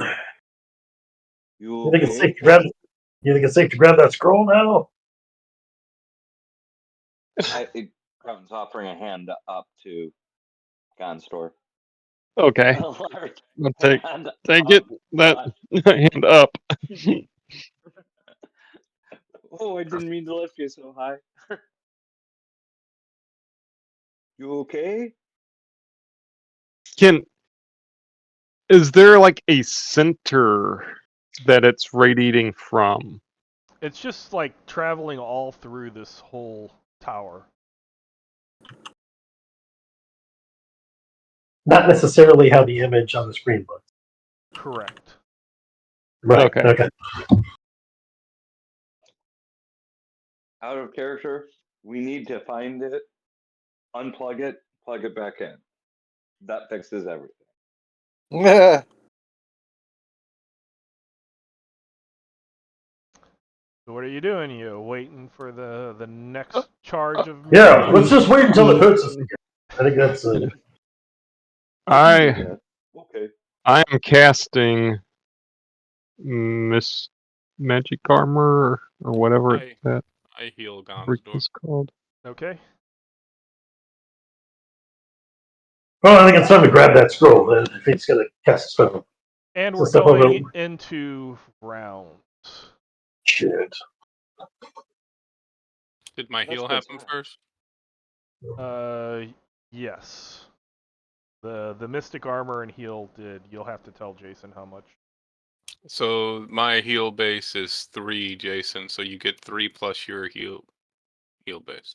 You think it's okay? safe to grab? You think it's safe to grab that scroll now? Grouton's offering a hand up to Gonstor. Okay. A large I'll take hand it. That hand up. Oh, I didn't mean to lift you so high. You okay? Is there like a center that it's radiating from? It's just like traveling all through this whole tower. Not necessarily how the image on the screen looks. Correct. Right. Okay. Out of character, we need to find it unplug it, plug it back in. That fixes everything. So what are you doing? You waiting for the next charge of Yeah, let's just wait until it hurts us again. I think that's Okay. I am casting Miss Magic Armor or whatever that I heal freak Gardmore. is called. Okay. well, I think it's time to grab that scroll then if he's gonna cast a spell. And So we're step over. going into rounds. Shit. Did my heal happen first? Yes. The mystic armor and heal did. You'll have to tell Jason how much. So my heal base is 3, Jason. So you get 3 plus your heal base.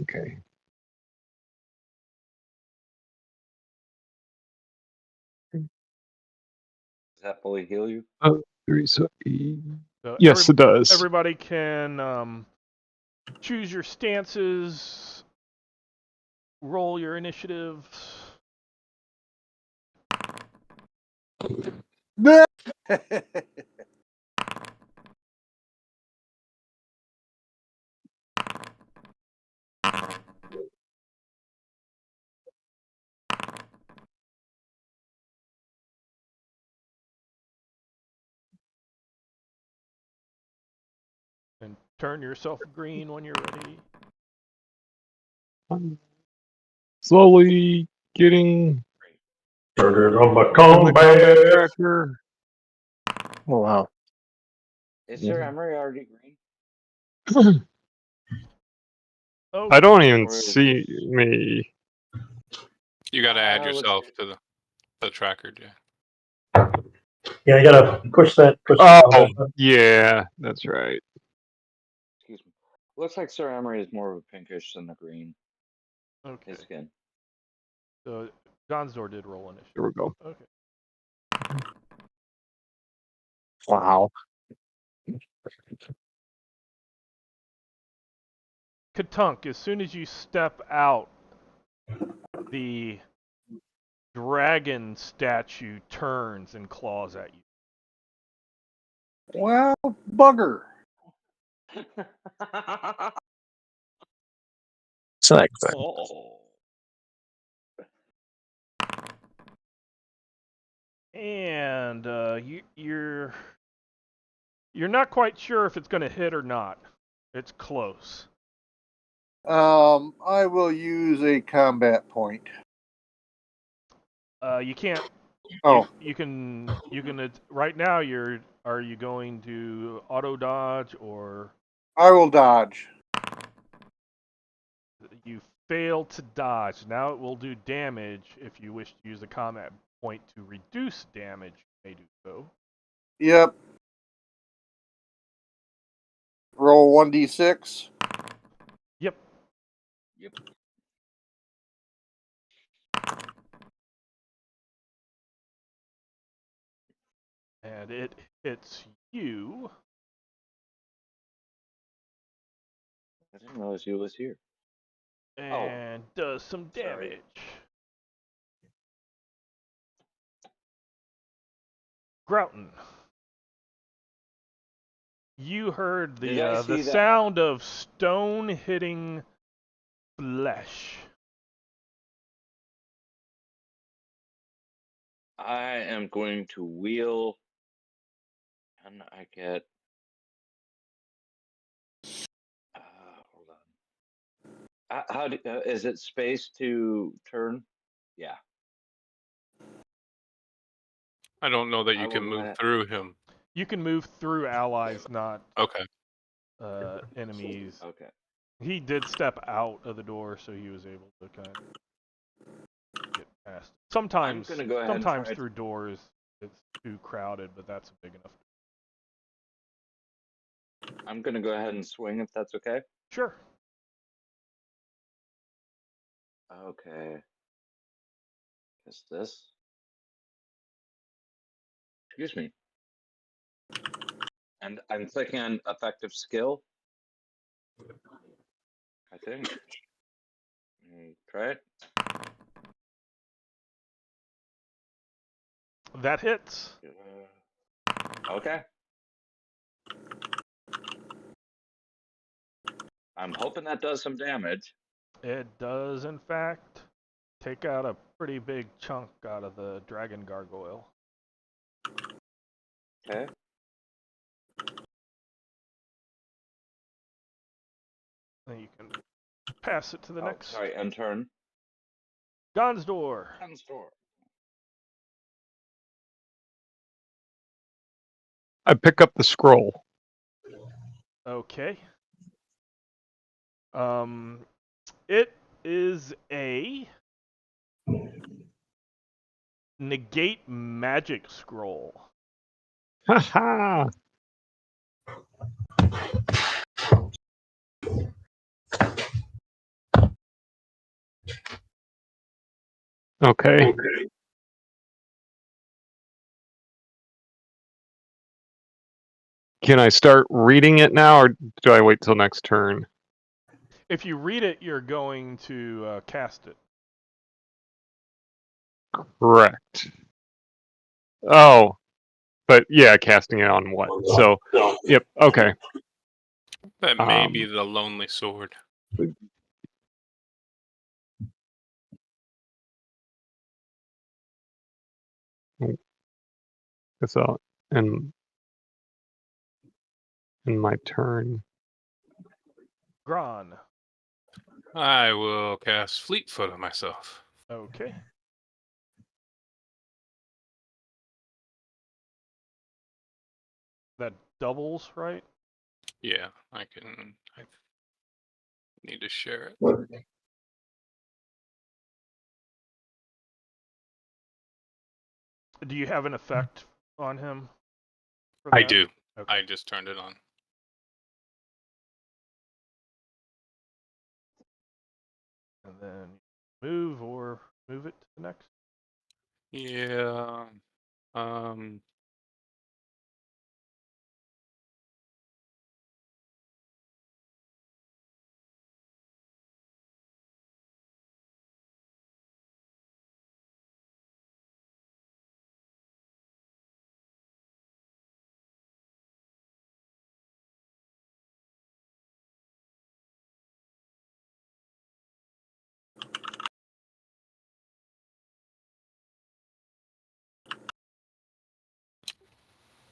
Okay. Does that fully heal you? 3, so So yes, it does. Everybody can choose your stances, roll your initiatives. And turn yourself green when you're ready. I'm slowly getting Started on my the combat tracker. Oh wow. Is Sir Emory already green? Oh, I don't even Or is see this- me. You got to add let's yourself see. to the tracker, Jay. Yeah, you gotta push that. Oh, yeah, that's right. Excuse me. Looks like Sir Emory is more of a pinkish than a green. okay. His skin. So Gardmore did roll initiative. Here we go. Okay. Wow. Katunk, as soon as you step out, the dragon statue turns and claws at you. Well, bugger. It's not good. Oh. And you're not quite sure if it's going to hit or not. It's close. I will use a combat point. You can't. Oh, You can. Right now, are you going to auto dodge or? I will dodge. You fail to dodge. Now it will do damage. If you wish to use a combat point to reduce damage, you may do so. Yep. Roll 1d6. Yep. Yep. And it hits you. I didn't realize he was here. And does some damage. Grouton. You heard the sound of stone hitting flesh. I am going to wheel, and I get. Hold on. How is it space to turn? Yeah. I don't know that you can move through him. You can move through allies, not Okay. Enemies. Okay. He did step out of the door, so he was able to kind of get past. Sometimes, I'm gonna go ahead sometimes and through doors it's too crowded, but that's big enough. I'm gonna go ahead and swing if that's okay. Sure. Okay. Is this? Excuse me. And I'm clicking on effective skill. I think. Try it. That hits. Okay. I'm hoping that does some damage. It does, in fact, take out a pretty big chunk out of the dragon gargoyle. Okay. Then you can pass it to the next. Sorry, end turn. Gardmore. I pick up the scroll. Okay. It is a negate magic scroll. Haha. Okay. Can I start reading it now, or do I wait till next turn? If you read it, you're going to cast it. Correct. Oh, but yeah, casting it on what? So, yep. Okay. That may be the lonely sword. So, in my turn. Gron. I will cast Fleetfoot on myself. Okay. That doubles, right? Yeah, I need to share it. Do you have an effect on him? I do. Okay. I just turned it on. And then move or move it to the next. Yeah.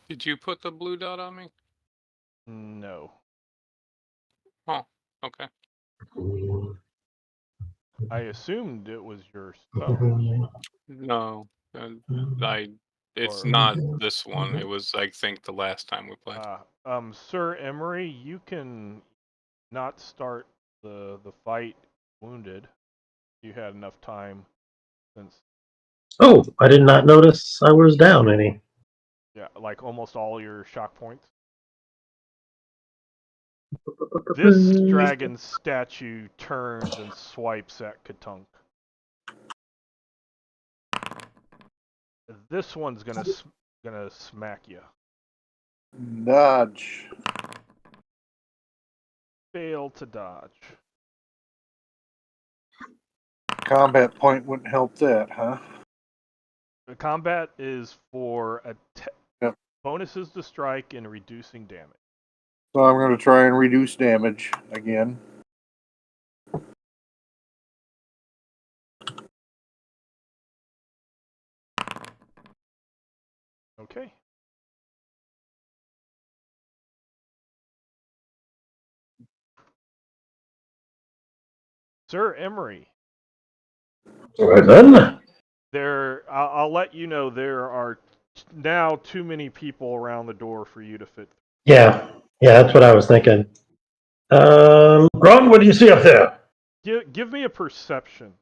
Did you put the blue dot on me? No. Oh, okay. I assumed it was your spell. No, it's Or- not this one. It was, I think, the last time we played. Sir Emory, you can not start the fight wounded. You had enough time since. Oh, I did not notice I was down any. Yeah, like almost all your shock points. This dragon statue turns and swipes at Katunk. This one's gonna smack you. Dodge. Fail to dodge. Combat point wouldn't help that, huh? The combat is for Yep. bonuses to strike and reducing damage. So I'm going to try and reduce damage again. Okay. Sir Emory. All right then. I'll let you know there are now too many people around the door for you to fit. Yeah, that's what I was thinking. Gron, what do you see up there? Give me a perception.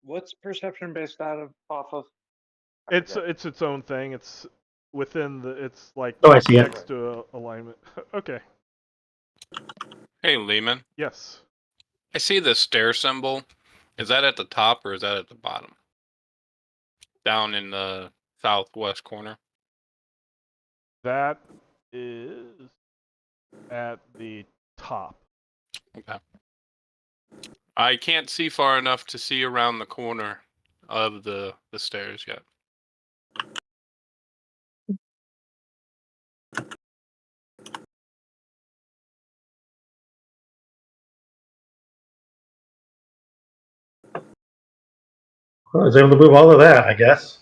What's perception based off of? It's its own thing. It's within the. It's like Oh, I see it. next to alignment. Okay. Hey, Lehman. Yes. I see the stair symbol. Is that at the top or is that at the bottom? Down in the southwest corner. That is at the top. Okay. I can't see far enough to see around the corner of the stairs yet. Well, I was able to move all of that, I guess.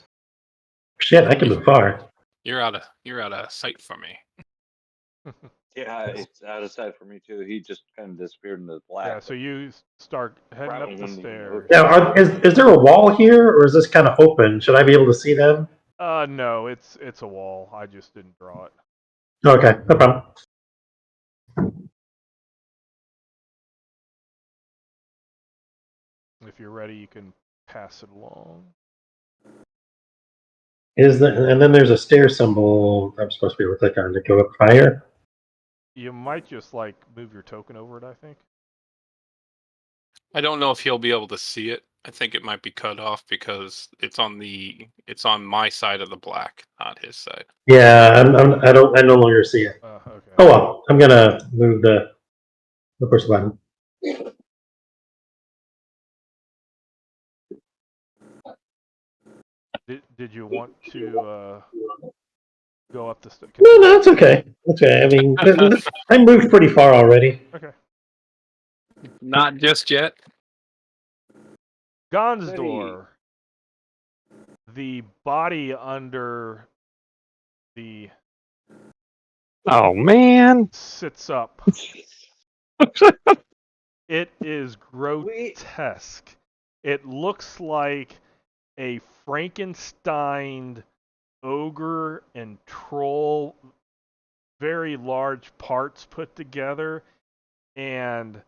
Shit, I can move far. You're out of sight for me. Yeah, it's out of sight for me too. He just kind of disappeared into the black. Yeah, so you start heading Probably up the wouldn't even stairs. Now, is there a wall here, or is this kind of open? Should I be able to see them? No, it's a wall. I just didn't draw it. Okay, no problem. If you're ready, you can pass it along. And then there's a stair symbol I'm supposed to be able to click on to go up higher? You might just like move your token over it, I think. I don't know if he'll be able to see it. I think it might be cut off because it's on my side of the black, not his side. Yeah, I no longer see it. Okay. Oh well, I'm gonna move the push button. Did you want to go up the stairs? No, it's okay. It's okay. I mean, I moved pretty far already. Okay. Not just yet. Gardmore. The body under the Oh man. sits up. It is grotesque. It looks like a Frankenstein ogre and troll, very large parts put together, and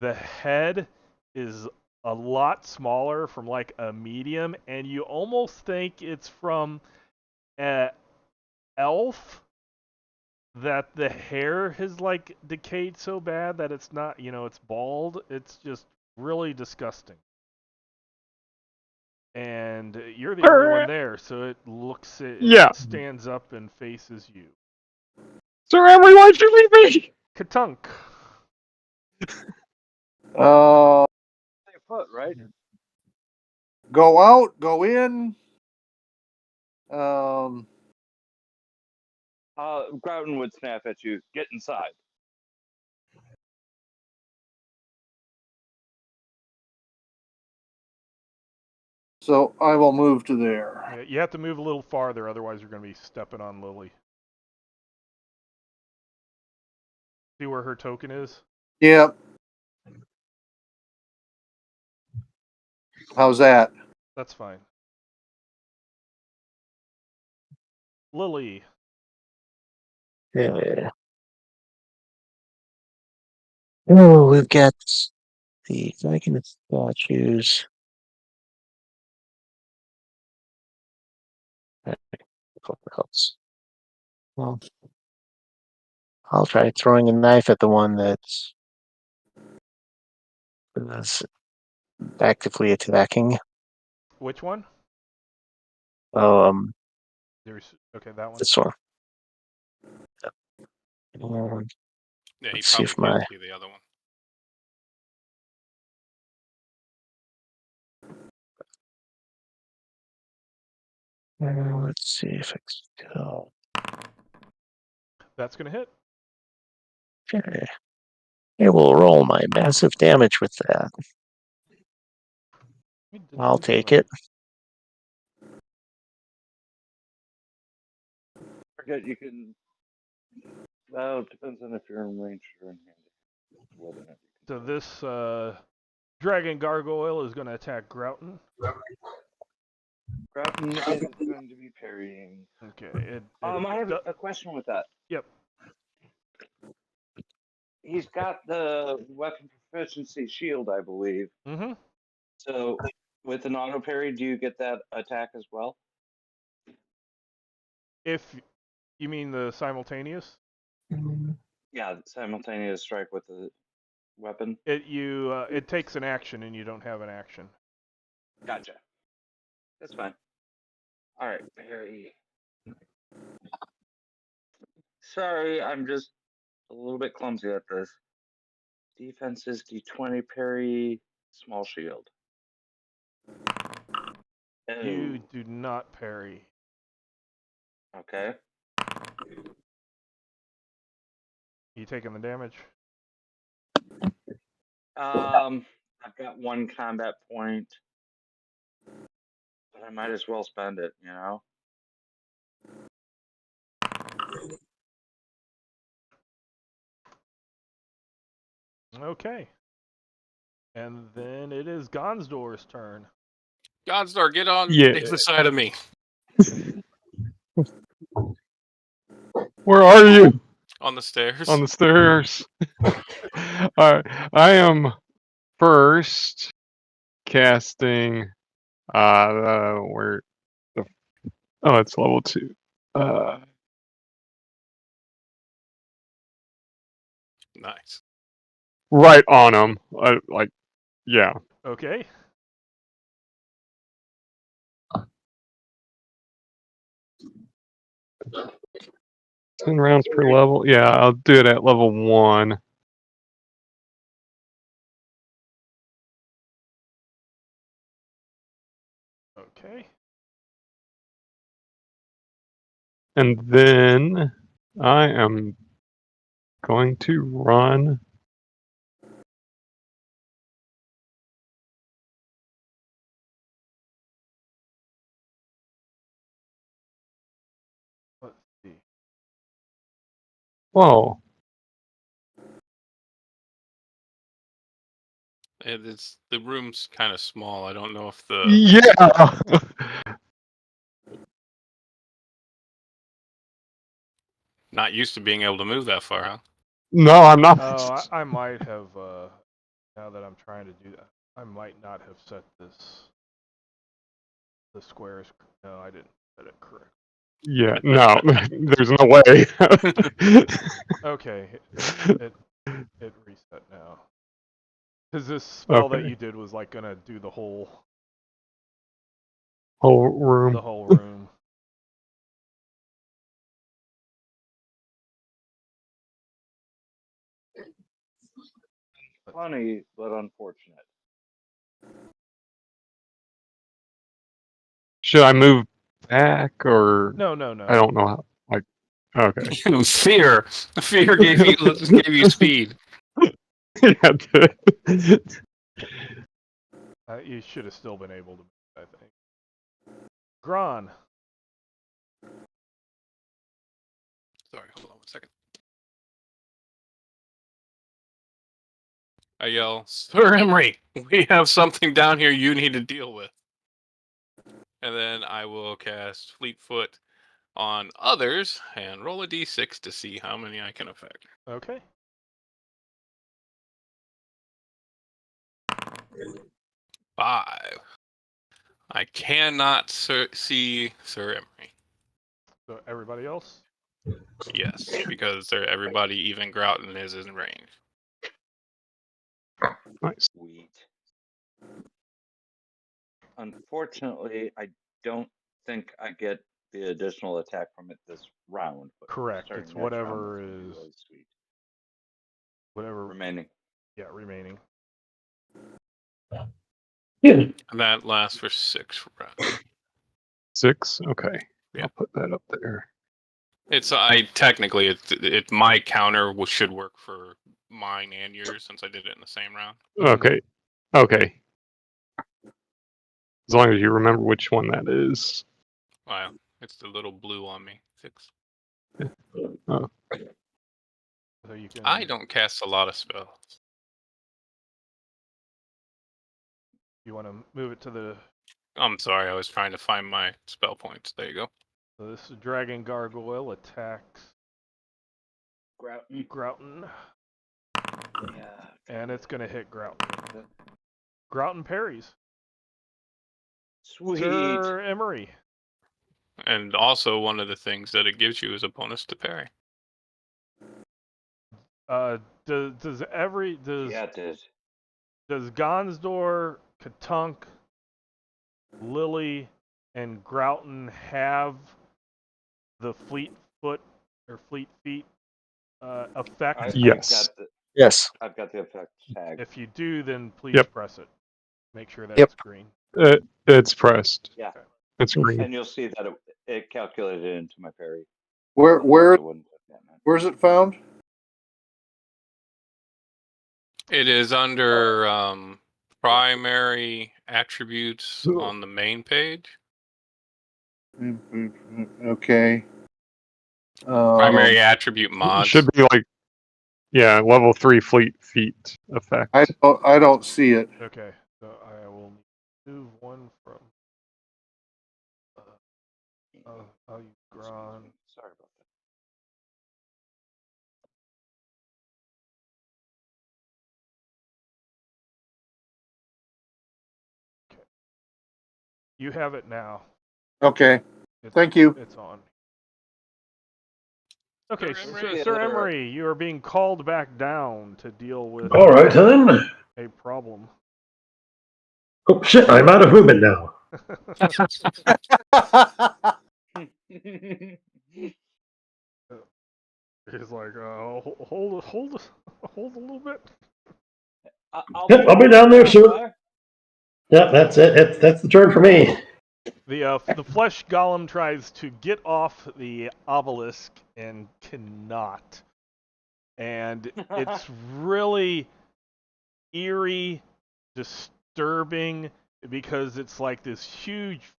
the head is a lot smaller from like a medium, and you almost think it's from an elf, that the hair has like decayed so bad that it's not, it's bald. It's just really disgusting. And you're the only one there, so it stands up and faces you. Sir Emory, why'd you leave me? Katunk. Foot, right? Go out, go in. Grouton would snap at you. Get inside. So I will move to there. Yeah, you have to move a little farther, otherwise you're going to be stepping on Lily. See where her token is? Yep. How's that? That's fine. Lily. Yeah. Oh, we've got the dragon statues. What else? Well, I'll try throwing a knife at the one that's actively attacking. Which one? Oh, Okay, that one. this one. Yeah, he Let's see probably if my can't see the other one. let's see if I can go. That's going to hit. Okay. I will roll my massive damage with that. I'll take it. Forget you can. Well, it depends on if you're in range or in hand. So this dragon gargoyle is going to attack Grouton. Grouton is going to be parrying. Okay. I have a question with that. Yep. He's got the weapon proficiency shield, I believe. Mm-hmm. So with an auto parry, do you get that attack as well? If you mean the simultaneous? Yeah, simultaneous strike with the weapon. It takes an action and you don't have an action. Gotcha. That's fine. All right, parry. Sorry, I'm just a little bit clumsy at this. Defense is D20 parry, small shield. You Oh, do not parry. okay. You taking the damage? I've got one combat point, but I might as well spend it, you know? Okay. And then it is Gonsdor's turn. Godstar, get on Yeah. the side of me. Where are you? On the stairs. On the stairs. Alright. I am first casting where the oh, it's level 2. Nice. Right on him. Like, yeah. Okay. Ten rounds per level. Yeah, I'll do it at level 1. Okay. And then I am going to run. Let's see. Whoa. It's the room's kind of small. I don't know if the Yeah. not used to being able to move that far, huh? No, I'm not. Oh, I might have, now that I'm trying to do that, I might not have set the squares. No, I didn't set it correct. Yeah, no, there's no way. Okay, it reset now. Because this spell that Okay. you did was like gonna do the whole Whole room. room. Funny, but unfortunate. Should I move back or No. I don't know how. Like, okay. Fear gave you speed. Yeah, good. You should have still been able to, I think. Gron. Sorry, hold on 1 second. I yell, Sir Emory, we have something down here you need to deal with. And then I will cast Fleetfoot on others and roll a d6 to see how many I can affect. Okay. 5. I cannot see Sir Emory. So everybody else? Yes, because everybody, even Groughton, is in range. Nice. Sweet. Unfortunately, I don't think I get the additional attack from it this round. But Correct. starting It's next round, whatever that's gonna be is really sweet. whatever. Remaining. Yeah, remaining. Yeah. And that lasts for 6 rounds. 6? Okay. Yeah. I'll put that up there. It's technically it's my counter should work for mine and yours since I did it in the same round. Okay. Okay. As long as you remember which one that is. Wow, it's the little blue on me. 6. Oh. So you can. I don't cast a lot of spells. You want to move it to the. I'm sorry, I was trying to find my spell points. There you go. So this dragon gargoyle attacks Groughton. Groughton, Yeah. and it's gonna hit Groughton. Groughton parries. Sweet. Sir Emory. And also, one of the things that it gives you is a bonus to parry. Does Yeah, it did. does Gonsdor, Katunk, Lily, and Groughton have the Fleetfoot or fleet feet effect? Yes. Yes. I've got the effect tag. If you do, then please Yep. press it. Make sure that Yep. it's green. It's pressed. Yeah. It's green. And you'll see that it calculated it into my parry. Where's Where's it found? It is under primary attributes on the main page. Okay. Primary attribute mods. Should be like, yeah, level 3 fleet feet effect. I don't see it. Okay, so I will move one from. I'll use Gron. Sorry about that. You have it now. Okay. Thank you. It's on. Okay, Sir Sir Emory, you are being called back down to deal with All right, then. a problem. Oh shit! I'm out of movement now. He's like, hold a little bit. I'll be down there soon. Yeah, that's it. That's the turn for me. The flesh golem tries to get off the obelisk and cannot. And it's really eerie, disturbing, because it's like this huge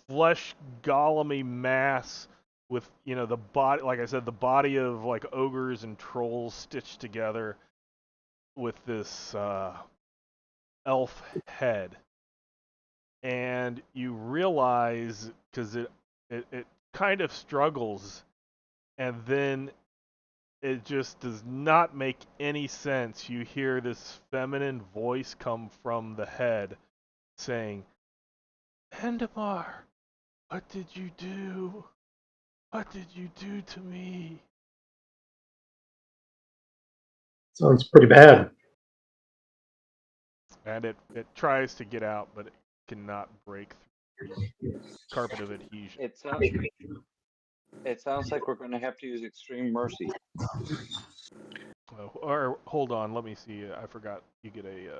flesh golemy mass with, the body, like I said, the body of like ogres and trolls stitched together with this elf head. And you realize, because it kind of struggles, and then it just does not make any sense. You hear this feminine voice come from the head saying, Endemar, what did you do? What did you do to me? Sounds pretty bad. And it tries to get out, but it cannot break through carpet of adhesion. It sounds like we're going to have to use extreme mercy. Or hold on, let me see. I forgot you get a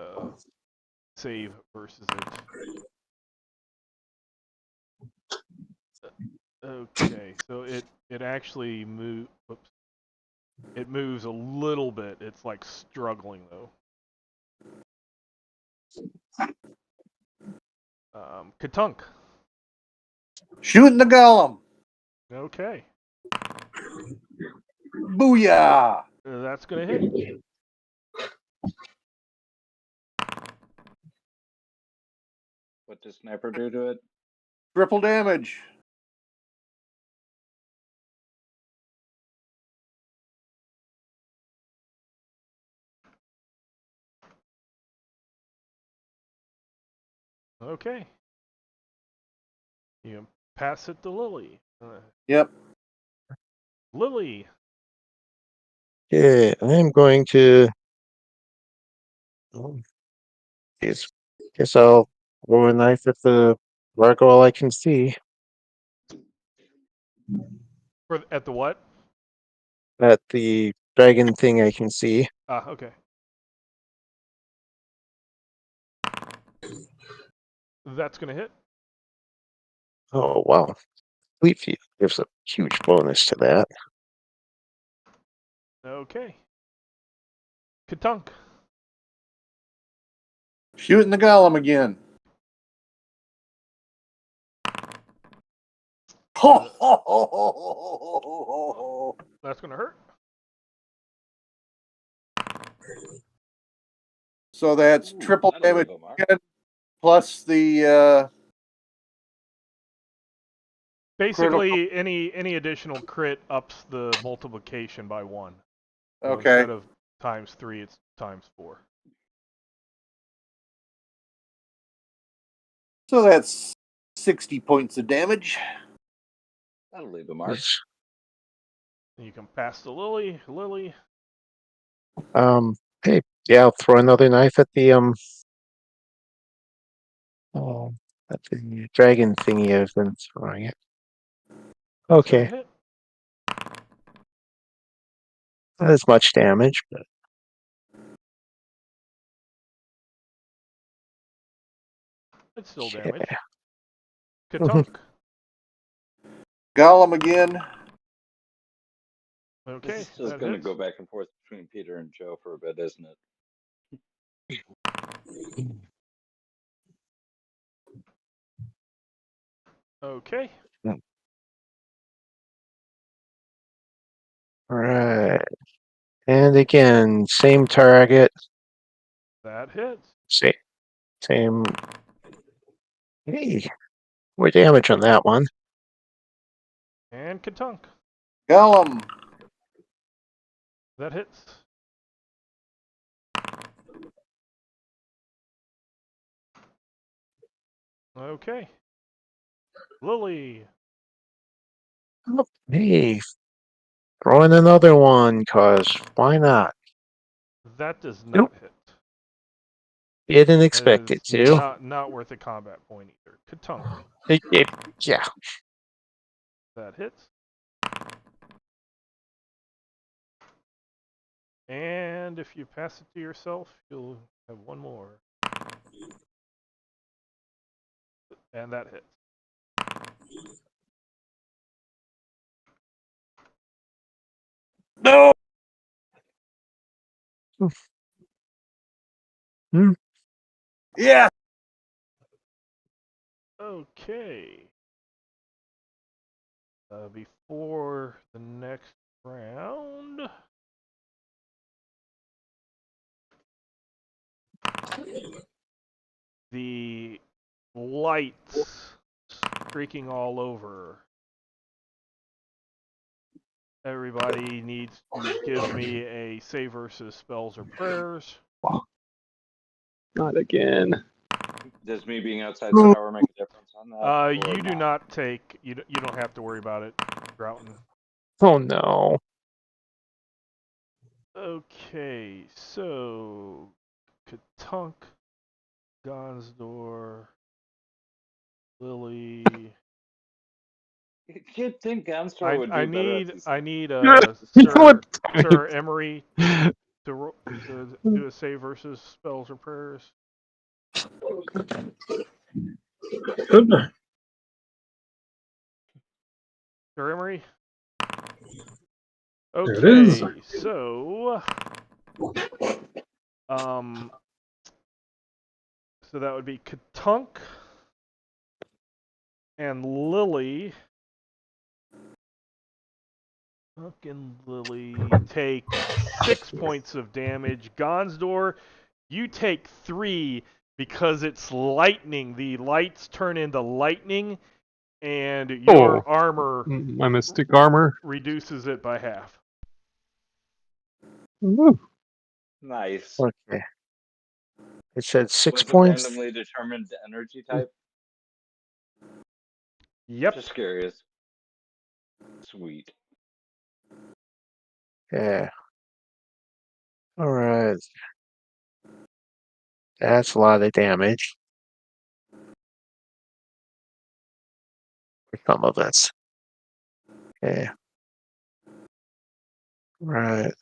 save versus it. Okay, so it actually moves. Whoops. It moves a little bit. It's like struggling though. Katunk. Shooting the golem. Okay. Booyah! That's gonna hit. What does sniper do to it? Triple damage. Okay. You pass it to Lily. Yep. Lily. Okay, I'm going to. Guess I'll throw a knife at the gargoyle I can see. At the what? At the dragon thing I can see. Ah, okay. That's gonna hit. Oh wow! Fleet feet gives a huge bonus to that. Okay. Katunk. Shooting the golem again. That's gonna hurt. So that's triple damage again, plus the basically any additional crit ups the multiplication by 1. So okay. Instead of times 3, it's times 4. So that's 60 points of damage. That'll leave a mark. You can pass to Lily. Lily. Hey, yeah, I'll throw another knife at the at the dragon thingy I've been throwing it. Okay. Not as much damage, but It's still yeah. damage. Katunk. Golem again. Okay. This is just that going to hits. go back and forth between Peter and Joe for a bit, isn't it? Okay. Right. And again, same target. That hits. Same. Hey, more damage on that one. And Katunk. Golem. That hits. Okay. Lily. Oh, hey, throw in another one, cause why not? That does not Nope. hit. Didn't expect it It's to. not worth a combat point either. Katunk. Yeah. That hits. And if you pass it to yourself, you'll have one more. And that hits. No. Hmm. Yeah. Okay. Before the next round, the lights streaking all over. Everybody needs to give me a save versus spells or prayers. Not again. Does me being outside the tower make a difference on that? You do not take. You don't have to worry about it, Grouton. Oh no. Okay, so Katunk, Gonsdor, Lily. You'd think Gunstar would do better at these. I need What? Sir Emory to do a save versus spells or prayers. Good. Sir Emory. There it is. Okay, so so that would be Katunk and Lily. Katunk and Lily take 6 points of damage. Gonsdor, you take 3 because it's lightning. The lights turn into lightning, and your armor, my mystic armor, reduces it by half. Woo. Nice. Okay. It said 6 Was it points. randomly determined energy type? Yep. Just curious. Sweet. Yeah. All right. That's a lot of damage. For some of us. Okay. Right.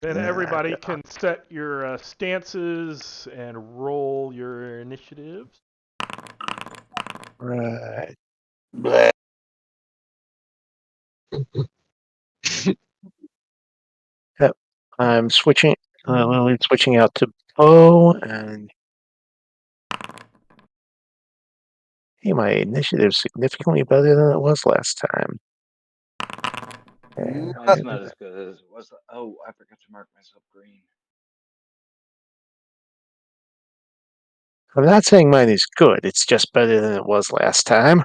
Then Yeah, everybody can set your stances and roll your initiatives. Right. Bleh. Yep. I'm switching. Lily's switching out to Poe, and hey, my initiative's significantly better than it was last time. Okay. Mine's not as good as it was. Oh, I forgot to mark myself green. I'm not saying mine is good. It's just better than it was last time.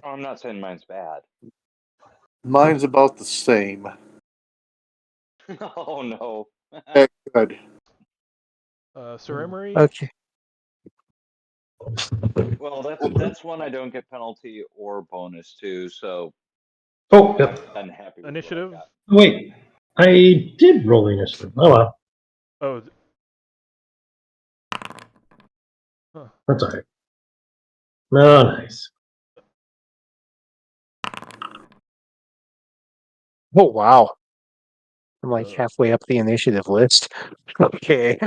Oh, I'm not saying mine's bad. Mine's about the same. Oh no. Okay, good. Sir Emory? Okay. Well, that's one I don't get penalty or bonus to, so Oh, yep. I'm happy with Initiative? what I got. Wait, I did roll the initiative. Oh well, Oh. Huh. that's alright. No, Oh. Oh, nice. Oh wow! I'm like halfway up the initiative list. Okay.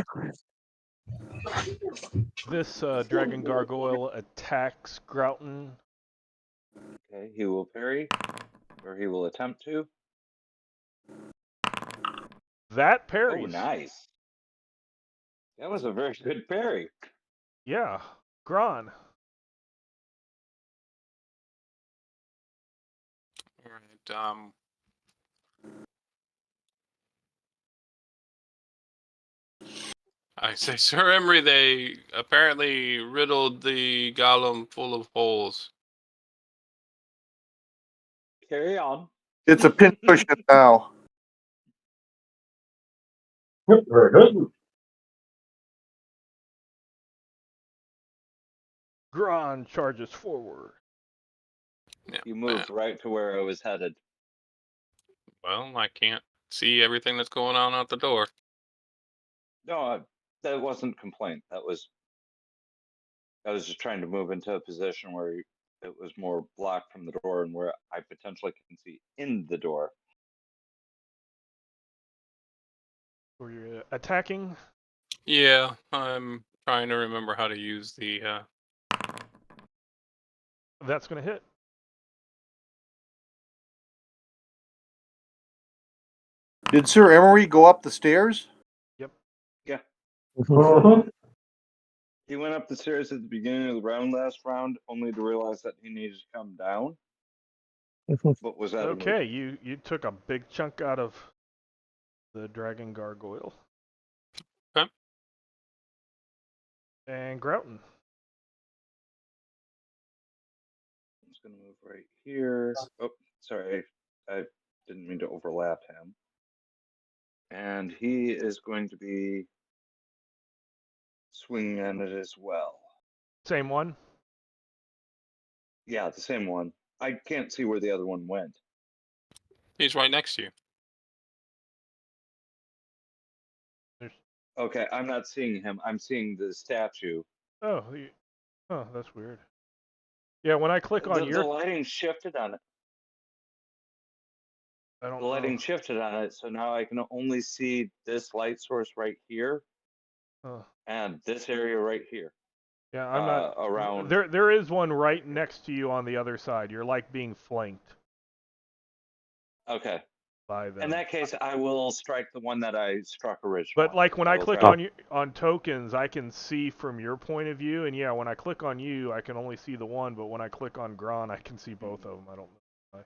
This dragon gargoyle attacks Grouton. Okay, he will parry, or he will attempt to. That parries. Oh, nice. That was a very good parry. Yeah, Gron. All right. I say, Sir Emory, they apparently riddled the golem full of holes. Carry on. It's a pincushion now. Yep, very good. Gron charges forward. Yeah, You moved right to where I was headed. Well, I can't see everything that's going on out the door. No, that wasn't complaint. I was just trying to move into a position where it was more blocked from the door and where I potentially can see in the door. Were you attacking? Yeah, I'm trying to remember how to use the. That's going to hit. Did Sir Emory go up the stairs? Yep. Yeah. Mhm. He went up the stairs at the beginning of the round last round, only to realize that he needed to come down. What was that? Okay, you took a big chunk out of the dragon gargoyle. Okay. And Grouton. I'm just going to move right here. Oh, sorry. I didn't mean to overlap him. And he is going to be swinging at it as well. Same one? Yeah, the same one. I can't see where the other one went. He's right next to you. Okay, I'm not seeing him. I'm seeing the statue. Oh, that's weird. Yeah, when I click on The lighting shifted on it. I don't The know. lighting shifted on it, so now I can only see this light source right here and this area right here. Yeah, I'm not around. There is one right next to you on the other side. You're like being flanked. Okay. By them. In that case, I will strike the one that I struck originally. But like when I click on tokens, I can see from your point of view, and yeah, when I click on you, I can only see the one. But when I click on Gron, I can see both of them. I don't know why.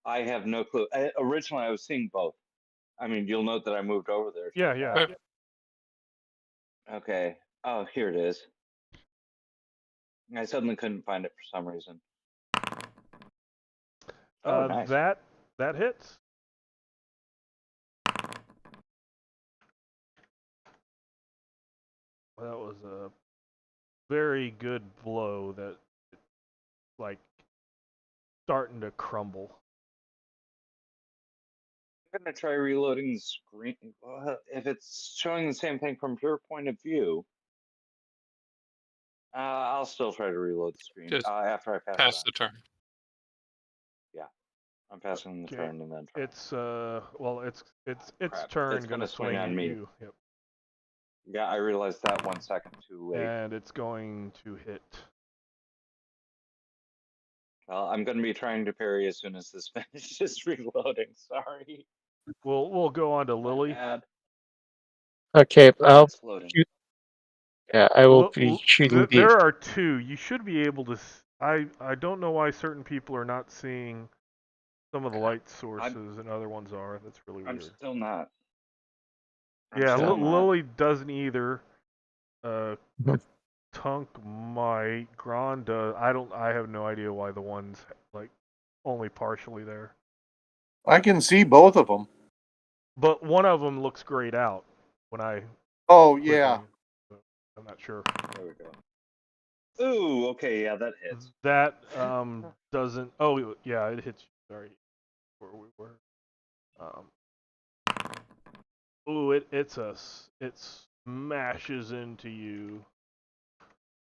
I have no clue. Originally, I was seeing both. I mean, you'll note that I moved over there. Yeah. Okay. Oh, here it is. I suddenly couldn't find it for some reason. Oh, nice. That hits. That was a very good blow that, like, starting to crumble. I'm going to try reloading the screen. If it's showing the same thing from your point of view, I'll still try to reload the screen after I pass the turn. Yeah, I'm passing the turn and then. It's its turn. It's going to swing on at me. you. Yep. Yeah, I realized that 1 second too late. And it's going to hit. Well, I'm going to be trying to parry as soon as this finishes reloading. Sorry. We'll go on to Lily. Okay, I'll loading. shoot. Yeah, I will be shooting There are two. You should be able to. I don't know why certain people are not seeing some of the light sources and other ones are. That's really weird. I'm still not. Lily doesn't either. Tunk might. Gron does. I have no idea why the one's like only partially there. I can see both of them. But one of them looks grayed out when I. Oh yeah. I'm not sure. There we go. Ooh, okay, yeah, that hits. That doesn't. Oh yeah, it hits. Sorry, where we were. Ooh, it smashes into you.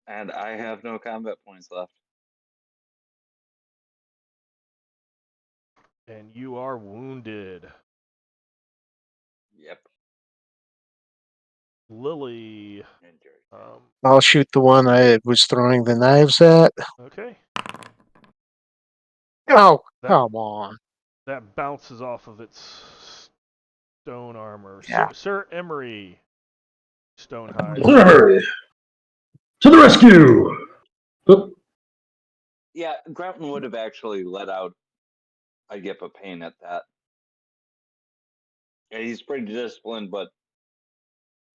And I have no combat points left. And you are wounded. Yep. Lily. I'll shoot the one I was throwing the knives at. Okay. Oh, come on. That bounces off of its stone armor. Yeah. Sir Emory. Stonehide. Sir, to the rescue! Oh, Yeah, Grouton would have actually let out a yip of pain at that. Yeah, he's pretty disciplined, but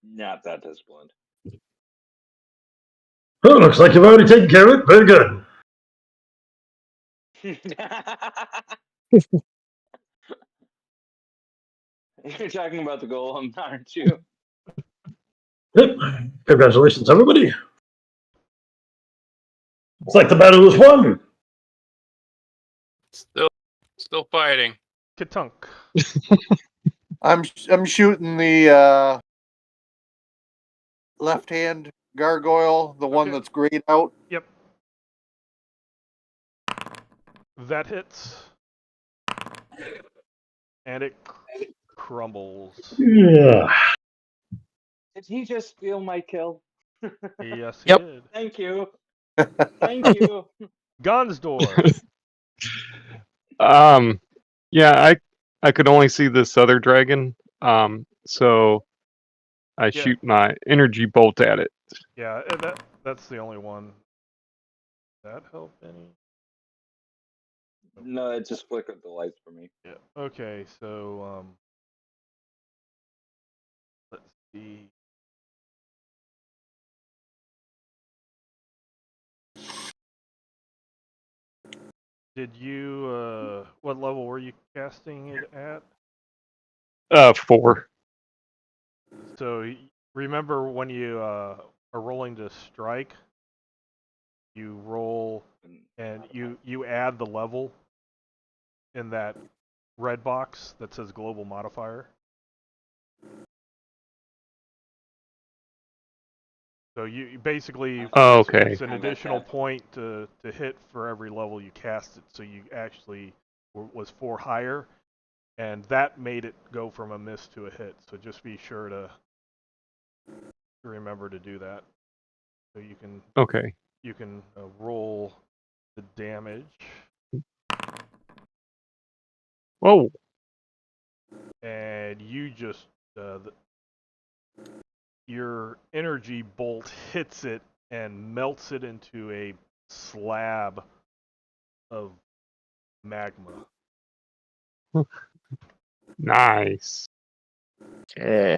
not that disciplined. oh, looks like you've already taken care of it. Very good. You're talking about the golem, aren't you? Yep. Congratulations, everybody. It's like the battle was won. Still fighting. Katunk. I'm shooting the left hand gargoyle, the one that's grayed out. Yep. That hits. And it crumbles. Yeah. Did he just steal my kill? Yes, he Yep. did. Thank you. Thank you. Gonsdor. Yeah, I could only see this other dragon. So I shoot my energy bolt at it. Yeah, that's the only one. That help any? No, it just flickered the lights for me. Yeah. Okay, so let's see. Did you what level were you casting it at? 4. So remember when you are rolling to strike, you roll and you add the level in that red box that says global modifier. So you basically okay. It's an additional point to hit for every level you cast it. So you actually was 4 higher, and that made it go from a miss to a hit. So just be sure to remember to do that. So you can roll the damage. Whoa. And you just your energy bolt hits it and melts it into a slab of magma. Nice. Yeah.